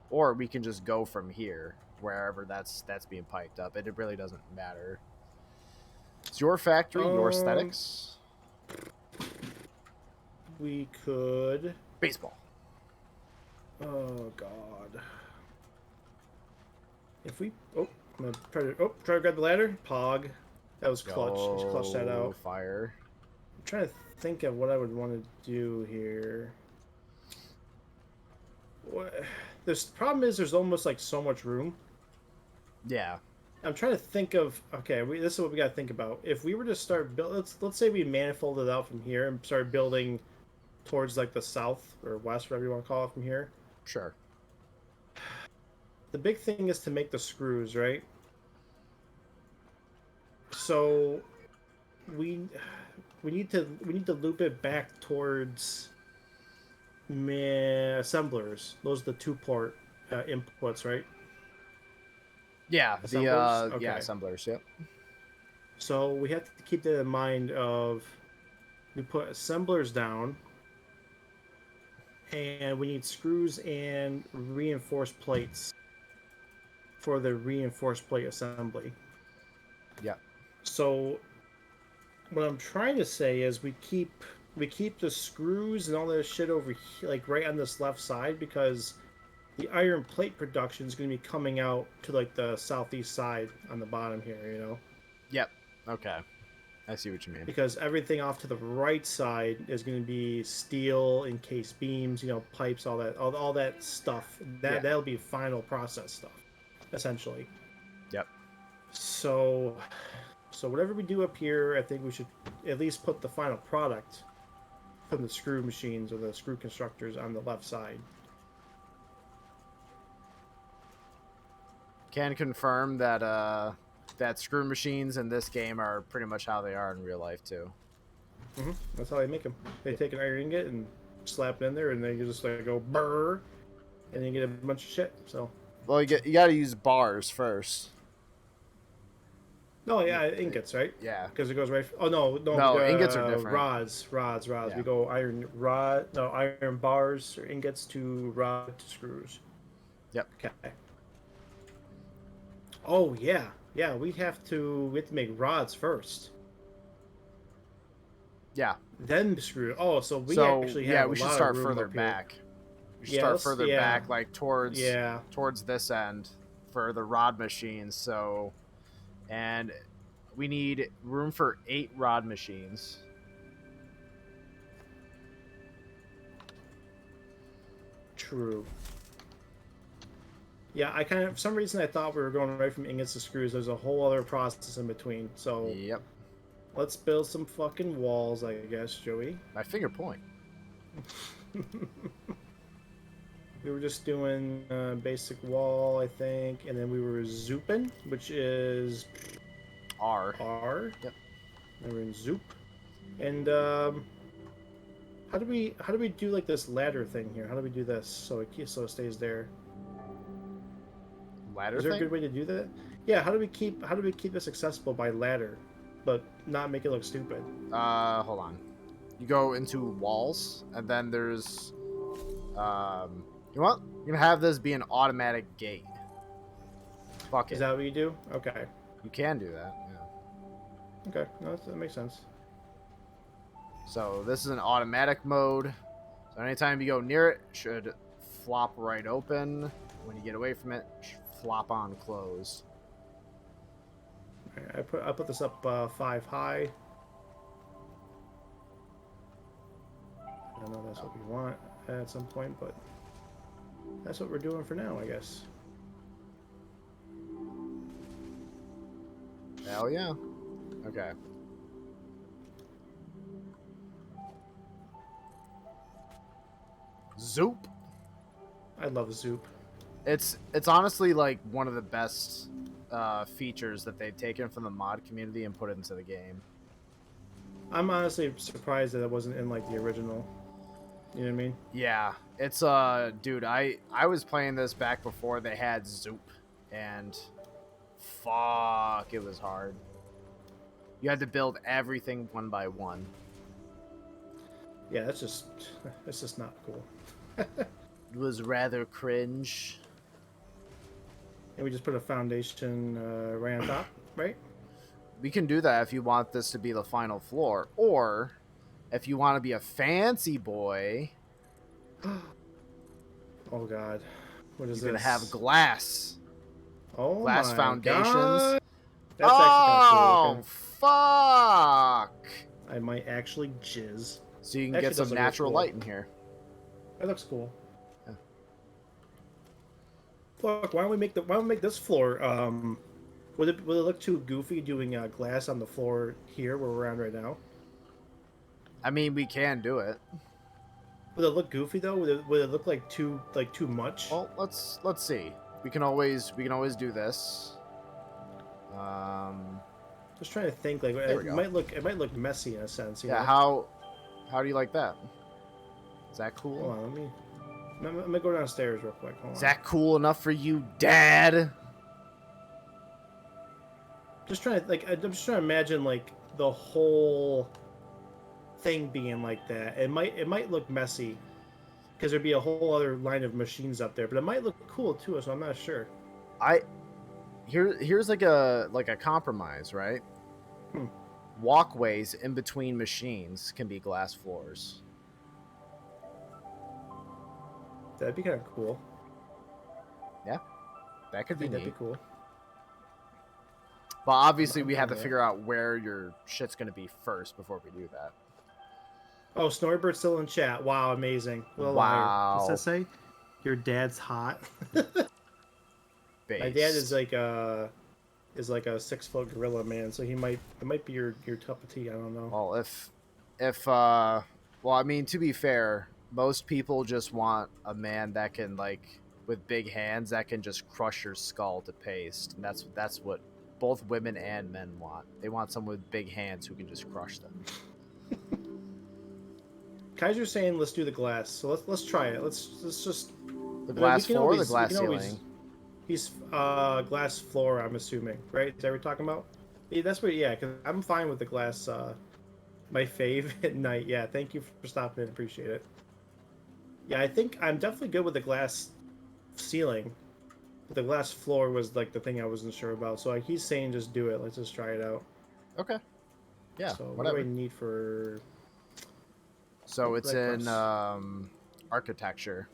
Or we can just go from here wherever that's being piped up. It really doesn't matter. It's your factory, your aesthetics. We could. Baseball. Oh God. If we. Oh, I'm gonna try to grab the ladder. Pog. That was clutch. Just clutch that Go out. Fire. I'm trying to think of what I would want to do here. What? This problem is there's almost like so much room. Yeah. I'm trying to think of. Okay, this is what we got to think about. If we were to start build, let's say we manifolded out from here and started building towards like the south or west, whatever you want to call it, from here. Sure. The big thing is to make the screws, right? So we need to loop it back towards assemblers. Those are the two-port inputs, right? Yeah, the Assemblers. yeah, Okay. assemblers. Yep. So we have to keep that in mind. Of we put assemblers down, and we need screws and reinforced plates for the reinforced plate assembly. Yep. So what I'm trying to say is we keep the screws and all that shit over here, like right on this left side, because the iron plate production is going to be coming out to like the southeast side on the bottom here, Yep. Okay. I see what you mean. because everything off to the right side is going to be steel, encased beams, pipes, all that stuff. Yeah. That'll be final process stuff, essentially. Yep. So, so whatever we do up here, I think we should at least put the final product from the screw machines or the screw constructors on the left side. Can confirm that that screw machines in this game are pretty much how they are in real life too. That's how they make them. They take an iron ingot and slap it in there, and they just like go burr, and then you get a bunch of shit. So, Well, you got to use bars first. no, yeah, ingots, right? Yeah. Because it goes right. Oh no, no, No, the, ingots are different. rods. Yeah. We go iron bars or ingots to rod to screws. Yep. Okay. Oh yeah, we have to make rods first, Yeah. then screw. Oh, so we So actually yeah, have we a should lot start of room further up here. back. We should Yeah, start further back, like towards Yeah. this end for the rod machines. So, and we need room for 8 rod machines. True. Yeah, I kind of, for some reason, I thought we were going right from ingots to screws. There's a whole other process in between. So Yep. let's build some fucking walls, I guess, Joey. My finger point. We were just doing basic wall, I think, and then we were zooping, which is R. R. Yep. And we're in zoop. And how do we do like this ladder thing here? How do we do this so it stays there? Ladder Is there thing? a good way to do that? Yeah. How do we keep this accessible by ladder, but not make it look stupid? Hold on. You go into walls, and then there's, you know what? You're gonna have this be an automatic gate. Fuck it. Is that what you do? Okay. You can do that. Yeah. Okay. No, that makes sense. So this is an automatic mode. So anytime you go near it, it should flop right open. When you get away from it, it should flop on closed. I put this up 5 high. I know that's what we want at some point, but that's what we're doing for now, I guess. Hell yeah. Okay. Zoop. I love Zoop. It's honestly like one of the best features that they've taken from the mod community and put into the game. I'm honestly surprised that it wasn't in like the original. You know what I mean? Yeah, it's dude, I was playing this back before they had Zoop, and fuck, it was hard. You had to build everything one by one. Yeah, that's just not cool. It was rather cringe. And we just put a foundation right on top, right? We can do that if you want this to be the final floor, or if you want to be a fancy boy. Oh God, what is You're this? gonna have glass. Oh Glass my foundations. God. That's Oh, actually kind of fuck! cool. I might actually jizz. So you can Actually, get some does look natural cool. light in here. That looks cool. Yeah. Look, why don't we make this floor? Would it look too goofy doing glass on the floor here where we're on right now? I mean, we can do it. Would it look goofy though? Would it look like too much? Well, let's see. We can always do this. Just trying to think. Like There we it go. might look messy in a sense. You Yeah. know? How do you like that? Is that Hold cool? on, I'm gonna go downstairs real quick. Hold Is on. that cool enough for you, Dad? Just trying to I'm just trying to imagine like the whole thing being like that. It might look messy because there'd be a whole other line of machines up there, but it might look cool too. So I'm not sure. Here's like a compromise, right? Hmm. Walkways in between machines can be glass floors. That'd be kind of cool. Yeah, that I could be think that'd neat. be cool. But obviously, I'm we have fine to with figure out where your shit's gonna be first before we do that. Oh, Snorbert's still in chat. Wow, amazing. What a liar. What's that Wow, say? Your dad's hot. My dad is based. like a 6 foot gorilla, man. So it might be your cup of tea. I don't know. Well, if well, I mean, to be fair, most people just want a man that can like with big hands that can just crush your skull to paste, and that's what both women and men want. They want someone with big hands who can just crush them. Kaiser's saying let's do the glass. So let's try it. Let's just. The I mean, glass floor, or the we glass can always. ceiling. He's glass floor. I'm assuming, right? Is that what we're talking about? Yeah, that's what. Yeah, because I'm fine with the glass. My fave at night. Yeah, thank you for stopping in. Appreciate it. Yeah, I think I'm definitely good with the glass ceiling. But the glass floor was like the thing I wasn't sure about. So like he's saying just do it. Let's just try it out. Okay. Yeah. So what do I Whatever. need for? So Oh, it's red in cross. architecture.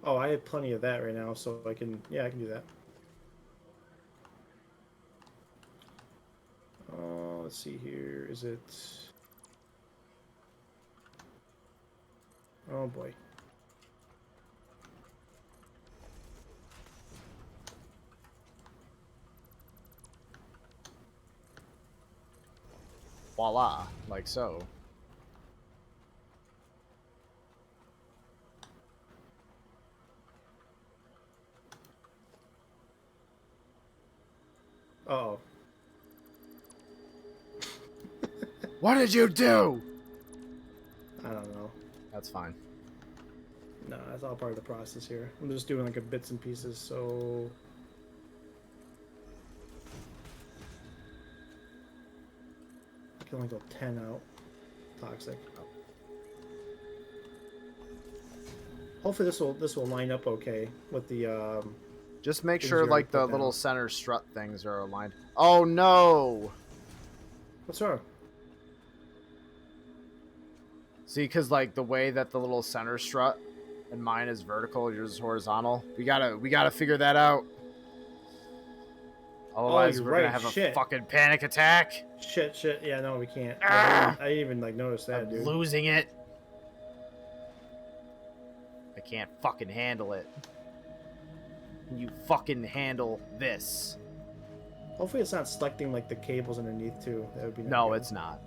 Oh, I have plenty of that right now, so I can. Yeah, I can do that. Let's see here. Is it? Oh boy. Voila, like so. Oh. What did you do? I don't know. That's fine. No, that's all part of the process here. I'm just doing like a bits and pieces, so. I can only go 10 out. Toxic. Hopefully this will line up okay with the Just make things sure you already like the put little down. center strut things are aligned. Oh no! What's wrong? See, because like the way that the little center strut and mine is vertical, yours is horizontal. We gotta figure that out. Oh, Otherwise, you're we're gonna right. have a Shit. fucking panic attack. Shit. Yeah, no, we can't. Yeah, Ah! I didn't even like notice that, I'm dude. losing it. I can't fucking handle it. Can you fucking handle this? Hopefully it's not selecting like the cables underneath too. That would be No, good. it's not.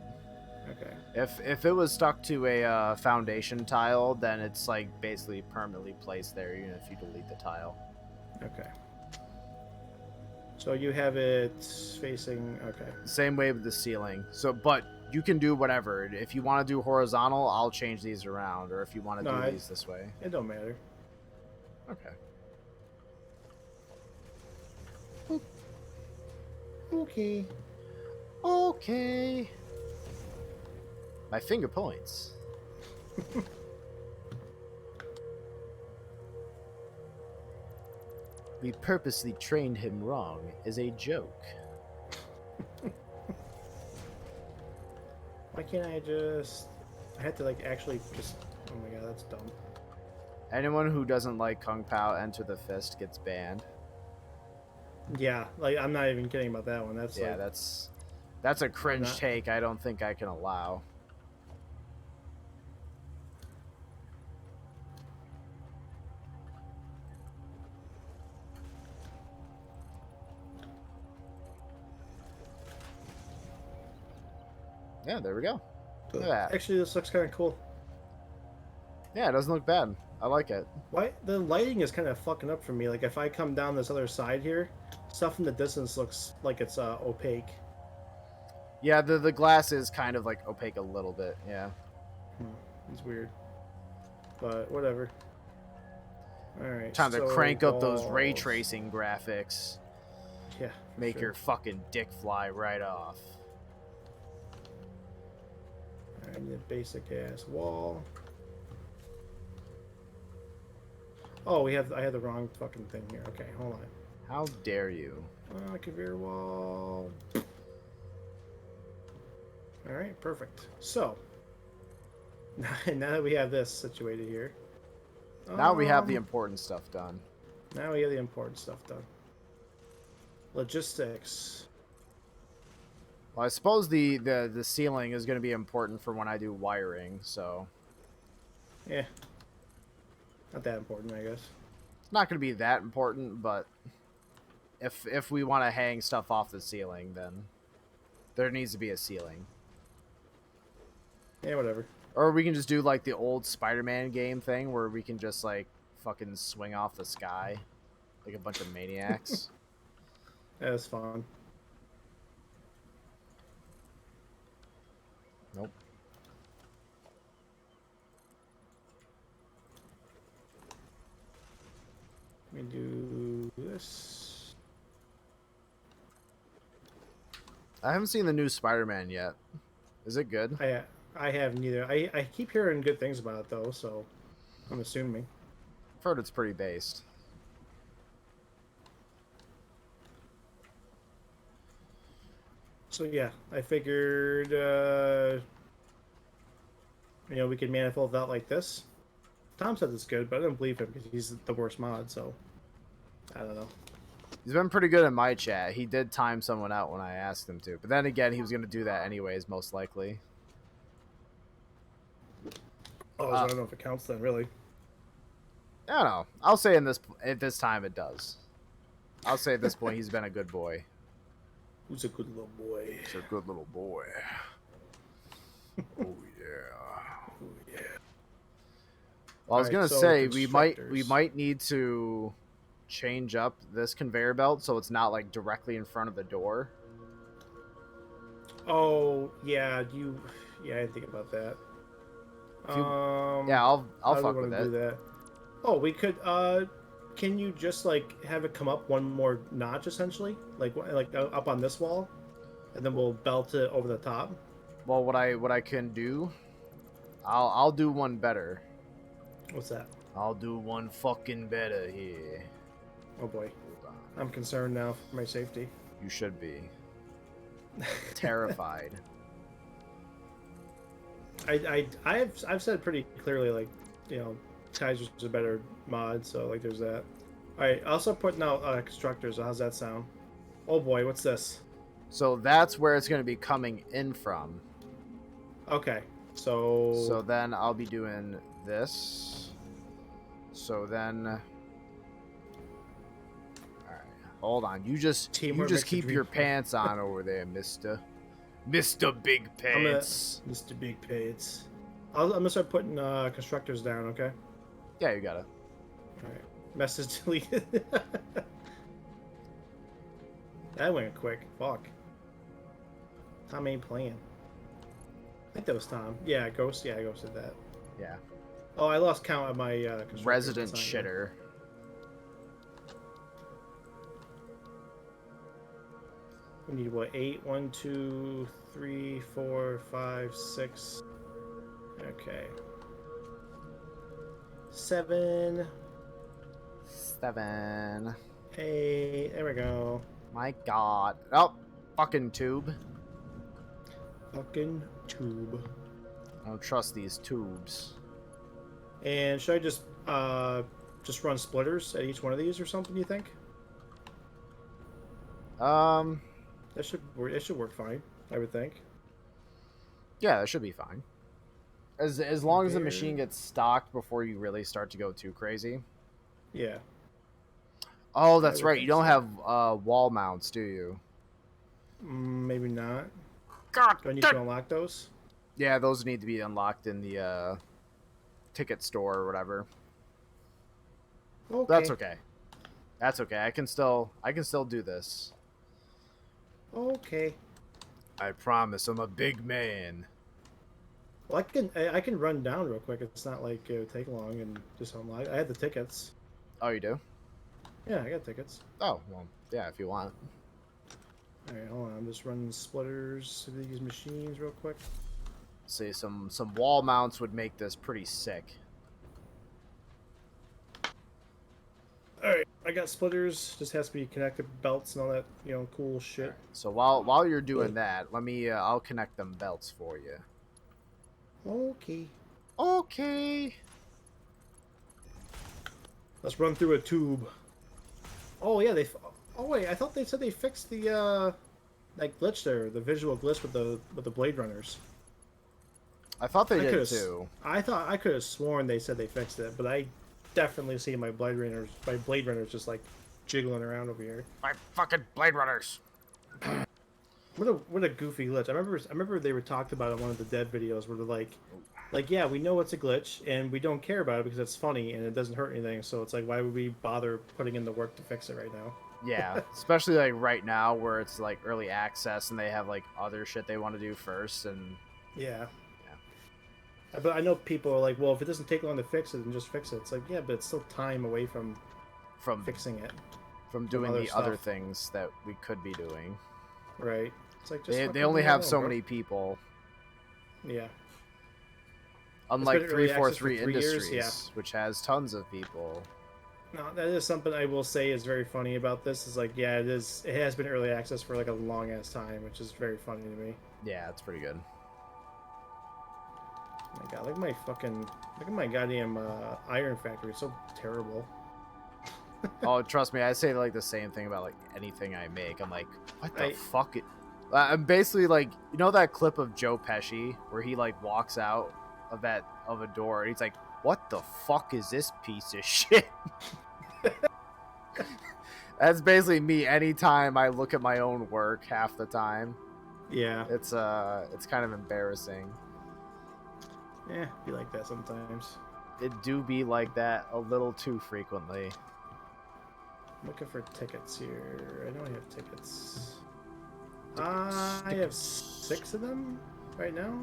Okay. If it was stuck to a foundation tile, then it's like basically permanently placed there, even if you delete the tile. Okay. So you have it facing. Okay. Same way with the ceiling. So, but you can do whatever. If you want to do horizontal, I'll change these around, or if you want to No, do these this way. it don't matter. Okay. Okay. Okay. My finger points. We purposely trained him wrong is a joke. Why can't I just? I had to like actually just. Oh my god, that's dumb. Anyone who doesn't like Kung Pao Enter the Fist gets banned. Yeah, like I'm not even kidding about that one. That's Yeah, like, that's a cringe not- take I don't think I can allow. Yeah, there we go. Look at that. Actually, this looks kind of cool. Yeah, it doesn't look bad. I like it. Why the lighting is kind of fucking up for me. Like if I come down this other side here, stuff in the distance looks like it's opaque. Yeah, the glass is kind of like opaque a little bit. Yeah. It's weird. But whatever. Alright, Time to so crank up those ray walls. tracing graphics. Yeah, for Make sure. your fucking dick fly right off. I need a basic ass wall. Oh, I had the wrong fucking thing here. Okay, hold on. How dare you? Conveyor wall. Alright, perfect. So, now that we have this situated here, Now we have the um, important stuff done. now we have the important stuff done. Logistics. Well, I suppose the ceiling is going to be important for when I do wiring, so Yeah, not that important, I guess. it's not going to be that important, but if we want to hang stuff off the ceiling, then there needs to be a ceiling. Yeah, whatever. Or we can just do like the old Spider-Man game thing where we can just like fucking swing off the sky like a bunch of maniacs. That was fun. Nope. Let me do this. I haven't seen the new Spider-Man yet. Is it good? I have neither. I keep hearing good things about it though, so I'm assuming. I've heard it's pretty based. So yeah, I figured we could manifold out like this. Tom said it's good, but I don't believe him because he's the worst mod, so I don't know. He's been pretty good in my chat. He did time someone out when I asked him to. But then again, he was going to do that anyways, most likely. Oh, so I don't know if it counts then, really. I don't know. I'll say at this time it does. I'll say at this point he's been a good boy. Who's a good little boy? He's a good little boy. Oh yeah. Oh yeah. Well, I was Alright, gonna so say we constructors. might need to change up this conveyor belt so it's not like directly in front of the door. Oh yeah, yeah, I didn't think about that. Yeah, I'll how do we fuck wanna with do it. that? Oh, we could. Can you just like have it come up one more notch, essentially, like up on this wall, and then we'll belt it over the top? Well, what I can do, I'll do one better. What's that? I'll do one fucking better here. Oh boy, Hold on. I'm concerned now for my safety. You should be terrified. I've said pretty clearly, like, Kaiser's a better mod, so like there's that. All right, also putting out constructors. So how's that sound? Oh boy, what's this? So that's where it's going to be coming in from. Okay, so So then I'll be doing this. So then, all right, hold on. You just Teamwork makes the keep dream your work. pants on over there, Mister Big Pants. Mr. Big Pants. I'm gonna start putting constructors down. Okay. Yeah, you got it. All right. Message deleted. That went quick. Fuck. Tom ain't playing. I think that was Tom. Yeah, Ghost. Yeah, Ghost did that. Yeah. Oh, I lost count of my constructors. Resident That's not good. shitter. We need what? 8? 1, 2, 3, 4, 5, 6. Okay. 7. 7. 8. There we go. My God. Oh, fucking tube. Fucking tube. I don't trust these tubes. And should I just run splitters at each one of these or something? You think that should work? It should work fine. I would think. Yeah, that should be fine. As long as the There. machine gets stocked before you really start to go too crazy. Yeah. Oh, that's would right. think You don't so. have wall mounts, do you? Maybe not. God. Do I need to unlock those? Yeah, those need to be unlocked in the ticket store or whatever. Okay. That's okay. That's okay. I can still do this. Okay. I promise. I'm a big man. Well, I can run down real quick. It's not like it would take long and just unlock. I had the tickets. Oh, you do? Yeah, I got tickets. Oh, well, yeah, if you want. All right, hold on. I'm just running splitters to these machines real quick. See, some wall mounts would make this pretty sick. All right, I got splitters. Just has to be connected belts and all that, cool shit. So while you're doing that, let me I'll connect them belts for you. Okay. Okay. Let's run through a tube. Oh yeah, Oh wait, I thought they said they fixed the that glitch there, the visual glitch with the Blade Runners. I thought they did could've too. I thought I could have sworn they said they fixed it, but I definitely see my Blade Runners just like jiggling around over here. My fucking Blade Runners. What a goofy glitch. I remember they were talked about in one of the dead videos where they're like yeah, we know it's a glitch and we don't care about it because it's funny and it doesn't hurt anything. So it's like, why would we bother putting in the work to fix it right now? Yeah, especially like right now where it's like early access and they have like other shit they want to do first and Yeah. But I know people are like, well, if it doesn't take long to fix it, then just fix it. It's like, yeah, but it's still time away from fixing it. From doing the other things that we could be doing. Right. It's like they only have so many people. Yeah. Unlike 343 Industries, yeah. which has tons of people. No, that is something I will say is very funny about this. Is like, yeah, it is. It has been early access for like a long ass time, which is very funny to me. Yeah, it's pretty good. Oh my god, look at my goddamn iron factory. It's so terrible. Oh, trust me, I say like the same thing about like anything I make. I'm like, what the fuck? I'm basically like, you know that clip of Joe Pesci where he like walks out of a door and he's like, what the fuck is this piece of shit? That's basically me anytime I look at my own work half the time. Yeah. It's kind of embarrassing. Yeah, be like that sometimes. It do be like that a little too frequently. I'm looking for tickets here. I know I have tickets. I have 6 of them right now.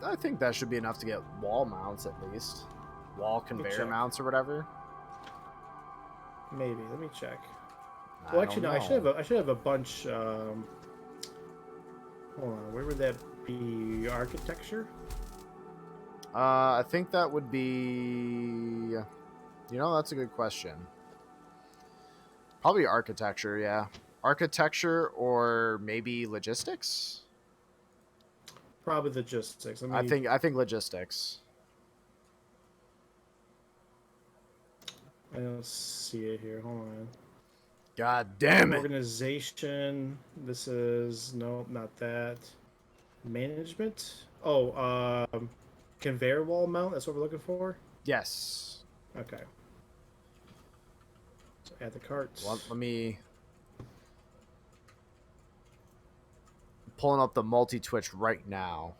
I think that should be enough to get wall mounts at least. Wall conveyor mounts or whatever. Maybe. Let me check. Well, actually, no. I should have a bunch. Hold on. Where would that be? Architecture. I think that would be. That's a good question. Probably architecture, yeah. Architecture or maybe logistics. Probably logistics. I think logistics. I don't see it here. Hold on. God damn it. Organization. This is nope, not that. Management. Oh, conveyor wall mount. That's what we're looking for. Yes. Okay. So add the carts. Let me pulling up the multi-twitch right now.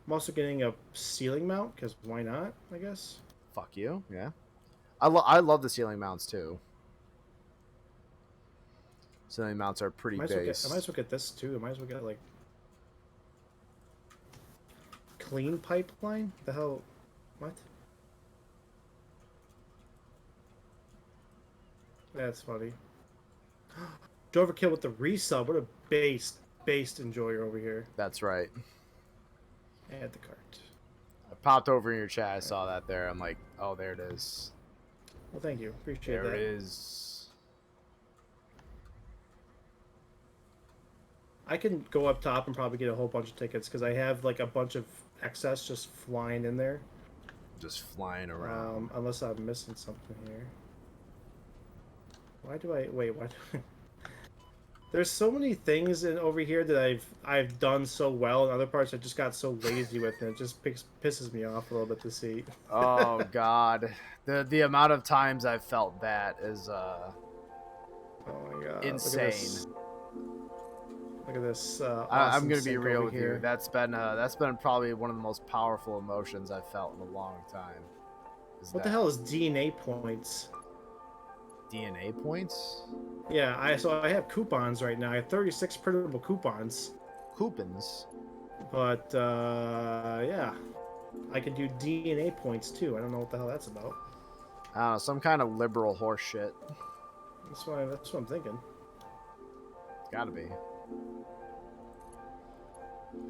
I'm also getting a ceiling mount because why not? I guess. Fuck you. Yeah. I love the ceiling mounts too. Ceiling mounts are pretty base. I might as well get this too. I might as well get like clean pipeline. The hell? What? That's funny. j0everkill with the resub. What a based enjoyer over here. That's right. Add the cart. I popped over in your chat. I saw that there. I'm like, oh, there it is. Well, thank you. Appreciate that. There it is. I can go up top and probably get a whole bunch of tickets because I have like a bunch of excess just flying in there. Just flying around. Unless I'm missing something here. Why do I wait? What? There's so many things over here that I've done so well, and other parts I just got so lazy with, and it just pisses me off a little bit to see. Oh God, the amount of times I've felt that is oh my God, insane. Look at this. I'm gonna be real with you. That's been probably one of the most powerful emotions I've felt in a long time. What the hell is DNA points? DNA points? Yeah, I have coupons right now. I have 36 printable coupons. Coupons? But yeah. I can do DNA points too. I don't know what the hell that's about. I don't know, some kind of liberal horse shit. That's what I'm thinking. Gotta be.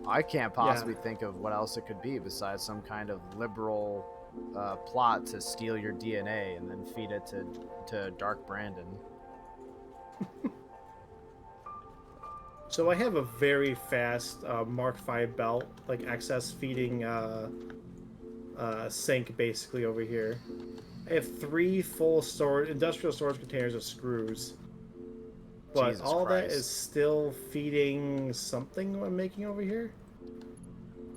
I can't Yeah. possibly think of what else it could be besides some kind of liberal plot to steal your DNA and then feed it to Dark Brandon. So I have a very fast Mark V belt, like excess feeding sink basically over here. I have 3 full industrial storage containers of screws. But Jesus all that is Christ. still feeding something I'm making over here.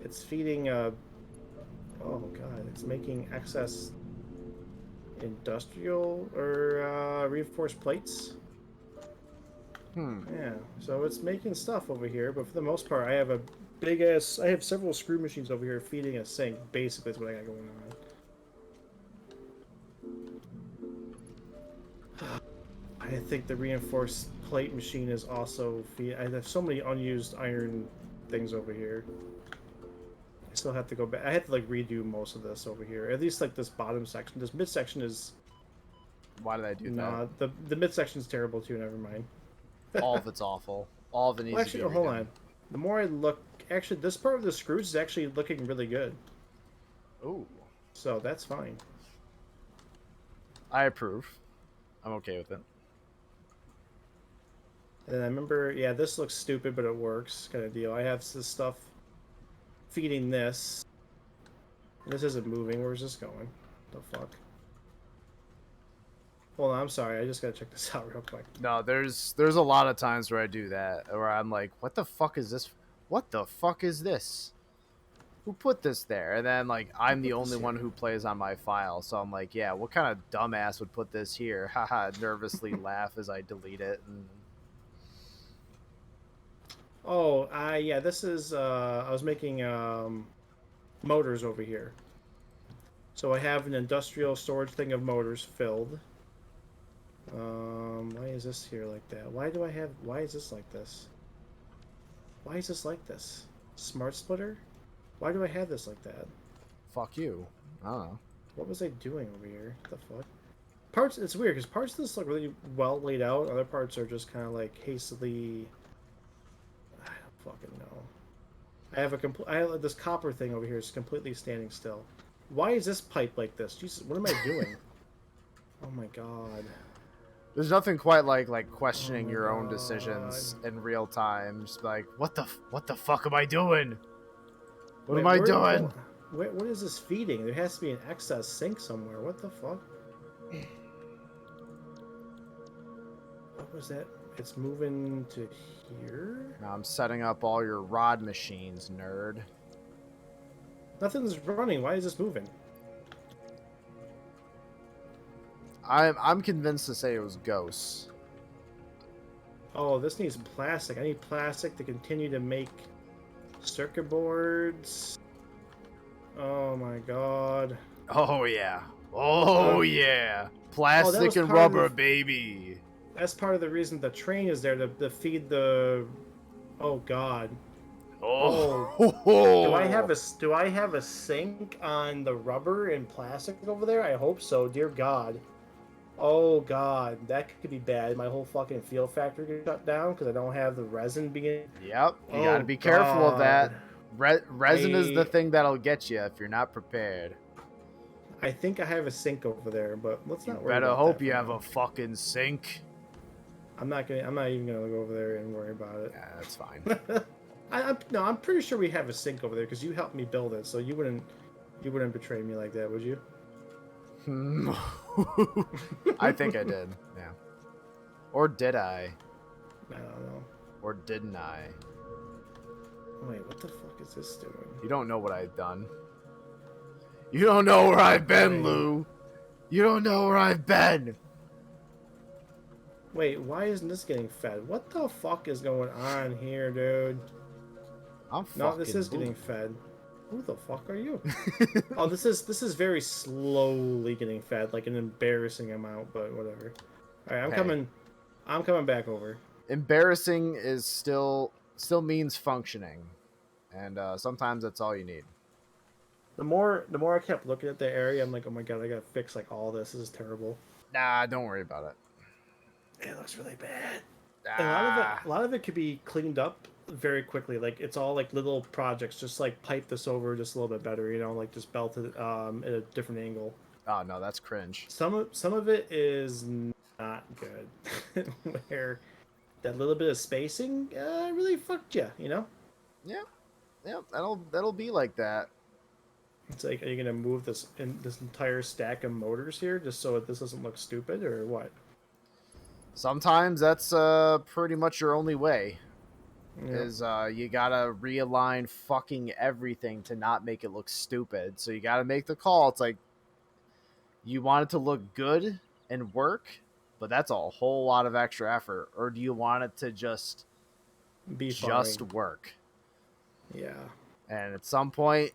It's feeding oh god, it's making excess industrial or reinforced plates. Yeah, so it's making stuff over here, but for the most part, I have I have several screw machines over here feeding a sink. Basically, is what I got going on. I think the reinforced plate machine is also I have so many unused iron things over here. I still have to go back. I have to like redo most of this over here. At least like this bottom section. This mid section is. Why did I do Nah, the mid section is terrible too. Never mind. that? All of it's awful. All of it needs Well, to be actually, hold redone. on. The more I look, actually, this part of the screws is actually looking really good. Ooh. So that's fine. I approve. I'm okay with it. And then I remember, yeah, this looks stupid, but it works, kind of deal. I have this stuff feeding this. This isn't moving. Where's this going? The fuck? Hold on, I'm sorry. I just gotta check this out real quick. No, there's a lot of times where I do that, where I'm like, what the fuck is this? What the fuck is this? Who put this there? And then like I'm the Put this only one here. who plays on my file, so I'm like, yeah, what kind of dumbass would put this here? Haha, nervously laugh as I delete it. And... Oh, yeah, this is, I was making, motors over here. So I have an industrial storage thing of motors filled. Why is this here like that? Why is this like this? Why is this like this? Smart splitter? Why do I have this like that? Fuck you. I don't know. What was I doing over here? What the fuck? Parts, it's weird because parts of this look really well laid out. Other parts are just kind of like hastily. I don't fucking know. I have this copper thing over here is completely standing still. Why is this pipe like this? Jesus, what am I doing? Oh my god. There's nothing quite like questioning Oh my your own God. decisions in real time. Just like, what the fuck am I doing? What Wait, am I doing? What is this feeding? There has to be an excess sink somewhere. What the fuck? What was that? It's moving to here? Now I'm setting up all your rod machines, nerd. Nothing's running. Why is this moving? I'm convinced to say it was ghosts. Oh, this needs plastic. I need plastic to continue to make circuit boards. Oh my god. Oh yeah. Oh yeah. Plastic was and part of rubber, the- baby. That's part of the reason the train is there to feed the. Oh god. Oh. Do I have a sink on the rubber and plastic over there? I hope so. Dear God. Oh God, that could be bad. My whole fucking field factory could shut down because I don't have the resin being. Yep. You Oh, gotta be careful of that. God. Resin is the I thing that'll get you if you're not prepared. I think I have a sink over there, but let's You not worry better about hope that you for have now. a fucking sink. I'm not even gonna go over there and worry about it. Yeah, that's fine. I'm pretty sure we have a sink over there because you helped me build it, so you wouldn't betray me like that, would you? I think I did. Yeah. Or did I? I don't know. Or didn't I? Wait, what the fuck is this doing? You don't know what I've done. You don't know where I've been, Lou. You don't know where I've been. Wait, why isn't this getting fed? What the fuck is going on here, dude? I'm No, fucking this is getting fed. Who the fuck are you? Oh, this is very slowly getting fed, like an embarrassing amount, but whatever. All right, I'm coming back over. Embarrassing is still means functioning, and sometimes that's all you need. The more I kept looking at the area, I'm like, oh my god, I gotta fix like all this. This is terrible. Nah, don't worry about it. It looks really bad. And Ah, a lot of it could be cleaned up very quickly. Like it's all like little projects. Just like pipe this over just a little bit better. You know, like just belt it at a different angle. oh no, that's cringe. Some of it is not good. Where that little bit of spacing really fucked you. You know, Yeah, yeah, that'll be like that. it's like, are you gonna move this entire stack of motors here just so this doesn't look stupid or what? Sometimes that's pretty much your only way. Yeah, Is you gotta realign fucking everything to not make it look stupid. So you gotta make the call. It's like you want it to look good and work, but that's a whole lot of extra effort. Or do you want it to be just fine. work? Yeah, And at some point,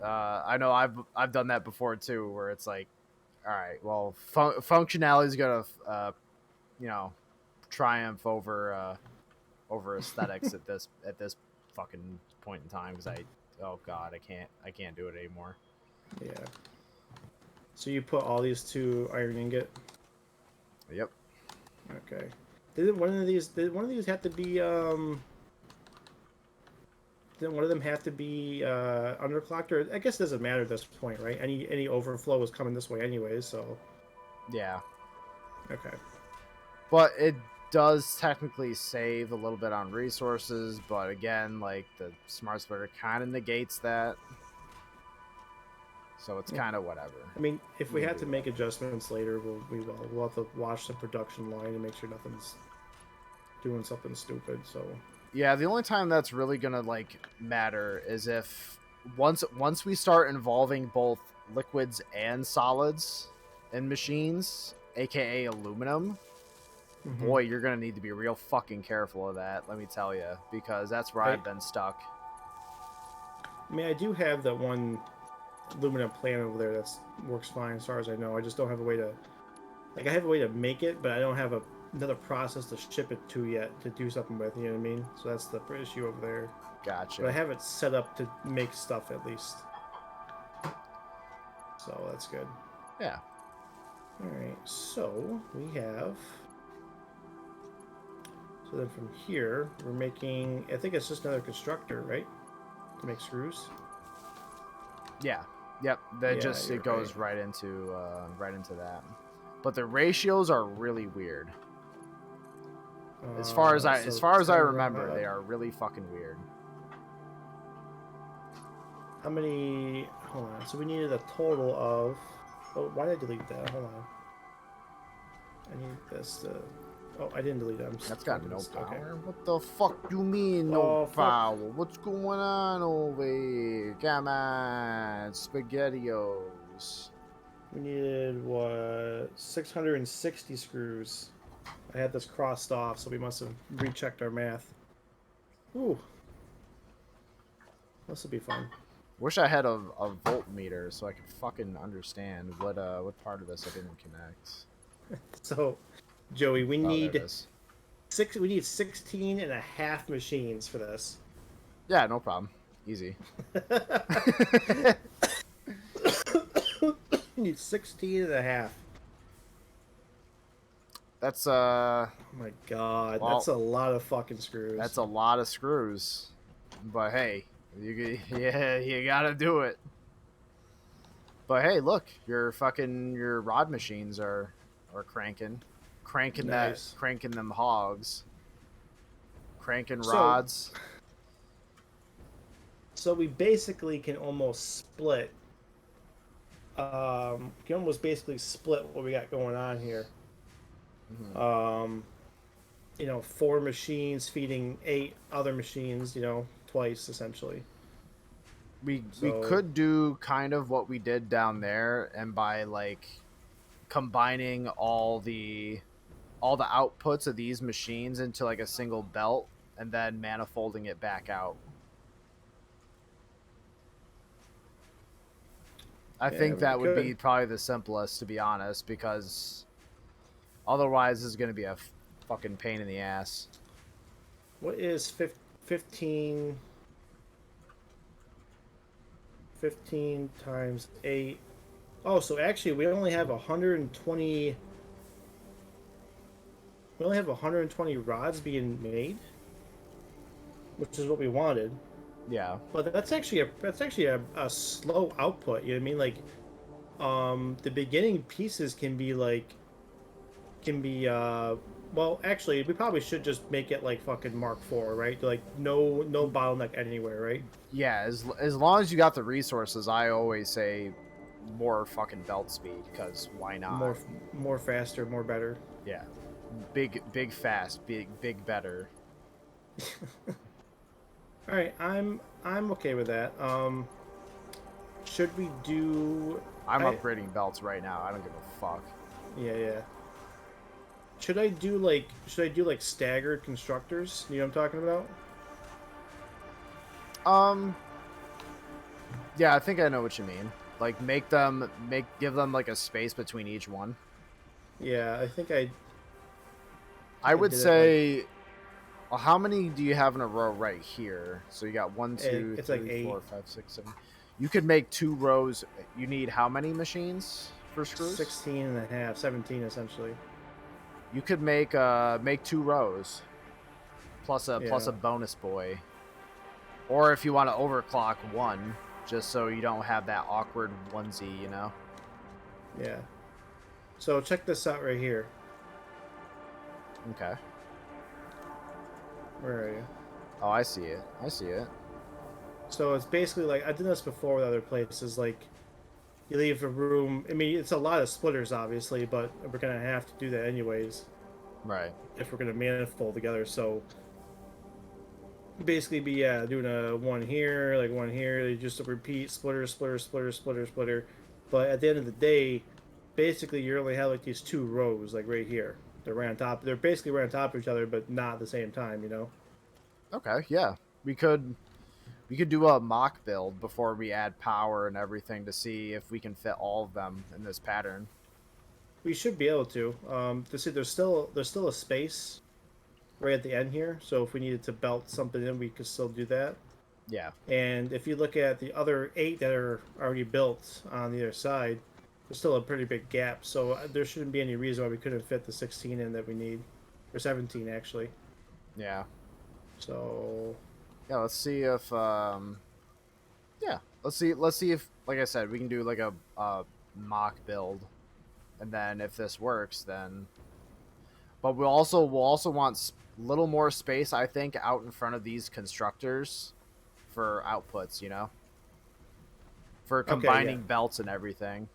I know I've done that before too, where it's like, all right, well, functionality is gonna you know triumph over aesthetics at this fucking point in time because oh god I can't do it anymore. yeah. So you put all these to iron ingot. Yep. Okay. Did one of these have to be didn't one of them have to be underclocked, or I guess it doesn't matter at this point, right? Any overflow is coming this way anyways, so Yeah, okay. but it does technically save a little bit on resources, but again, like the smart splitter kind of negates that, so it's Yeah. kind of whatever. I mean, if we You can have do to make adjustments later, we'll have to watch the production line and make sure nothing's doing something stupid. So Yeah, the only time that's really gonna like matter is if once we start involving both liquids and solids in machines, aka aluminum, hmm boy, you're gonna need to be real fucking careful of that. Let me tell you, because that's where I I've been stuck. I mean, I do have that one aluminum plant over there that works fine as far as I know. I just don't have a way to I have a way to make it, but I don't have another process to ship it to yet to do something with. You know what I mean? So that's the issue over there. But I Gotcha. have it set up to make stuff at least, so that's good. Yeah. All right, so we have. So then from here, we're making. I think it's just another constructor, right? To make screws. Yeah. Yep. That Yeah, just you're it right. goes right into that. But the ratios are really weird. As So far as I 10 remember, rod. they are really fucking weird. How many? Hold on. So we needed a total of. Oh, why did I delete that? Hold on. I need this to. Oh, I didn't delete it. I'm That's just got talking no this. Okay. power. What the fuck you mean no Oh fuck. power? What's going on over here? Come on, spaghettios. We needed what? 660 screws. I had this crossed off, so we must have rechecked our math. Ooh, this will be fun. Wish I had a voltmeter so I could fucking understand what part of this I didn't connect. So, Joey, we Oh, there it need is. we need 16 and a half machines for this. Yeah, no problem. Easy. We need 16 and a half. That's Oh my god, well, that's a lot of fucking screws. that's a lot of screws. But hey, yeah, you gotta do it. But hey, look, your rod machines are Nice. cranking them hogs, cranking So, rods. so we basically can almost basically split what we got going on here. Mhm. Um, four machines feeding eight other machines, twice essentially. We So, could do kind of what we did down there, and by like combining all the outputs of these machines into like a single belt, and then manifolding it back out. I yeah, think we that would could. be probably the simplest, to be honest, because otherwise, this is going to be a fucking pain in the ass. What is 15? 15 times 8. Oh, so actually we only have 120. We only have 120 rods being made, which is what we wanted. Yeah. But that's actually a slow output. You know what I mean? Like, the beginning pieces can be well, actually, we probably should just make it like fucking Mark IV, right? Like no bottleneck anywhere, right? Yeah, as long as you got the resources, I always say more fucking belt speed because why not? More more faster, more better. Yeah, big fast, big better. All right, I'm okay with that. Should we do? I'm I upgrading belts right now. I don't give a fuck. Yeah, yeah. Should I do like staggered constructors? You know what I'm talking about? Um, yeah, I think I know what you mean. Like give them like a space between each one. Yeah, I I think I would did it like say, well, how many do you have in a row right here? So you got one, two, it's like three, 8, four, five, six, seven. You could make 2 rows. You need how many machines for screws? 16 and a half, 17 essentially. You could make 2 rows plus Yeah, a bonus boy, or if you want to overclock one, just so you don't have that awkward onesie, you know. yeah. So check this out right here. Okay. Where are you? Oh, I see it. I see it. So it's basically like I did this before with other places. Like you leave a room. I mean, it's a lot of splitters, obviously, but we're gonna have to do that anyways Right. if we're gonna manifold together. So basically, be doing a one here, like one here. They just repeat splitter, splitter, splitter, splitter, splitter. But at the end of the day, basically, you only have like these 2 rows, like right here. They're right on top. They're basically right on top of each other, but not at the same time. You know. Okay. Yeah. We could we could do a mock build before we add power and everything to see if we can fit all of them in this pattern. We should be able to. To see, there's still a space right at the end here. So if we needed to belt something in, we could still do that. Yeah. And if you look at the other 8 that are already built on the other side, there's still a pretty big gap. So there shouldn't be any reason why we couldn't fit the 16 in that we need, or 17 actually. Yeah. So Yeah. Let's see if yeah. Let's see if, like I said, we can do like a mock build, and then if this works, then. But we'll also want little more space, I think, out in front of these constructors for outputs. You know, for okay, yeah, combining belts and everything.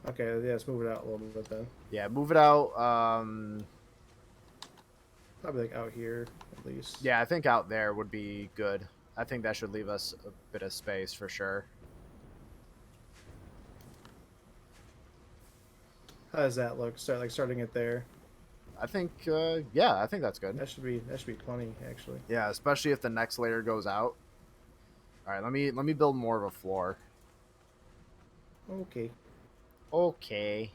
okay, yeah. Let's move it out a little bit then. Yeah, move it out. Probably like out here at least. Yeah, I think out there would be good. I think that should leave us a bit of space for sure. How does that look? Starting it there. I think, yeah, I think that's good. That should be plenty actually. Yeah, especially if the next layer goes out. All right, let me build more of a floor. Okay. Okay.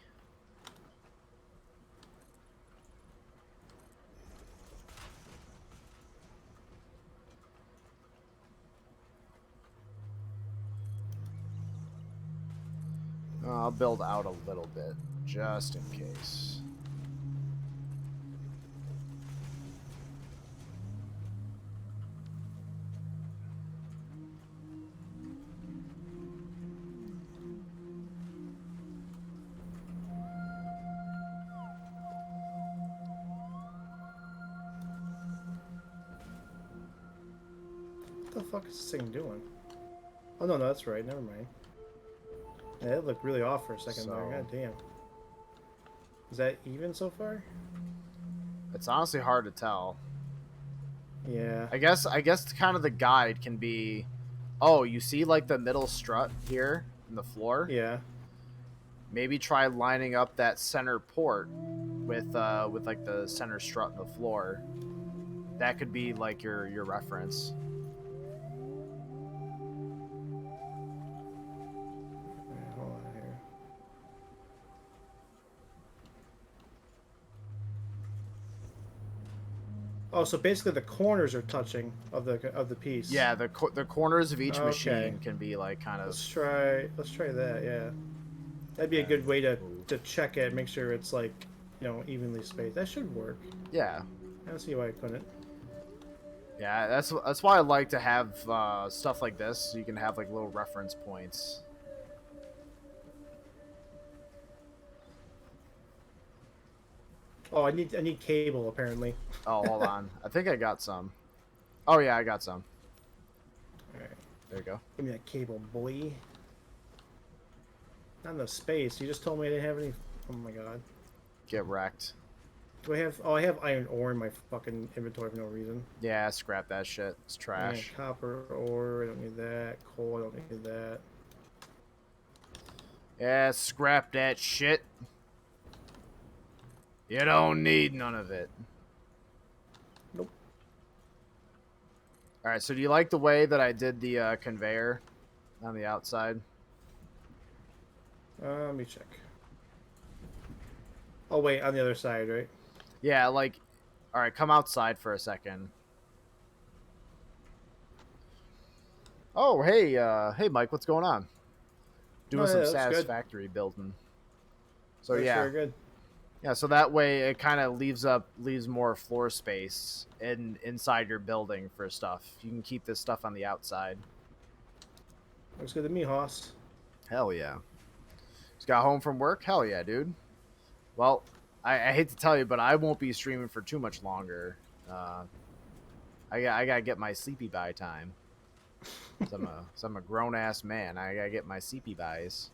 I'll build out a little bit, just in case. What the fuck is this thing doing? Oh no, no, that's right. Never mind. Yeah, it looked really off for a second there. So- God damn. Is that even so far? It's honestly hard to tell. Yeah. I guess kind of the guide can be, oh, you see like the middle strut here in the floor? Yeah. Maybe try lining up that center port with like the center strut in the floor. That could be like your reference. Alright, hold on here. Oh, so basically the corners are touching of the piece. Yeah, the corners of each Okay. machine can be like kind of Let's try that. Yeah, that'd be a yeah, good way to move. check it, make sure it's like, evenly spaced. That should work. Yeah, I don't see why I couldn't. yeah. That's why I like to have stuff like this, so you can have like little reference points. Oh, I need cable apparently. Oh, hold on. I think I got some. Oh yeah, I got some. All right, There you go. give me that cable, boy. Not enough space. You just told me I didn't have any. Oh my god. Get wrecked. Do I have? Oh, I have iron ore in my fucking inventory for no reason. Yeah, scrap that shit. It's Yeah, trash. copper ore. I don't need that. Coal. I don't need that. Yeah, scrap that shit. You don't need none of it. Nope. All right. So do you like the way that I did the conveyor on the outside? Let me check. Oh wait, on the other side, right? Yeah, like, all right, come outside for a second. Oh, hey, Mike, what's going on? Oh Doing yeah, some that's good. Satisfactory building. So That's yeah, very good. yeah. So that way, it kind of leaves more floor space inside your building for stuff. You can keep this stuff on the outside. Looks good to me, Hoss. Hell yeah. Just got home from work. Hell yeah, dude. Well, I hate to tell you, but I won't be streaming for too much longer. Uh, I gotta get my sleepy by time. So I'm a grown ass man. I gotta get my sleepy buys.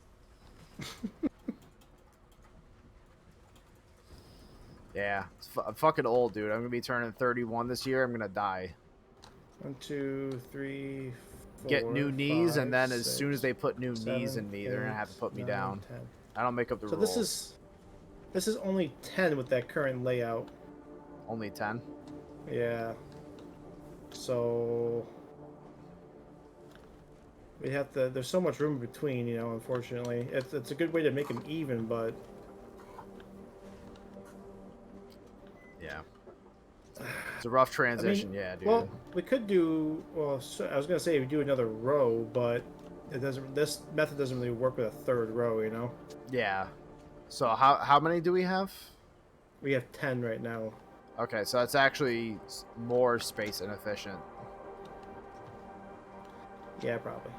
Yeah, I'm fucking old, dude. I'm gonna be turning 31 this year. I'm gonna die. 1, 2, 3, Get 4, new knees, and 5, then as soon as 6, they put new knees 7, in me, they're gonna 8, have to put me 9, down. 10. I don't make up the So this rules. is this is only 10 with that current layout. Only 10. Yeah. So we have to. There's so much room between, unfortunately, it's a good way to make them even, but Yeah, it's a rough I mean, transition. Yeah, well, dude. we could do. Well, so I was gonna say we do another row, but it doesn't. This method doesn't really work with a third row. Yeah. So how many do we have? We have 10 right now. Okay, so that's actually more space inefficient. Yeah, probably.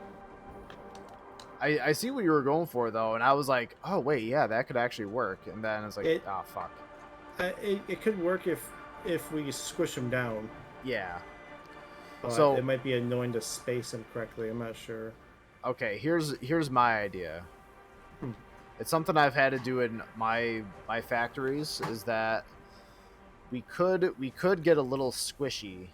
I see what you were going for though, and I was like, oh wait, yeah, that could actually work. And then it's like, It oh fuck. it could work if we squish them down, Yeah. but So it might be annoying to space them correctly. I'm not sure. okay, here's my idea. Hmm. It's something I've had to do in my factories. Is that we could get a little squishy.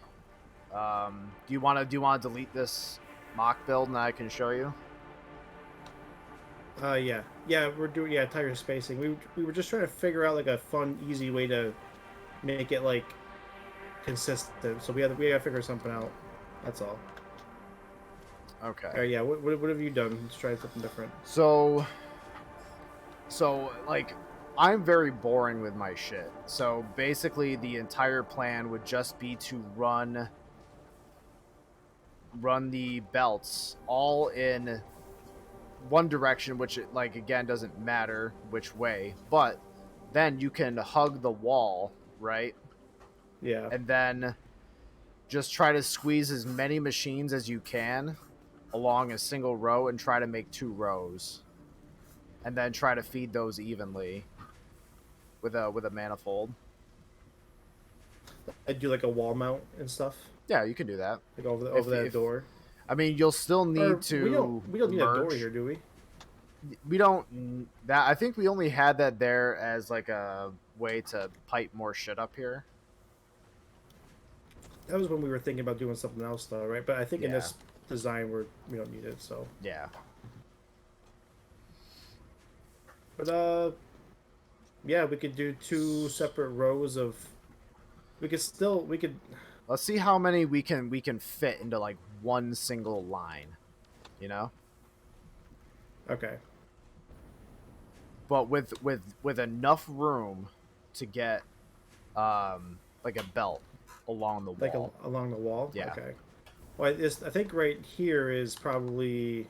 Do you want to delete this mock build and I can show you? Yeah, we're doing tire spacing. We were just trying to figure out like a fun, easy way to make it like consistent. So we gotta figure something out. That's all. Okay. Yeah. What have you done? Let's try something different. So like I'm very boring with my shit. So basically the entire plan would just be to run the belts all in one direction, which like again doesn't matter which way, but then you can hug the wall, right? Yeah. And then just try to squeeze as many machines as you can along a single row and try to make 2 rows. And then try to feed those evenly with a manifold. I do like a wall mount and stuff, Yeah, you can do that. like over If that door. I mean, you'll still Or need we to don't need a door merge. here, do we? We don't that I think we only had that there as like a way to pipe more shit up here. That was when we were thinking about doing something else, though, right? But I think in Yeah. this design, we don't need it. So, Yeah. but yeah, we could do 2 separate rows of. We could. Let's see how many we can fit into like one single line, you know? Okay. But with enough room to get like a belt. along the Like wall. along the wall. Yeah. Okay. Well, I think right here is probably.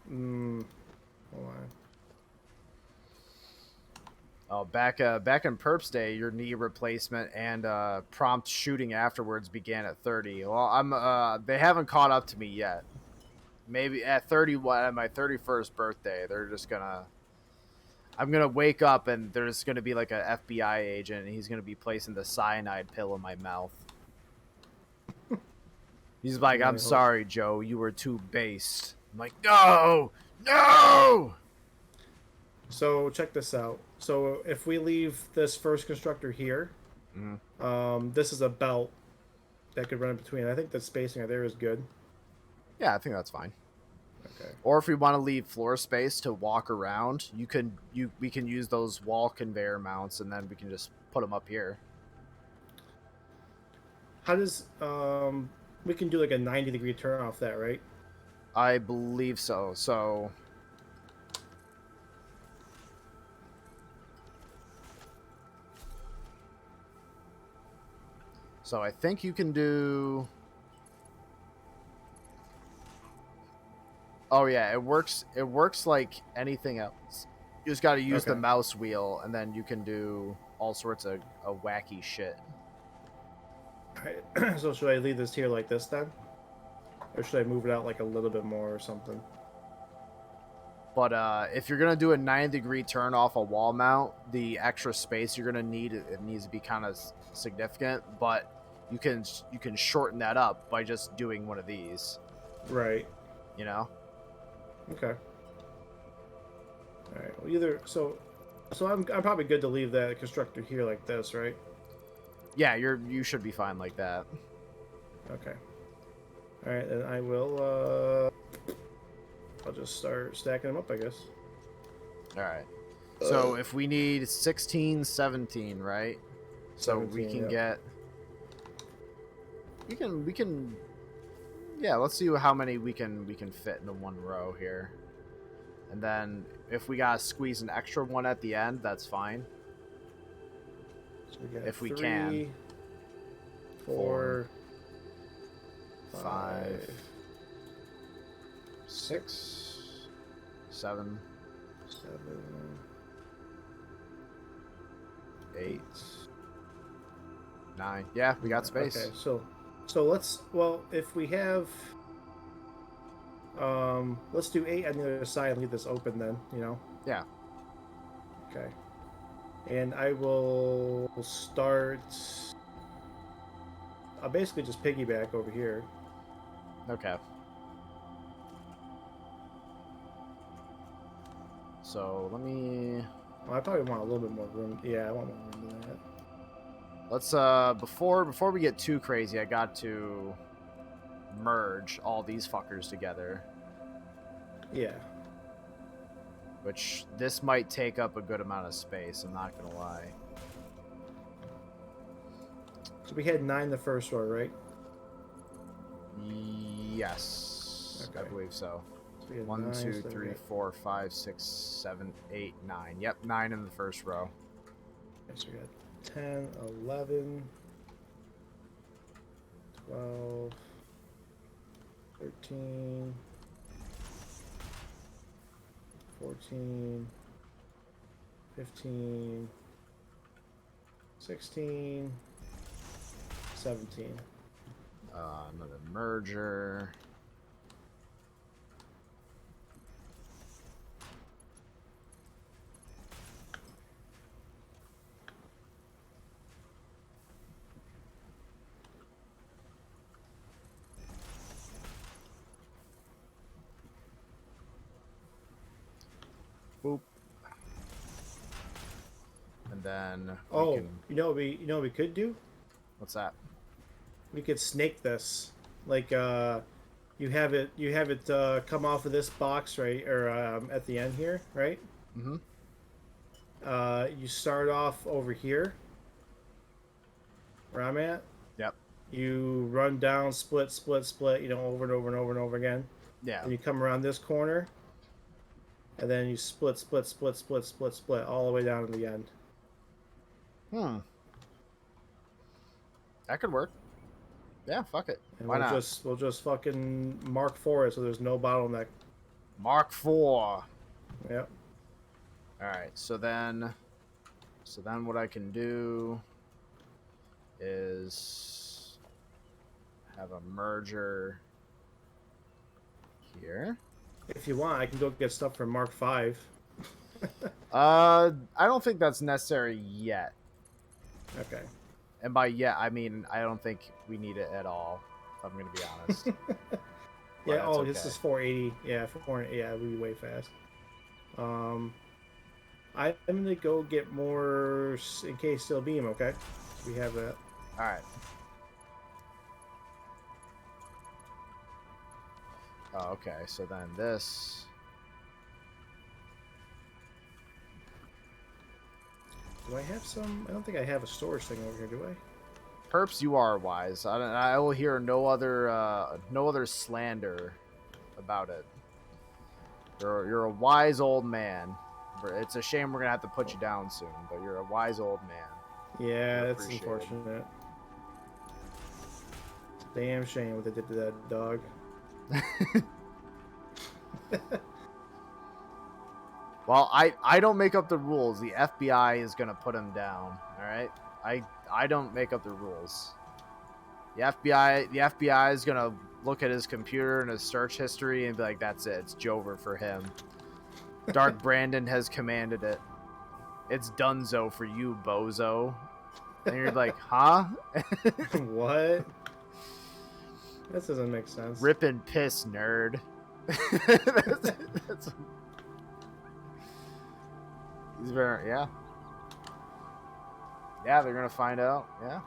Hold on. Oh, back in Perps Day, your knee replacement and prompt shooting afterwards began at 30. Well, they haven't caught up to me yet. Maybe at 31, at my 31st birthday, I'm gonna wake up and there's gonna be like a FBI agent, and he's gonna be placing the cyanide pill in my mouth. He's I can like, "I'm only hope. sorry, Joe, you were too based." I'm like, "No, no." So check this out. So if we leave this first constructor here, Mhm. this is a belt that could run in between. I think the spacing right there is good. Yeah, I think that's fine. Okay. Or if we want to leave floor space to walk around, we can use those wall conveyor mounts, and then we can just put them up here. How does we can do like a 90-degree turn off that, right? I believe so. So I think you can do. Oh yeah, it works. It works like anything else. You just got to use the Okay. mouse wheel, and then you can do all sorts of wacky shit. Alright. So should I leave this here like this then? Or should I move it out like a little bit more or something? But if you're gonna do a 90-degree turn off a wall mount, the extra space you're gonna need, it needs to be kind of significant. But you can shorten that up by just doing one of these. Right. You know? Okay. Alright. Well, so I'm probably good to leave that constructor here like this, right? Yeah, you should be fine like that. Okay. Alright, then I will I'll just start stacking them up, I guess. All right. So if we need 16, 17, right? So we 17, can yeah. get. We can. Yeah, let's see how many we can fit into one row here. And then if we gotta squeeze an extra one at the end, that's fine. So we got If we 3, can. 4, 5, 5, 6, 7, 7, 8, 9. Yeah, we got space. Okay, so well, if we have let's do 8 on the other side and leave this open then, you know. Yeah. Okay. And I will start I'll basically just piggyback over here. Okay. So let me. Well, I probably want a little bit more room. Yeah, I want more room than that. Let's before we get too crazy, I got to merge all these fuckers together, Yeah. which this might take up a good amount of space, I'm not gonna lie. So we had 9 the first row, right? Yes, I Okay. believe so. So we had 1, 9, 2, so then we 3, got- 4, 5, 6, 7, 8, 9. Yep, 9 in the first row. okay, so we got 10, 11, 12, 13, 14, 15, 16, 17. Another merger. Boop. And then Oh, we can, you know what we could do? what's that? We could snake this. Like you have it come off of this box, right? Or at the end here, right? Mm-hmm. You start off over here where I'm at. Yep. You run down, split, split, split, you know, over and over and over and over again. Yeah. And you come around this corner, and then you split, split, split, split, split, split, all the way down to the end. Hmm. That could work. Yeah, fuck it. And Why not? we'll just fucking mark for it so there's no bottleneck. Mark 4. Yep. All right. So then what I can do is have a merger here. If you want, I can go get stuff from Mark 5. I don't think that's necessary yet. Okay. And by yet, I mean I don't think we need it at all. If I'm gonna be honest. Yeah. that's Oh, okay. this is 480. Yeah, 480. Yeah, it'll be way fast. I'm gonna go get more in case steel beam. Okay, we have that. All right. Oh, okay. So then this. Do I have some? I don't think I have a storage thing over here. Do I? Perps, you are wise. I will hear no other slander about it. You're a wise old man. It's a shame we're gonna have to put you down soon, but you're a wise old man. Yeah, You're that's appreciated. unfortunate. Damn shame what they did to that dog. Well, I don't make up the rules. The FBI is gonna put him down. All right. I don't make up the rules. The FBI is gonna look at his computer and his search history and be like, that's it. It's Jover for him. Dark Brandon has commanded it. It's Dunzo for you, bozo. And you're like, huh? What? This doesn't make sense. Rip and piss, nerd. that's, he's very, yeah. Yeah, they're gonna find out. Yeah.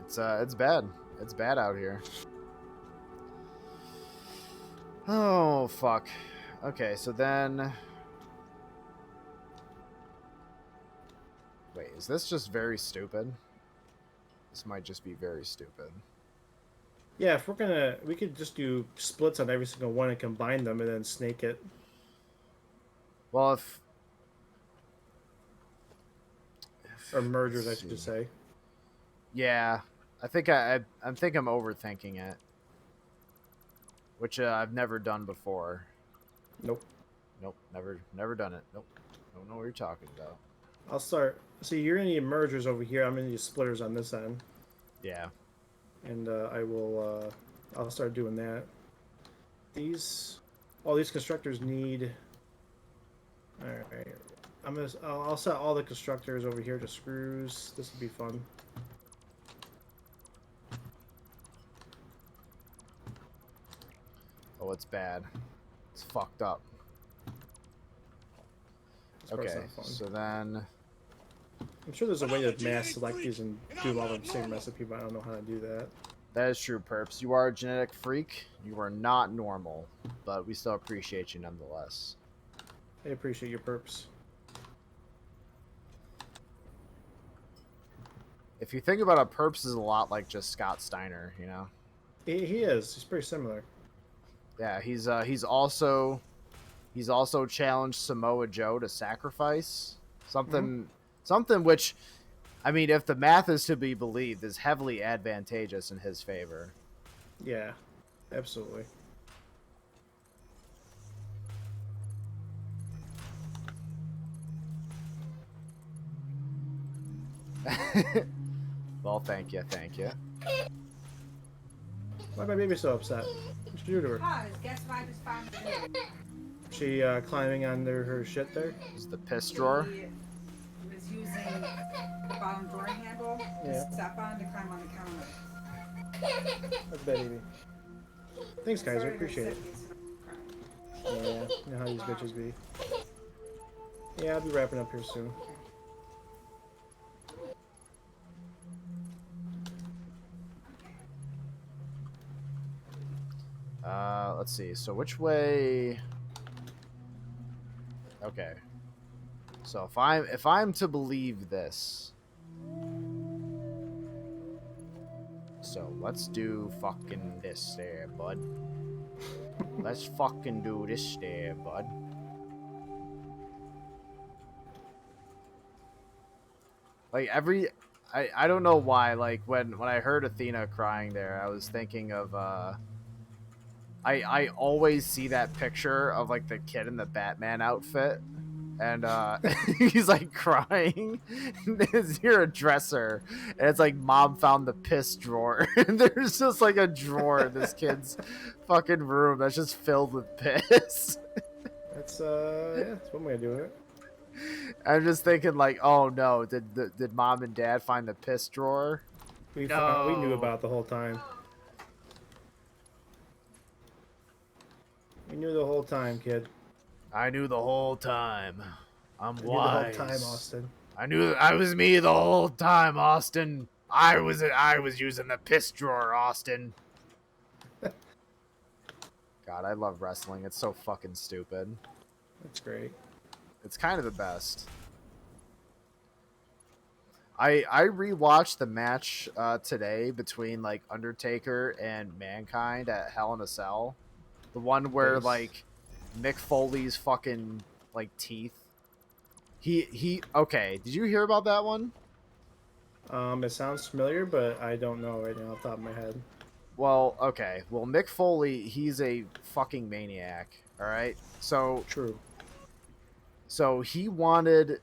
It's bad. It's bad out here. Oh fuck. Okay, so then. Wait, is this just very stupid? This might just be very stupid. Yeah, if we're gonna, we could just do splits on every single one and combine them and then snake it. Well, if Or mergers, I should say. yeah, I think I think I'm overthinking it, which I've never done before. Nope. Nope, never done it. Nope, don't know what you're talking about. I'll start. See, you're gonna need mergers over here. I'm gonna need splitters on this end. Yeah. And I will. I'll start doing that. All these constructors need. All right. I'll set all the constructors over here to screws. This will be fun. Oh, it's bad. It's fucked up. This part's Okay, not fun. so then. I'm sure there's a way to mass select these and do all the same recipe, but I don't know how to do that. That is true, Perps. You are a genetic freak. You are not normal, but we still appreciate you nonetheless. I appreciate your perps. If you think about it, Perps is a lot like just Scott Steiner, you know? He is. He's pretty similar. Yeah, he's also challenged Samoa Joe to sacrifice something which, I mean, if the math is to be believed, is heavily advantageous in his favor. Yeah, absolutely. Well, thank you. Why my baby so upset? What'd you do to her? Cause guess what I just found today? She climbing under her shit there? This is the piss drawer. He was using the bottom drawer handle Yeah. to step on to climb on the counter. That's bad, baby. Thanks, guys. I Sorry to appreciate it. say this. Yeah, you know how these bitches be. Yeah, I'll be wrapping up here soon. Let's see. So which way? Okay. So if I'm to believe this, so let's do fucking this there, bud. Let's fucking do this there, bud. Like I don't know why. Like when I heard Athena crying there, I was thinking of I always see that picture of like the kid in the Batman outfit, and he's like crying. Is here a dresser? And it's like mom found the piss drawer, and there's just like a drawer in this kid's fucking room that's just filled with piss. That's yeah, that's one way of doing it. I'm just thinking like, oh no, did mom and dad find the piss drawer? We knew No. about it the whole time. We knew the whole time, kid. I knew the whole time. I'm We knew the whole time, wise. Austin. I knew I was me the whole time, Austin. I was using the piss drawer, Austin. God, I love wrestling. It's so fucking stupid. That's great. It's kind of the best. I rewatched the match today between like Undertaker and Mankind at Hell in a Cell. The one where Nice. like Mick Foley's fucking like teeth. He okay, did you hear about that one? It sounds familiar, but I don't know right now off the top of my head. Well, okay. Well, Mick Foley, he's a fucking maniac, all right? True. So he wanted.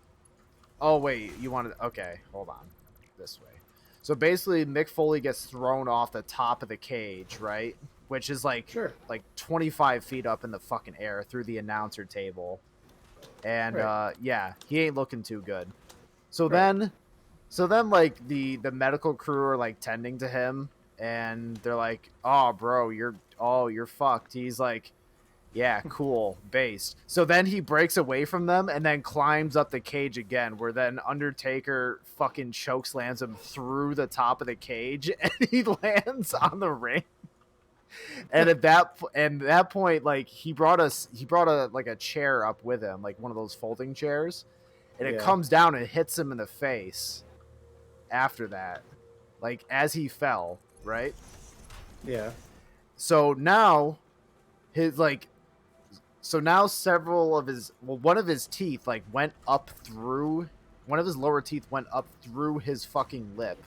Oh wait, you wanted. Okay, hold on. This way. So basically, Mick Foley gets thrown off the top of the cage, right? Which is like Sure. 25 feet up in the fucking air through the announcer table, and Right. yeah, he ain't looking too good. So Right. then like the medical crew are like tending to him, and they're like, "Oh, bro, you're fucked." He's like, yeah, cool, based. So then he breaks away from them and then climbs up the cage again, where then Undertaker fucking chokeslams him through the top of the cage, and he lands on the ring. And at that point, like he brought a like a chair up with him, like one of those folding chairs, and it Yeah. comes down and hits him in the face. After that, like as he fell, right? Yeah. So now his like so now several of his one of his teeth like went up through one of his lower teeth went up through his fucking lip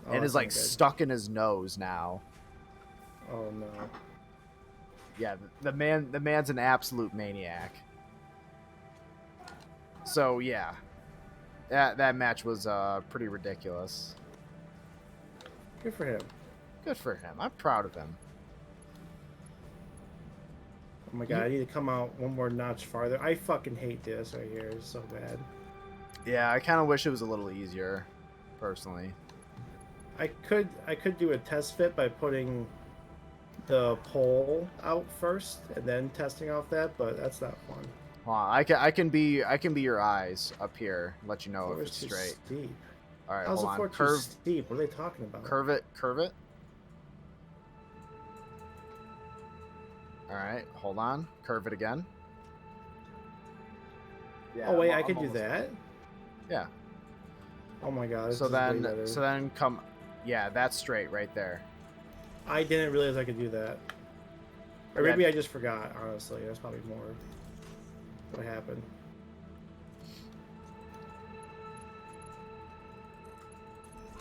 Oh, and that's is not like good. stuck in his nose now. Oh no. Yeah, the man's an absolute maniac. So yeah, that match was pretty ridiculous. Good for him. Good for him. I'm proud of him. Oh my god, I need to come out one more notch farther. I fucking hate this right here. It's so bad. Yeah, I kind of wish it was a little easier, personally. I could do a test fit by putting the pole out first and then testing off that, but that's not fun. Hold on, I can be your eyes up here, let you know Floor if is it's too straight. steep. All right, How's hold the on. floor too Curve, steep? What are they talking about? curve it, curve it. All right, hold on. Curve it again. Yeah, Oh wait, I I'm could do almost that. Yeah. Oh my god, this So is way then, better. come. Yeah, that's straight right there. I didn't realize I could do that. Or Yeah. maybe I just forgot, honestly. That's probably more what happened.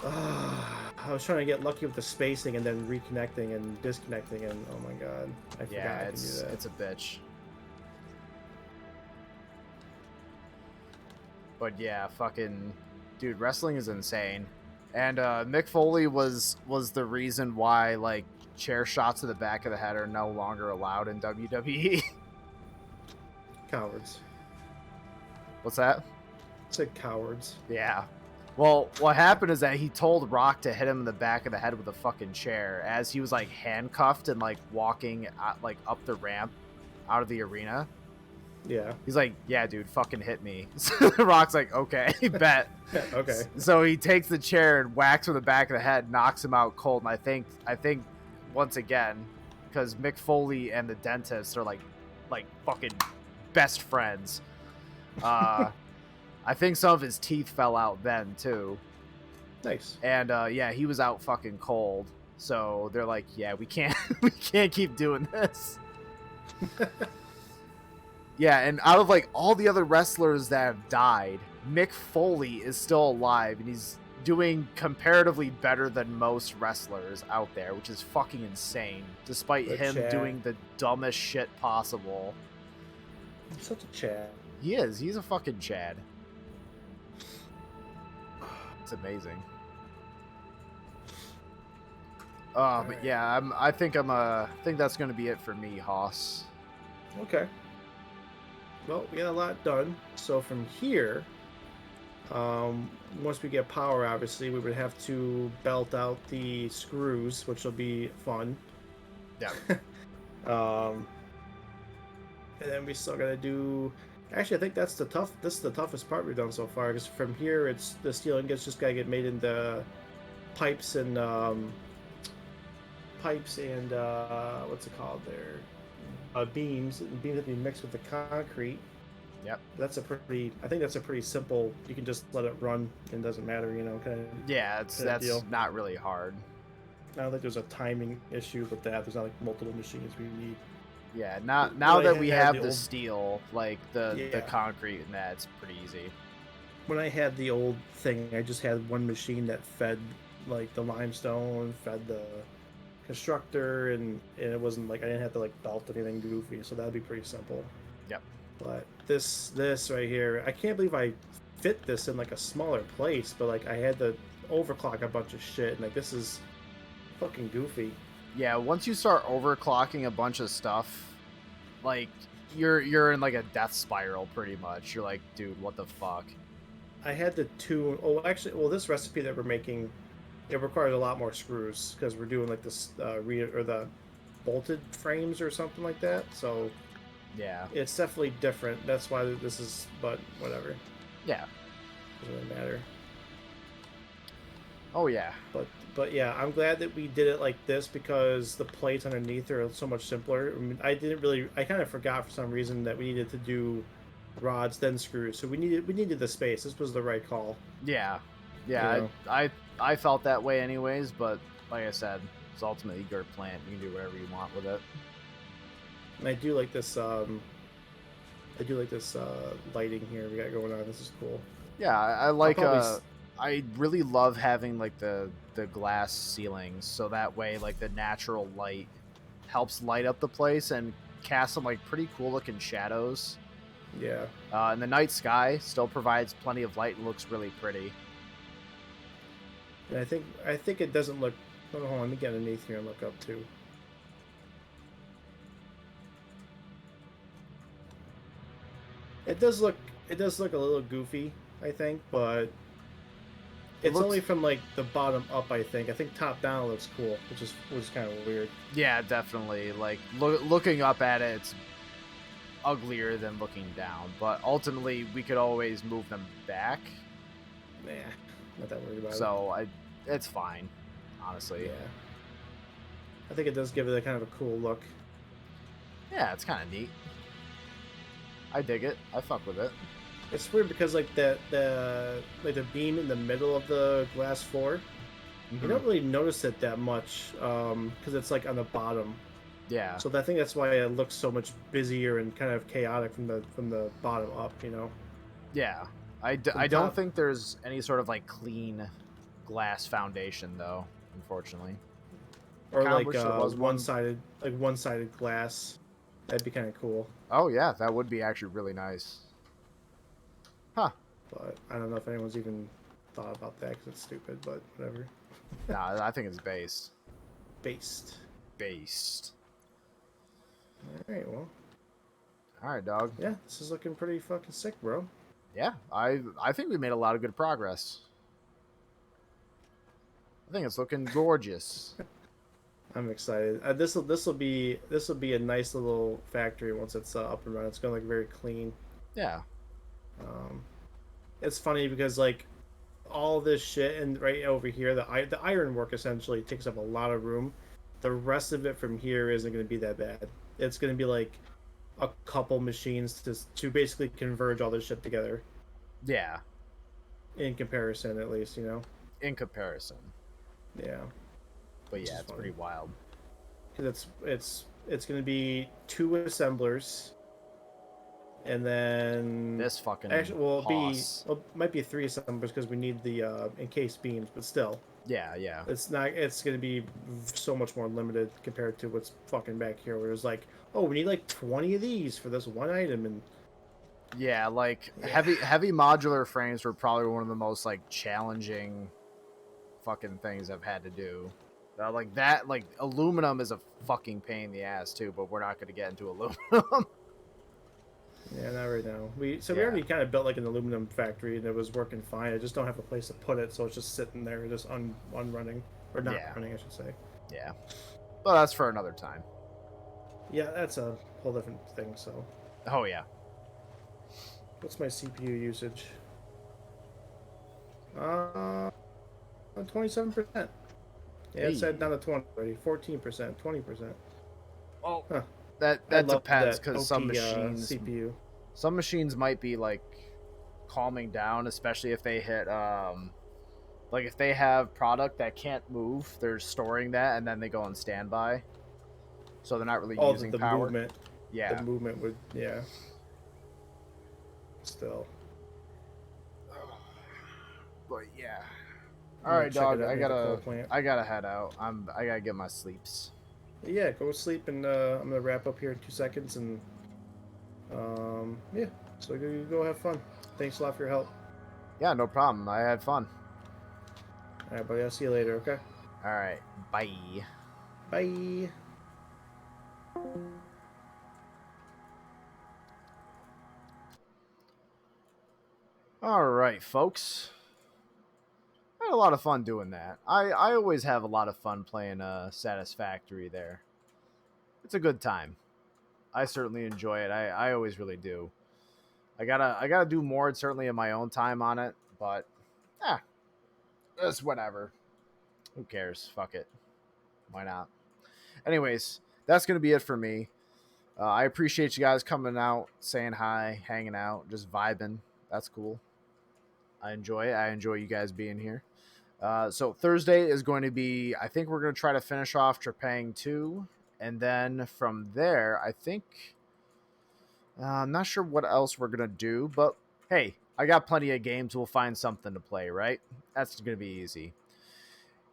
I was trying to get lucky with the spacing and then reconnecting and disconnecting, and oh my god, I forgot Yeah, I can do that. it's a bitch. But yeah, fucking dude, wrestling is insane. And Mick Foley was the reason why like chair shots to the back of the head are no longer allowed in WWE. Cowards. What's that? I said cowards. Yeah. Well, what happened is that he told Rock to hit him in the back of the head with a fucking chair as he was like handcuffed and like walking like up the ramp out of the arena. Yeah. He's like, "Yeah, dude, fucking hit me." So Rock's like, "Okay, bet." Okay. So he takes the chair and whacks him in the back of the head, knocks him out cold. And I think once again, because Mick Foley and the dentist are like fucking best friends. I think some of his teeth fell out then too, Nice. and yeah, he was out fucking cold. So they're like, "Yeah, we can't we can't keep doing this." Yeah, and out of like all the other wrestlers that have died, Mick Foley is still alive, and he's doing comparatively better than most wrestlers out there, which is fucking insane, despite The him Chad. doing the dumbest shit possible. He's such a Chad. He is. He's a fucking Chad. It's amazing. But yeah, I think that's gonna be it for me, Hoss. Okay. Well, we got a lot done. So from here, once we get power, obviously, we would have to belt out the screws, which will be fun. Yeah. Um, and then we still gotta do. Actually, I think that's the tough. This is the toughest part we've done so far. Because from here, it's the steel ingots just gotta get made into pipes and what's it called there? Beams. Beams that be mixed with the concrete. Yep. I think that's a pretty simple. You can just let it run and it doesn't matter, kind of. Yeah, that's deal. not really hard. I don't think there's a timing issue with that. There's not like multiple machines we need. Yeah, now that we have the old... steel, like the concrete and that, it's pretty easy. When I had the old thing, I just had one machine that fed like the limestone, fed the constructor, and it wasn't like I didn't have to like belt anything goofy, so that'd be pretty simple. Yep. But this right here, I can't believe I fit this in like a smaller place, but like I had to overclock a bunch of shit, and like this is fucking goofy. Yeah, once you start overclocking a bunch of stuff, like you're in like a death spiral pretty much. You're like, dude, what the fuck? I had to tune. Oh, actually, well, this recipe that we're making, it requires a lot more screws because we're doing like this the bolted frames or something like that. So yeah, it's definitely different. That's why this is. But whatever. Yeah. Doesn't really matter. Oh yeah. But yeah, I'm glad that we did it like this because the plates underneath are so much simpler. I mean, I kind of forgot for some reason that we needed to do rods then screws. So we needed the space. This was the right call. Yeah. Yeah, I felt that way anyways, but like I said, it's ultimately your plant. You can do whatever you want with it. And I do like this lighting here we got going on. This is cool. Yeah, I like I really love having like the glass ceilings, so that way like the natural light helps light up the place and cast some like pretty cool looking shadows. Yeah. And the night sky still provides plenty of light and looks really pretty. And I think it doesn't look. Hold on, let me get underneath here and look up too. It does look a little goofy, I think, but it's only from like the bottom up. I think top down looks cool, which is kind of weird. Yeah, definitely. Like looking up at it, it's uglier than looking down. But ultimately, we could always move them back. Nah, not that worried about it. So it's fine, honestly. Yeah. I think it does give it a kind of a cool look. Yeah, it's kind of neat. I dig it. I fuck with it. It's weird because like the beam in the middle of the glass floor, you don't really notice it that much because it's like on the bottom. Yeah. So I think that's why it looks so much busier and kind of chaotic from the bottom up, Yeah. I don't think there's any sort of like clean glass foundation though, unfortunately. Or like one-sided glass. That'd be kind of cool. Oh yeah, that would be actually really nice. Huh. But I don't know if anyone's even thought about that because it's stupid, but whatever. Nah, I think it's based. Based. Alright, well. Alright, dog. Yeah, this is looking pretty fucking sick, bro. Yeah, I think we made a lot of good progress. I think it's looking gorgeous. I'm excited. This will be a nice little factory once it's up and running. It's gonna look very clean. Yeah. It's funny because like all this shit and right over here, the ironwork essentially takes up a lot of room. The rest of it from here isn't going to be that bad. It's going to be like a couple machines to basically converge all this shit together. Yeah. In comparison, at least, In comparison. Yeah. But yeah, it's pretty wild. Because it's going to be 2 assemblers and then This fucking actually, well, hoss. it might be a threesome because we need the encased beams, but still, Yeah, yeah. it's not. It's gonna be so much more limited compared to what's fucking back here, where it's like, oh, we need like 20 of these for this one item, and Yeah, like yeah, heavy modular frames were probably one of the most like challenging fucking things I've had to do. Like that, like aluminum is a fucking pain in the ass too, but we're not going to get into aluminum. yeah, not right now. We Yeah, already kind of built like an aluminum factory, and it was working fine. I just don't have a place to put it, so it's just sitting there, just unrunning or not yeah, running, I should say. yeah. Well, that's for another time. Yeah, that's a whole different thing. So, Oh yeah. what's my CPU usage? 27%. Yeah, it said Hey. down to 20 already. 14%, 20%. Well, Huh. I that love depends that because Oki CPU. some machines might be like calming down, especially if they hit like if they have product that can't move, they're storing that and then they go on standby, so they're not really Oh, using the power. movement. The Yeah. movement would, yeah. Still. But yeah. I All might right, check it dog. out near the coal plant. I gotta head out. I gotta get my sleeps. Yeah, go sleep, and I'm gonna wrap up here in 2 seconds, and yeah. So go have fun. Thanks a lot for your help. Yeah, no problem. I had fun. All right, buddy. I'll see you later. Okay. All right. Bye. Bye. All right, folks. I had a lot of fun doing that. I always have a lot of fun playing Satisfactory there. It's a good time. I certainly enjoy it. I always really do. I gotta do more certainly in my own time on it, but yeah, it's whatever. Who cares? Fuck it. Why not? Anyways, that's gonna be it for me. I appreciate you guys coming out, saying hi, hanging out, just vibing. That's cool. I enjoy it. I enjoy you guys being here. So Thursday is going to be. I think we're going to try to finish off Trepang 2, and then from there, I think I'm not sure what else we're going to do. But hey, I got plenty of games. We'll find something to play. Right? That's going to be easy.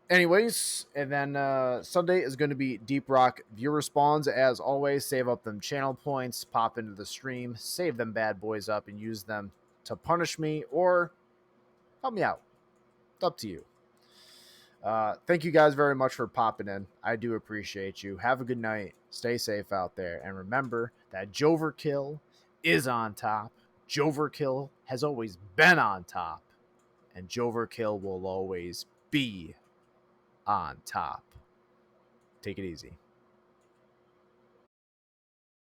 Anyways, and then Sunday is going to be Deep Rock viewer spawns. As always, save up them channel points, pop into the stream, save them bad boys up, and use them to punish me or help me out. It's up to you. Thank you guys very much for popping in. I do appreciate you. Have a good night. Stay safe out there. And remember that j0everkill is on top. j0everkill has always been on top. And j0everkill will always be on top. Take it easy.